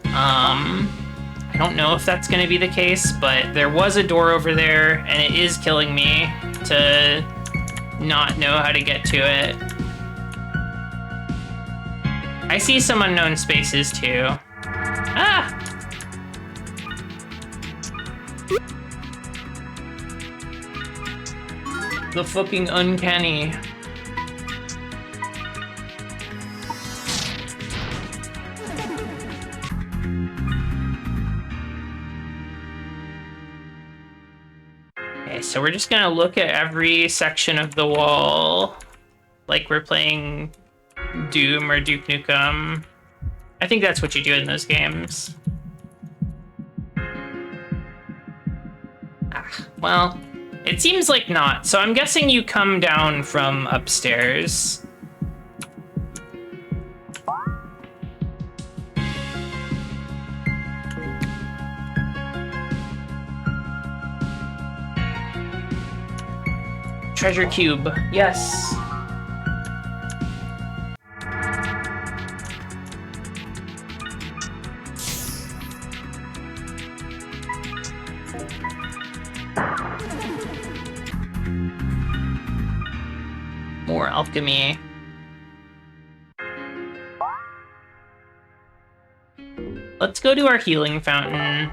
I don't know if that's going to be the case, but there was a door over there, and it is killing me to not know how to get to it. I see some unknown spaces, too. Ah! The fucking uncanny. Okay, so we're just gonna look at every section of the wall like we're playing Doom or Duke Nukem. I think that's what you do in those games. Well, it seems like not. So I'm guessing you come down from upstairs. Treasure cube, yes. More alchemy. Let's go to our healing fountain.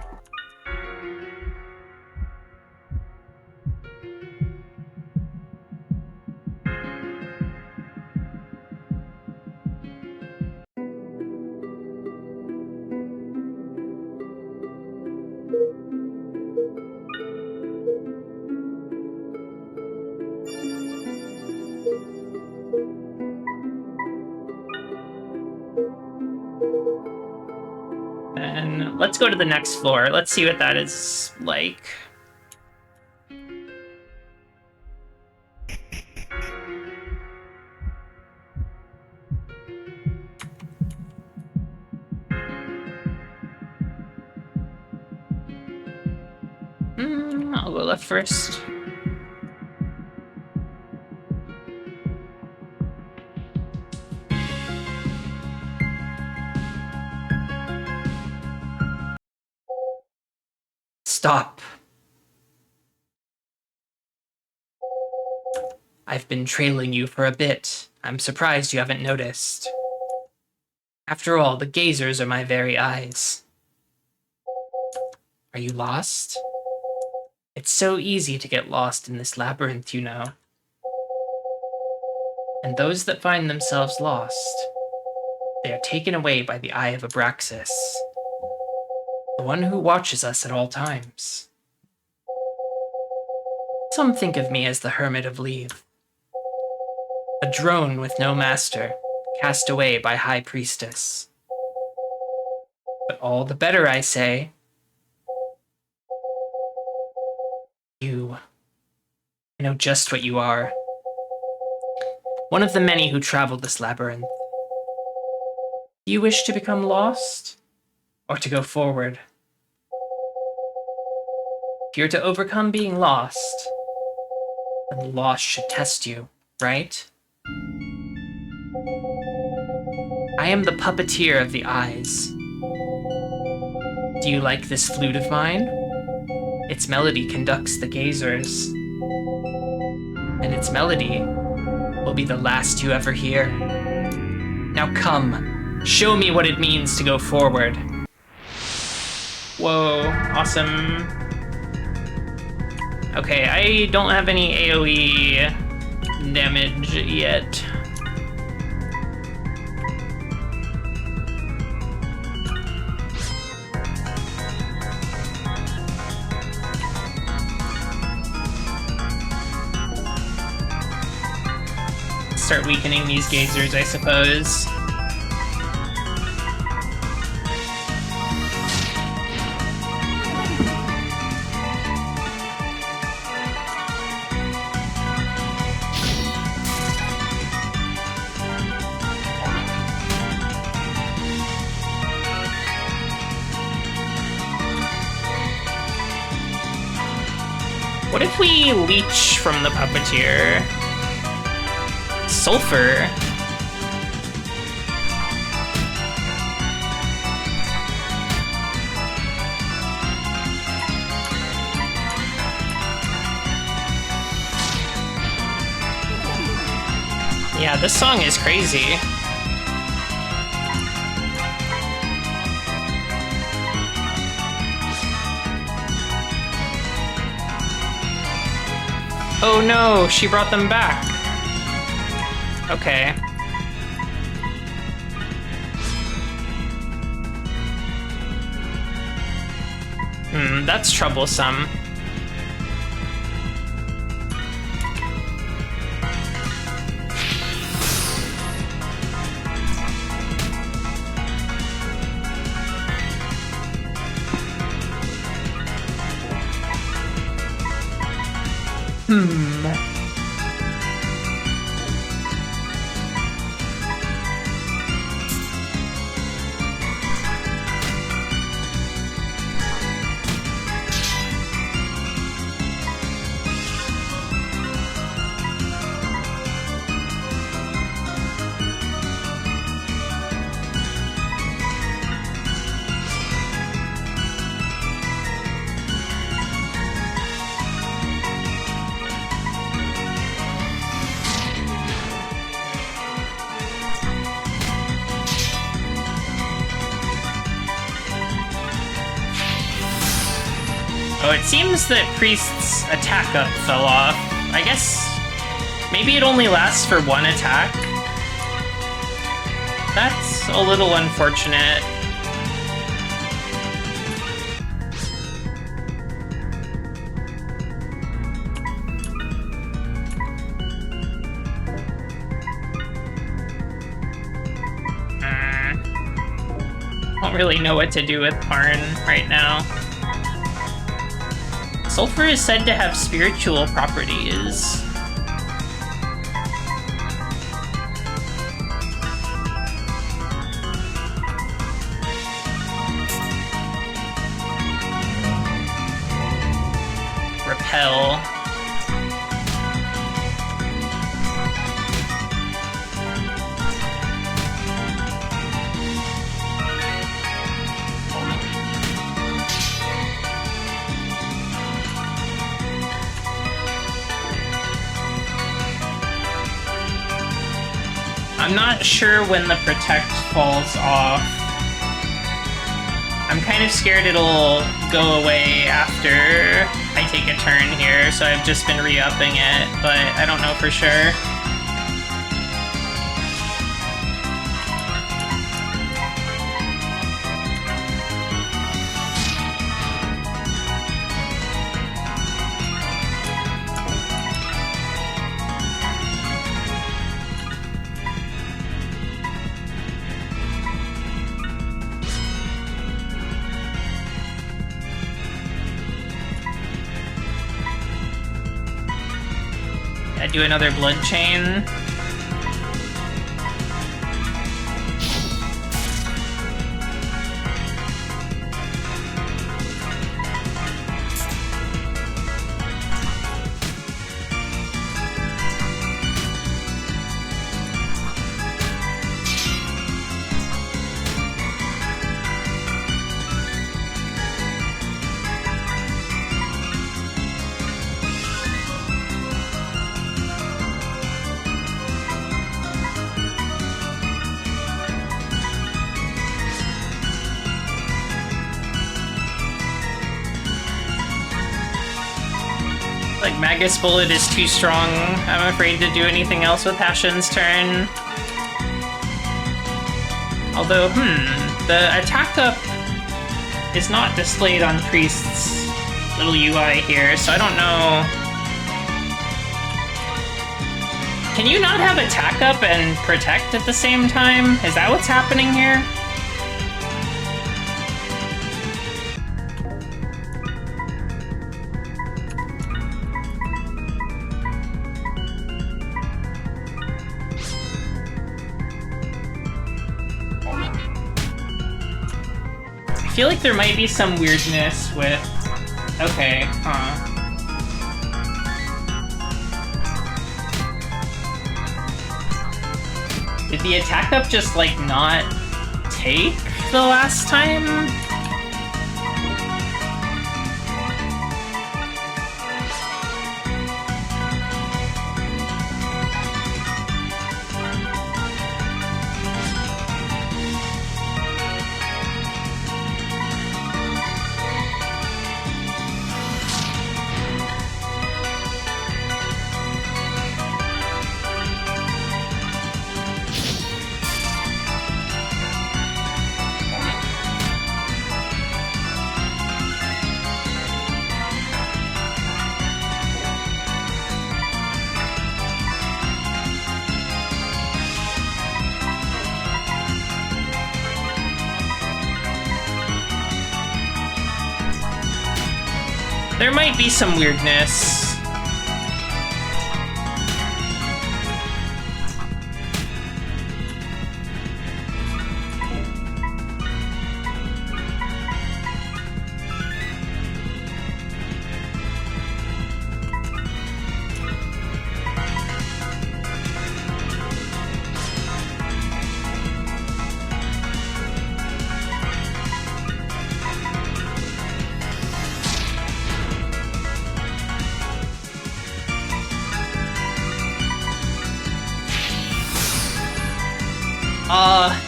And let's go to the next floor. Let's see what that is like. I'll go left first. Stop. I've been trailing you for a bit. I'm surprised you haven't noticed. After all, the gazers are my very eyes. Are you lost? It's so easy to get lost in this labyrinth, you know. And those that find themselves lost, they are taken away by the eye of Abraxas, the one who watches us at all times. Some think of me as the Hermit of Leave, a drone with no master, cast away by High Priestess. But all the better, I say. I know just what you are. One of the many who traveled this labyrinth. Do you wish to become lost? Or to go forward? If you're to overcome being lost, then the lost should test you, right? I am the puppeteer of the eyes. Do you like this flute of mine? Its melody conducts the gazers. And its melody will be the last you ever hear. Now come, show me what it means to go forward. Whoa, awesome. Okay, I don't have any AoE damage yet. Start weakening these gazers, I suppose. What if we leech from the puppeteer? Sulfur? Yeah, this song is crazy. Oh no, she brought them back. Okay. That's troublesome. Oh, it seems that Priest's attack up fell off. I guess maybe it only lasts for one attack. That's a little unfortunate. Don't really know what to do with Parn right now. Sulfur is said to have spiritual properties. Repel. I'm not sure when the Protect falls off. I'm kind of scared it'll go away after I take a turn here, so I've just been re-upping it, but I don't know for sure. I do another blood chain. Like, Magus Bullet is too strong. I'm afraid to do anything else with Hashin's turn. Although, the attack up is not displayed on Priest's little UI here, so I don't know. Can you not have attack up and protect at the same time? Is that what's happening here? I feel like there might be some weirdness with... Okay, huh. Did the attack up just, like, not take the last time? There might be some weirdness.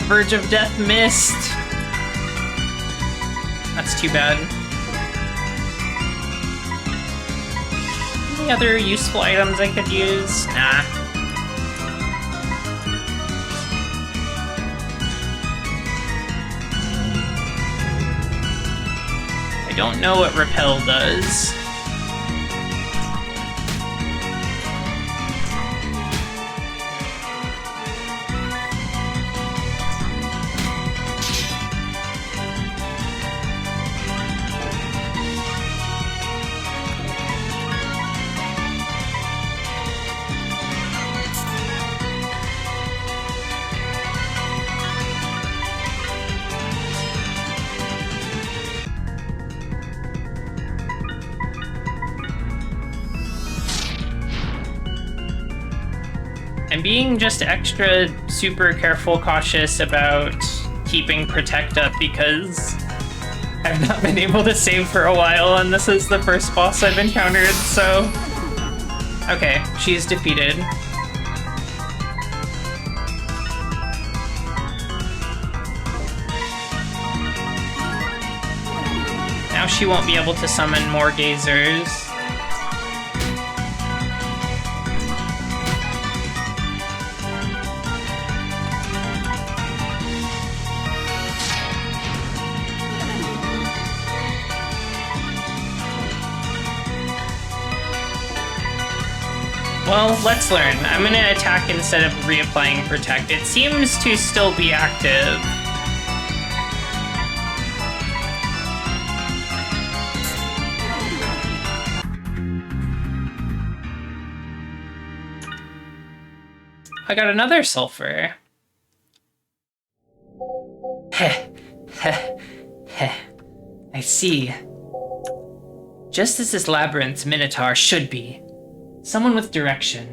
Verge of Death missed. That's too bad. Any other useful items I could use? Nah. I don't know what Repel does. I'm being just extra super careful, cautious about keeping Protect up because I've not been able to save for a while and this is the first boss I've encountered, so... Okay, she's defeated. Now she won't be able to summon more Gazers. Well, let's learn. I'm gonna attack instead of reapplying Protect. It seems to still be active. I got another sulfur. Heh, heh, heh. I see. Just as this labyrinth's Minotaur should be. Someone with direction.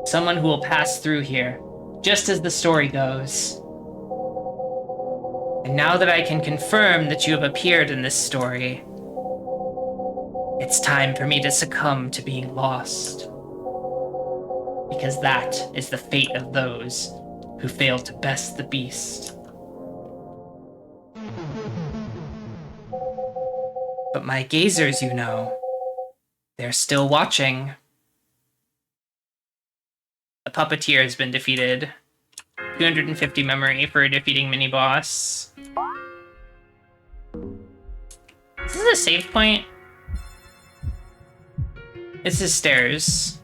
Someone who will pass through here, just as the story goes. And now that I can confirm that you have appeared in this story, it's time for me to succumb to being lost. Because that is the fate of those who fail to best the beast. But my Gazers, you know, they're still watching. The Puppeteer has been defeated. 250 memory for defeating mini-boss. Is this a save point? This is stairs.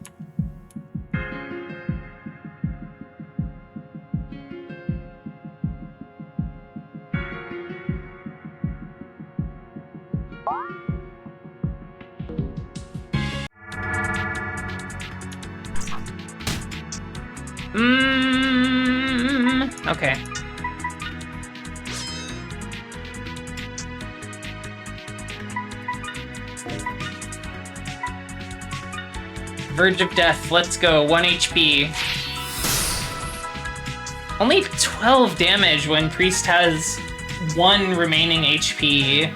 Okay. Verge of Death, let's go. 1 HP. Only 12 damage when Priest has 1 remaining HP.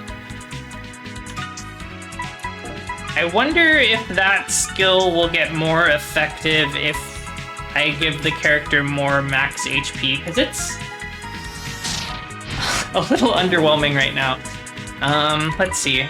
I wonder if that skill will get more effective if I give the character more max HP, because it's a little underwhelming right now. Let's see.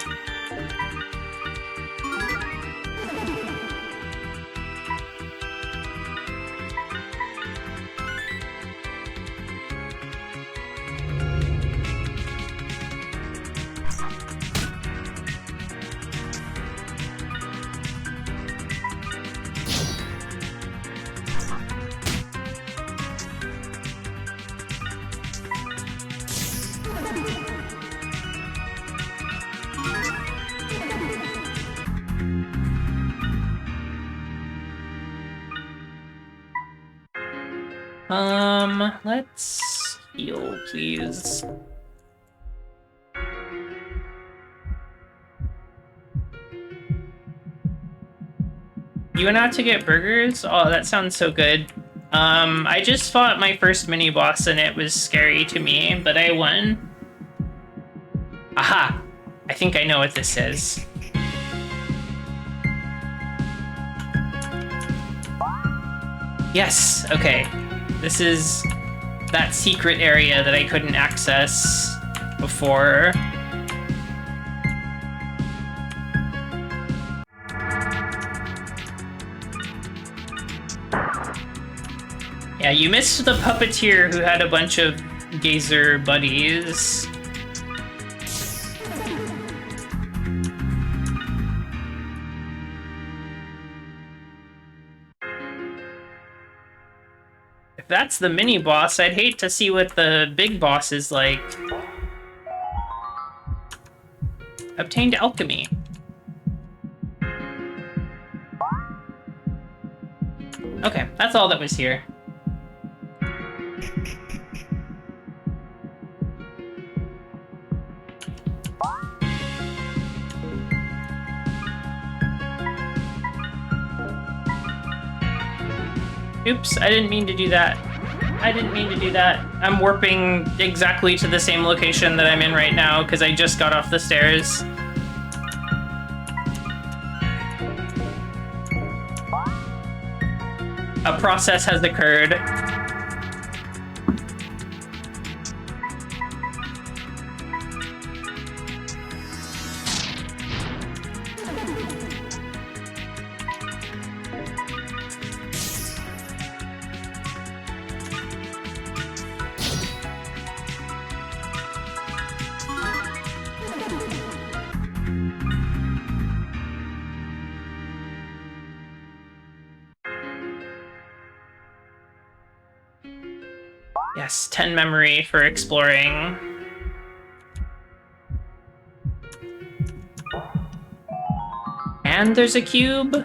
Let's heal, please. You went out to get burgers? Oh, that sounds so good. I just fought my first mini-boss and it was scary to me, but I won. Aha! I think I know what this is. Yes, okay. This is that secret area that I couldn't access before. Yeah, you missed the puppeteer who had a bunch of gazer buddies. If that's the mini-boss, I'd hate to see what the big boss is like. Obtained alchemy. Okay, that's all that was here. Oops, I didn't mean to do that. I didn't mean to do that. I'm warping exactly to the same location that I'm in right now because I just got off the stairs. A process has occurred. Yes, 10 memory for exploring. And there's a cube.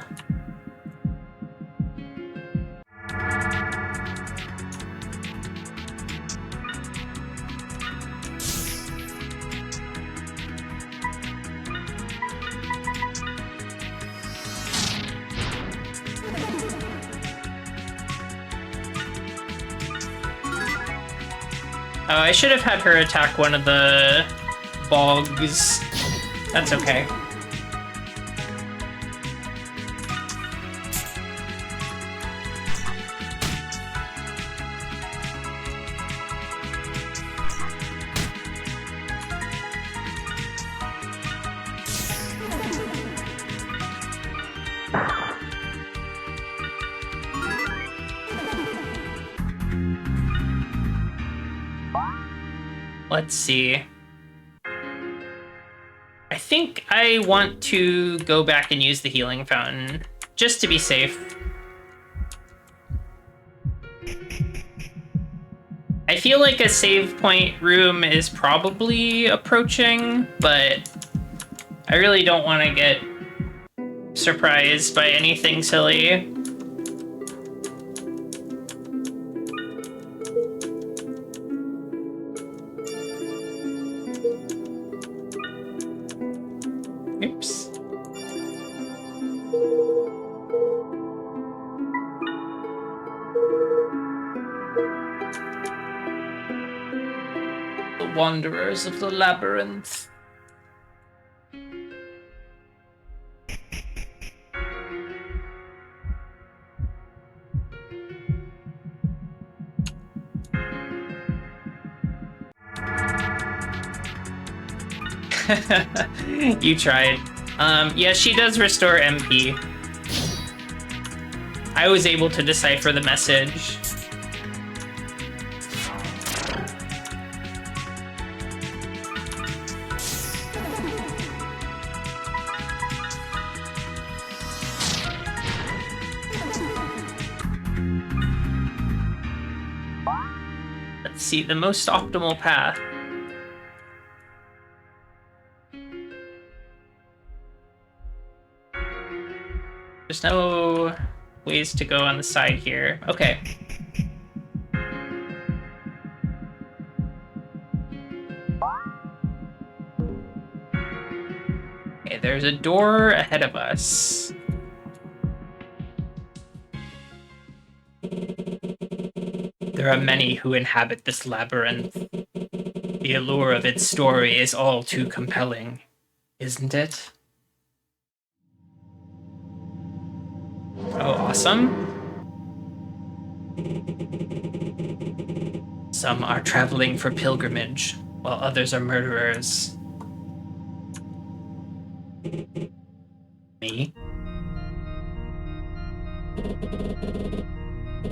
Oh, I should have had her attack one of the bogs. That's okay. Let's see. I think I want to go back and use the healing fountain, just to be safe. I feel like a save point room is probably approaching, but I really don't want to get surprised by anything silly. Oops. The wanderers of the labyrinth. You tried. Yeah, she does restore MP. I was able to decipher the message. Let's see, the most optimal path. There's no ways to go on the side here. Okay. Okay, there's a door ahead of us. There are many who inhabit this labyrinth. The allure of its story is all too compelling, isn't it? Oh, awesome. Some are traveling for pilgrimage, while others are murderers. Me?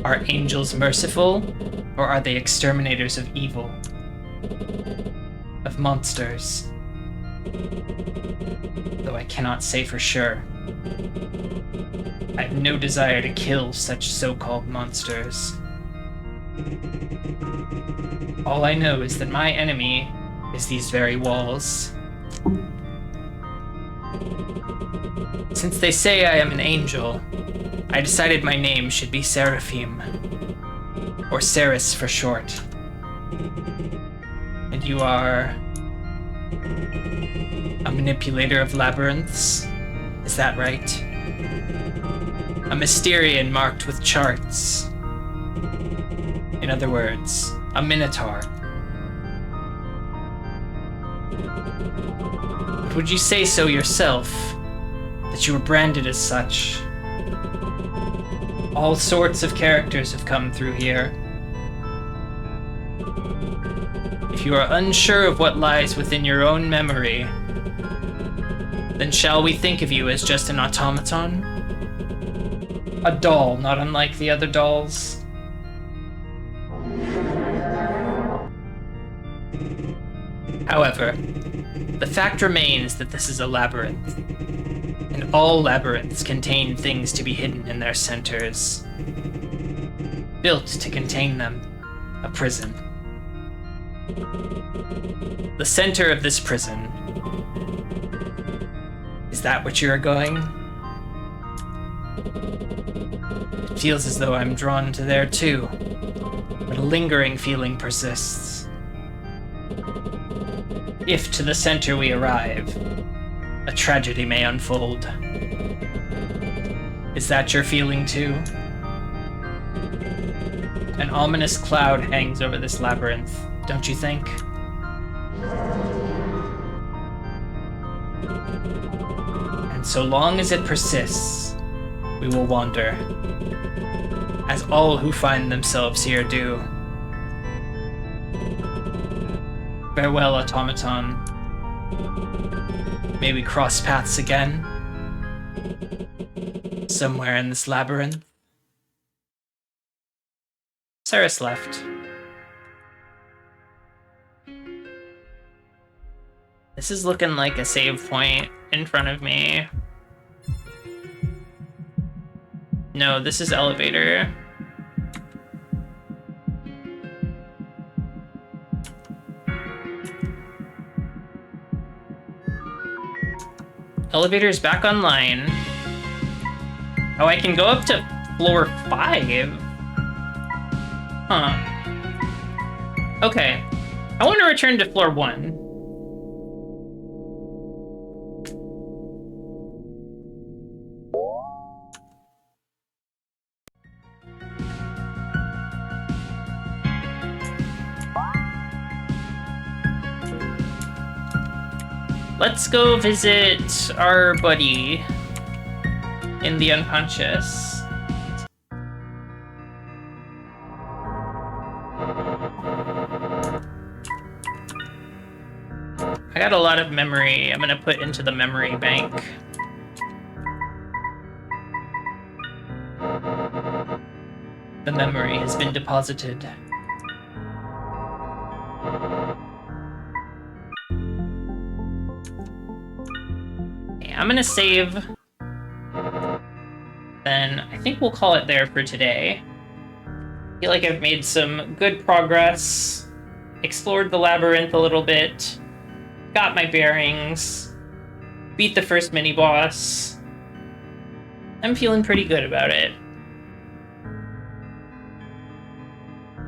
Are angels merciful, or are they exterminators of evil? Of monsters? Though I cannot say for sure. I have no desire to kill such so-called monsters. All I know is that my enemy is these very walls. Since they say I am an angel, I decided my name should be Seraphim, or Ceres for short. And you are a manipulator of labyrinths, is that right? A Mysterian marked with charts. In other words, a Minotaur. But would you say so yourself, that you were branded as such? All sorts of characters have come through here. If you are unsure of what lies within your own memory, then shall we think of you as just an automaton? A doll, not unlike the other dolls. However, the fact remains that this is a labyrinth, and all labyrinths contain things to be hidden in their centers. Built to contain them, a prison. The center of this prison. Is that what you are going? It feels as though I'm drawn to there too, but a lingering feeling persists. If to the center we arrive, a tragedy may unfold. Is that your feeling too? An ominous cloud hangs over this labyrinth, don't you think? And so long as it persists, we will wander, as all who find themselves here do. Farewell, automaton. May we cross paths again? Somewhere in this labyrinth? Ceres left. This is looking like a save point in front of me. No, this is elevator. Elevator is back online. Oh, I can go up to floor 5. Huh. Okay. I want to return to floor 1. Let's go visit our buddy in the unconscious. I got a lot of memory I'm gonna put into the memory bank. The memory has been deposited. Okay, I'm gonna save. Then I think we'll call it there for today. I feel like I've made some good progress, explored the labyrinth a little bit, got my bearings, beat the first mini-boss. I'm feeling pretty good about it.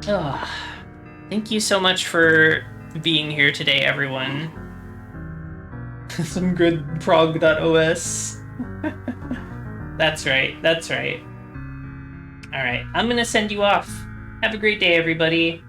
Ugh. Thank you so much for being here today, everyone. Some good prog.os. That's right, that's right. Alright, I'm gonna send you off. Have a great day, everybody.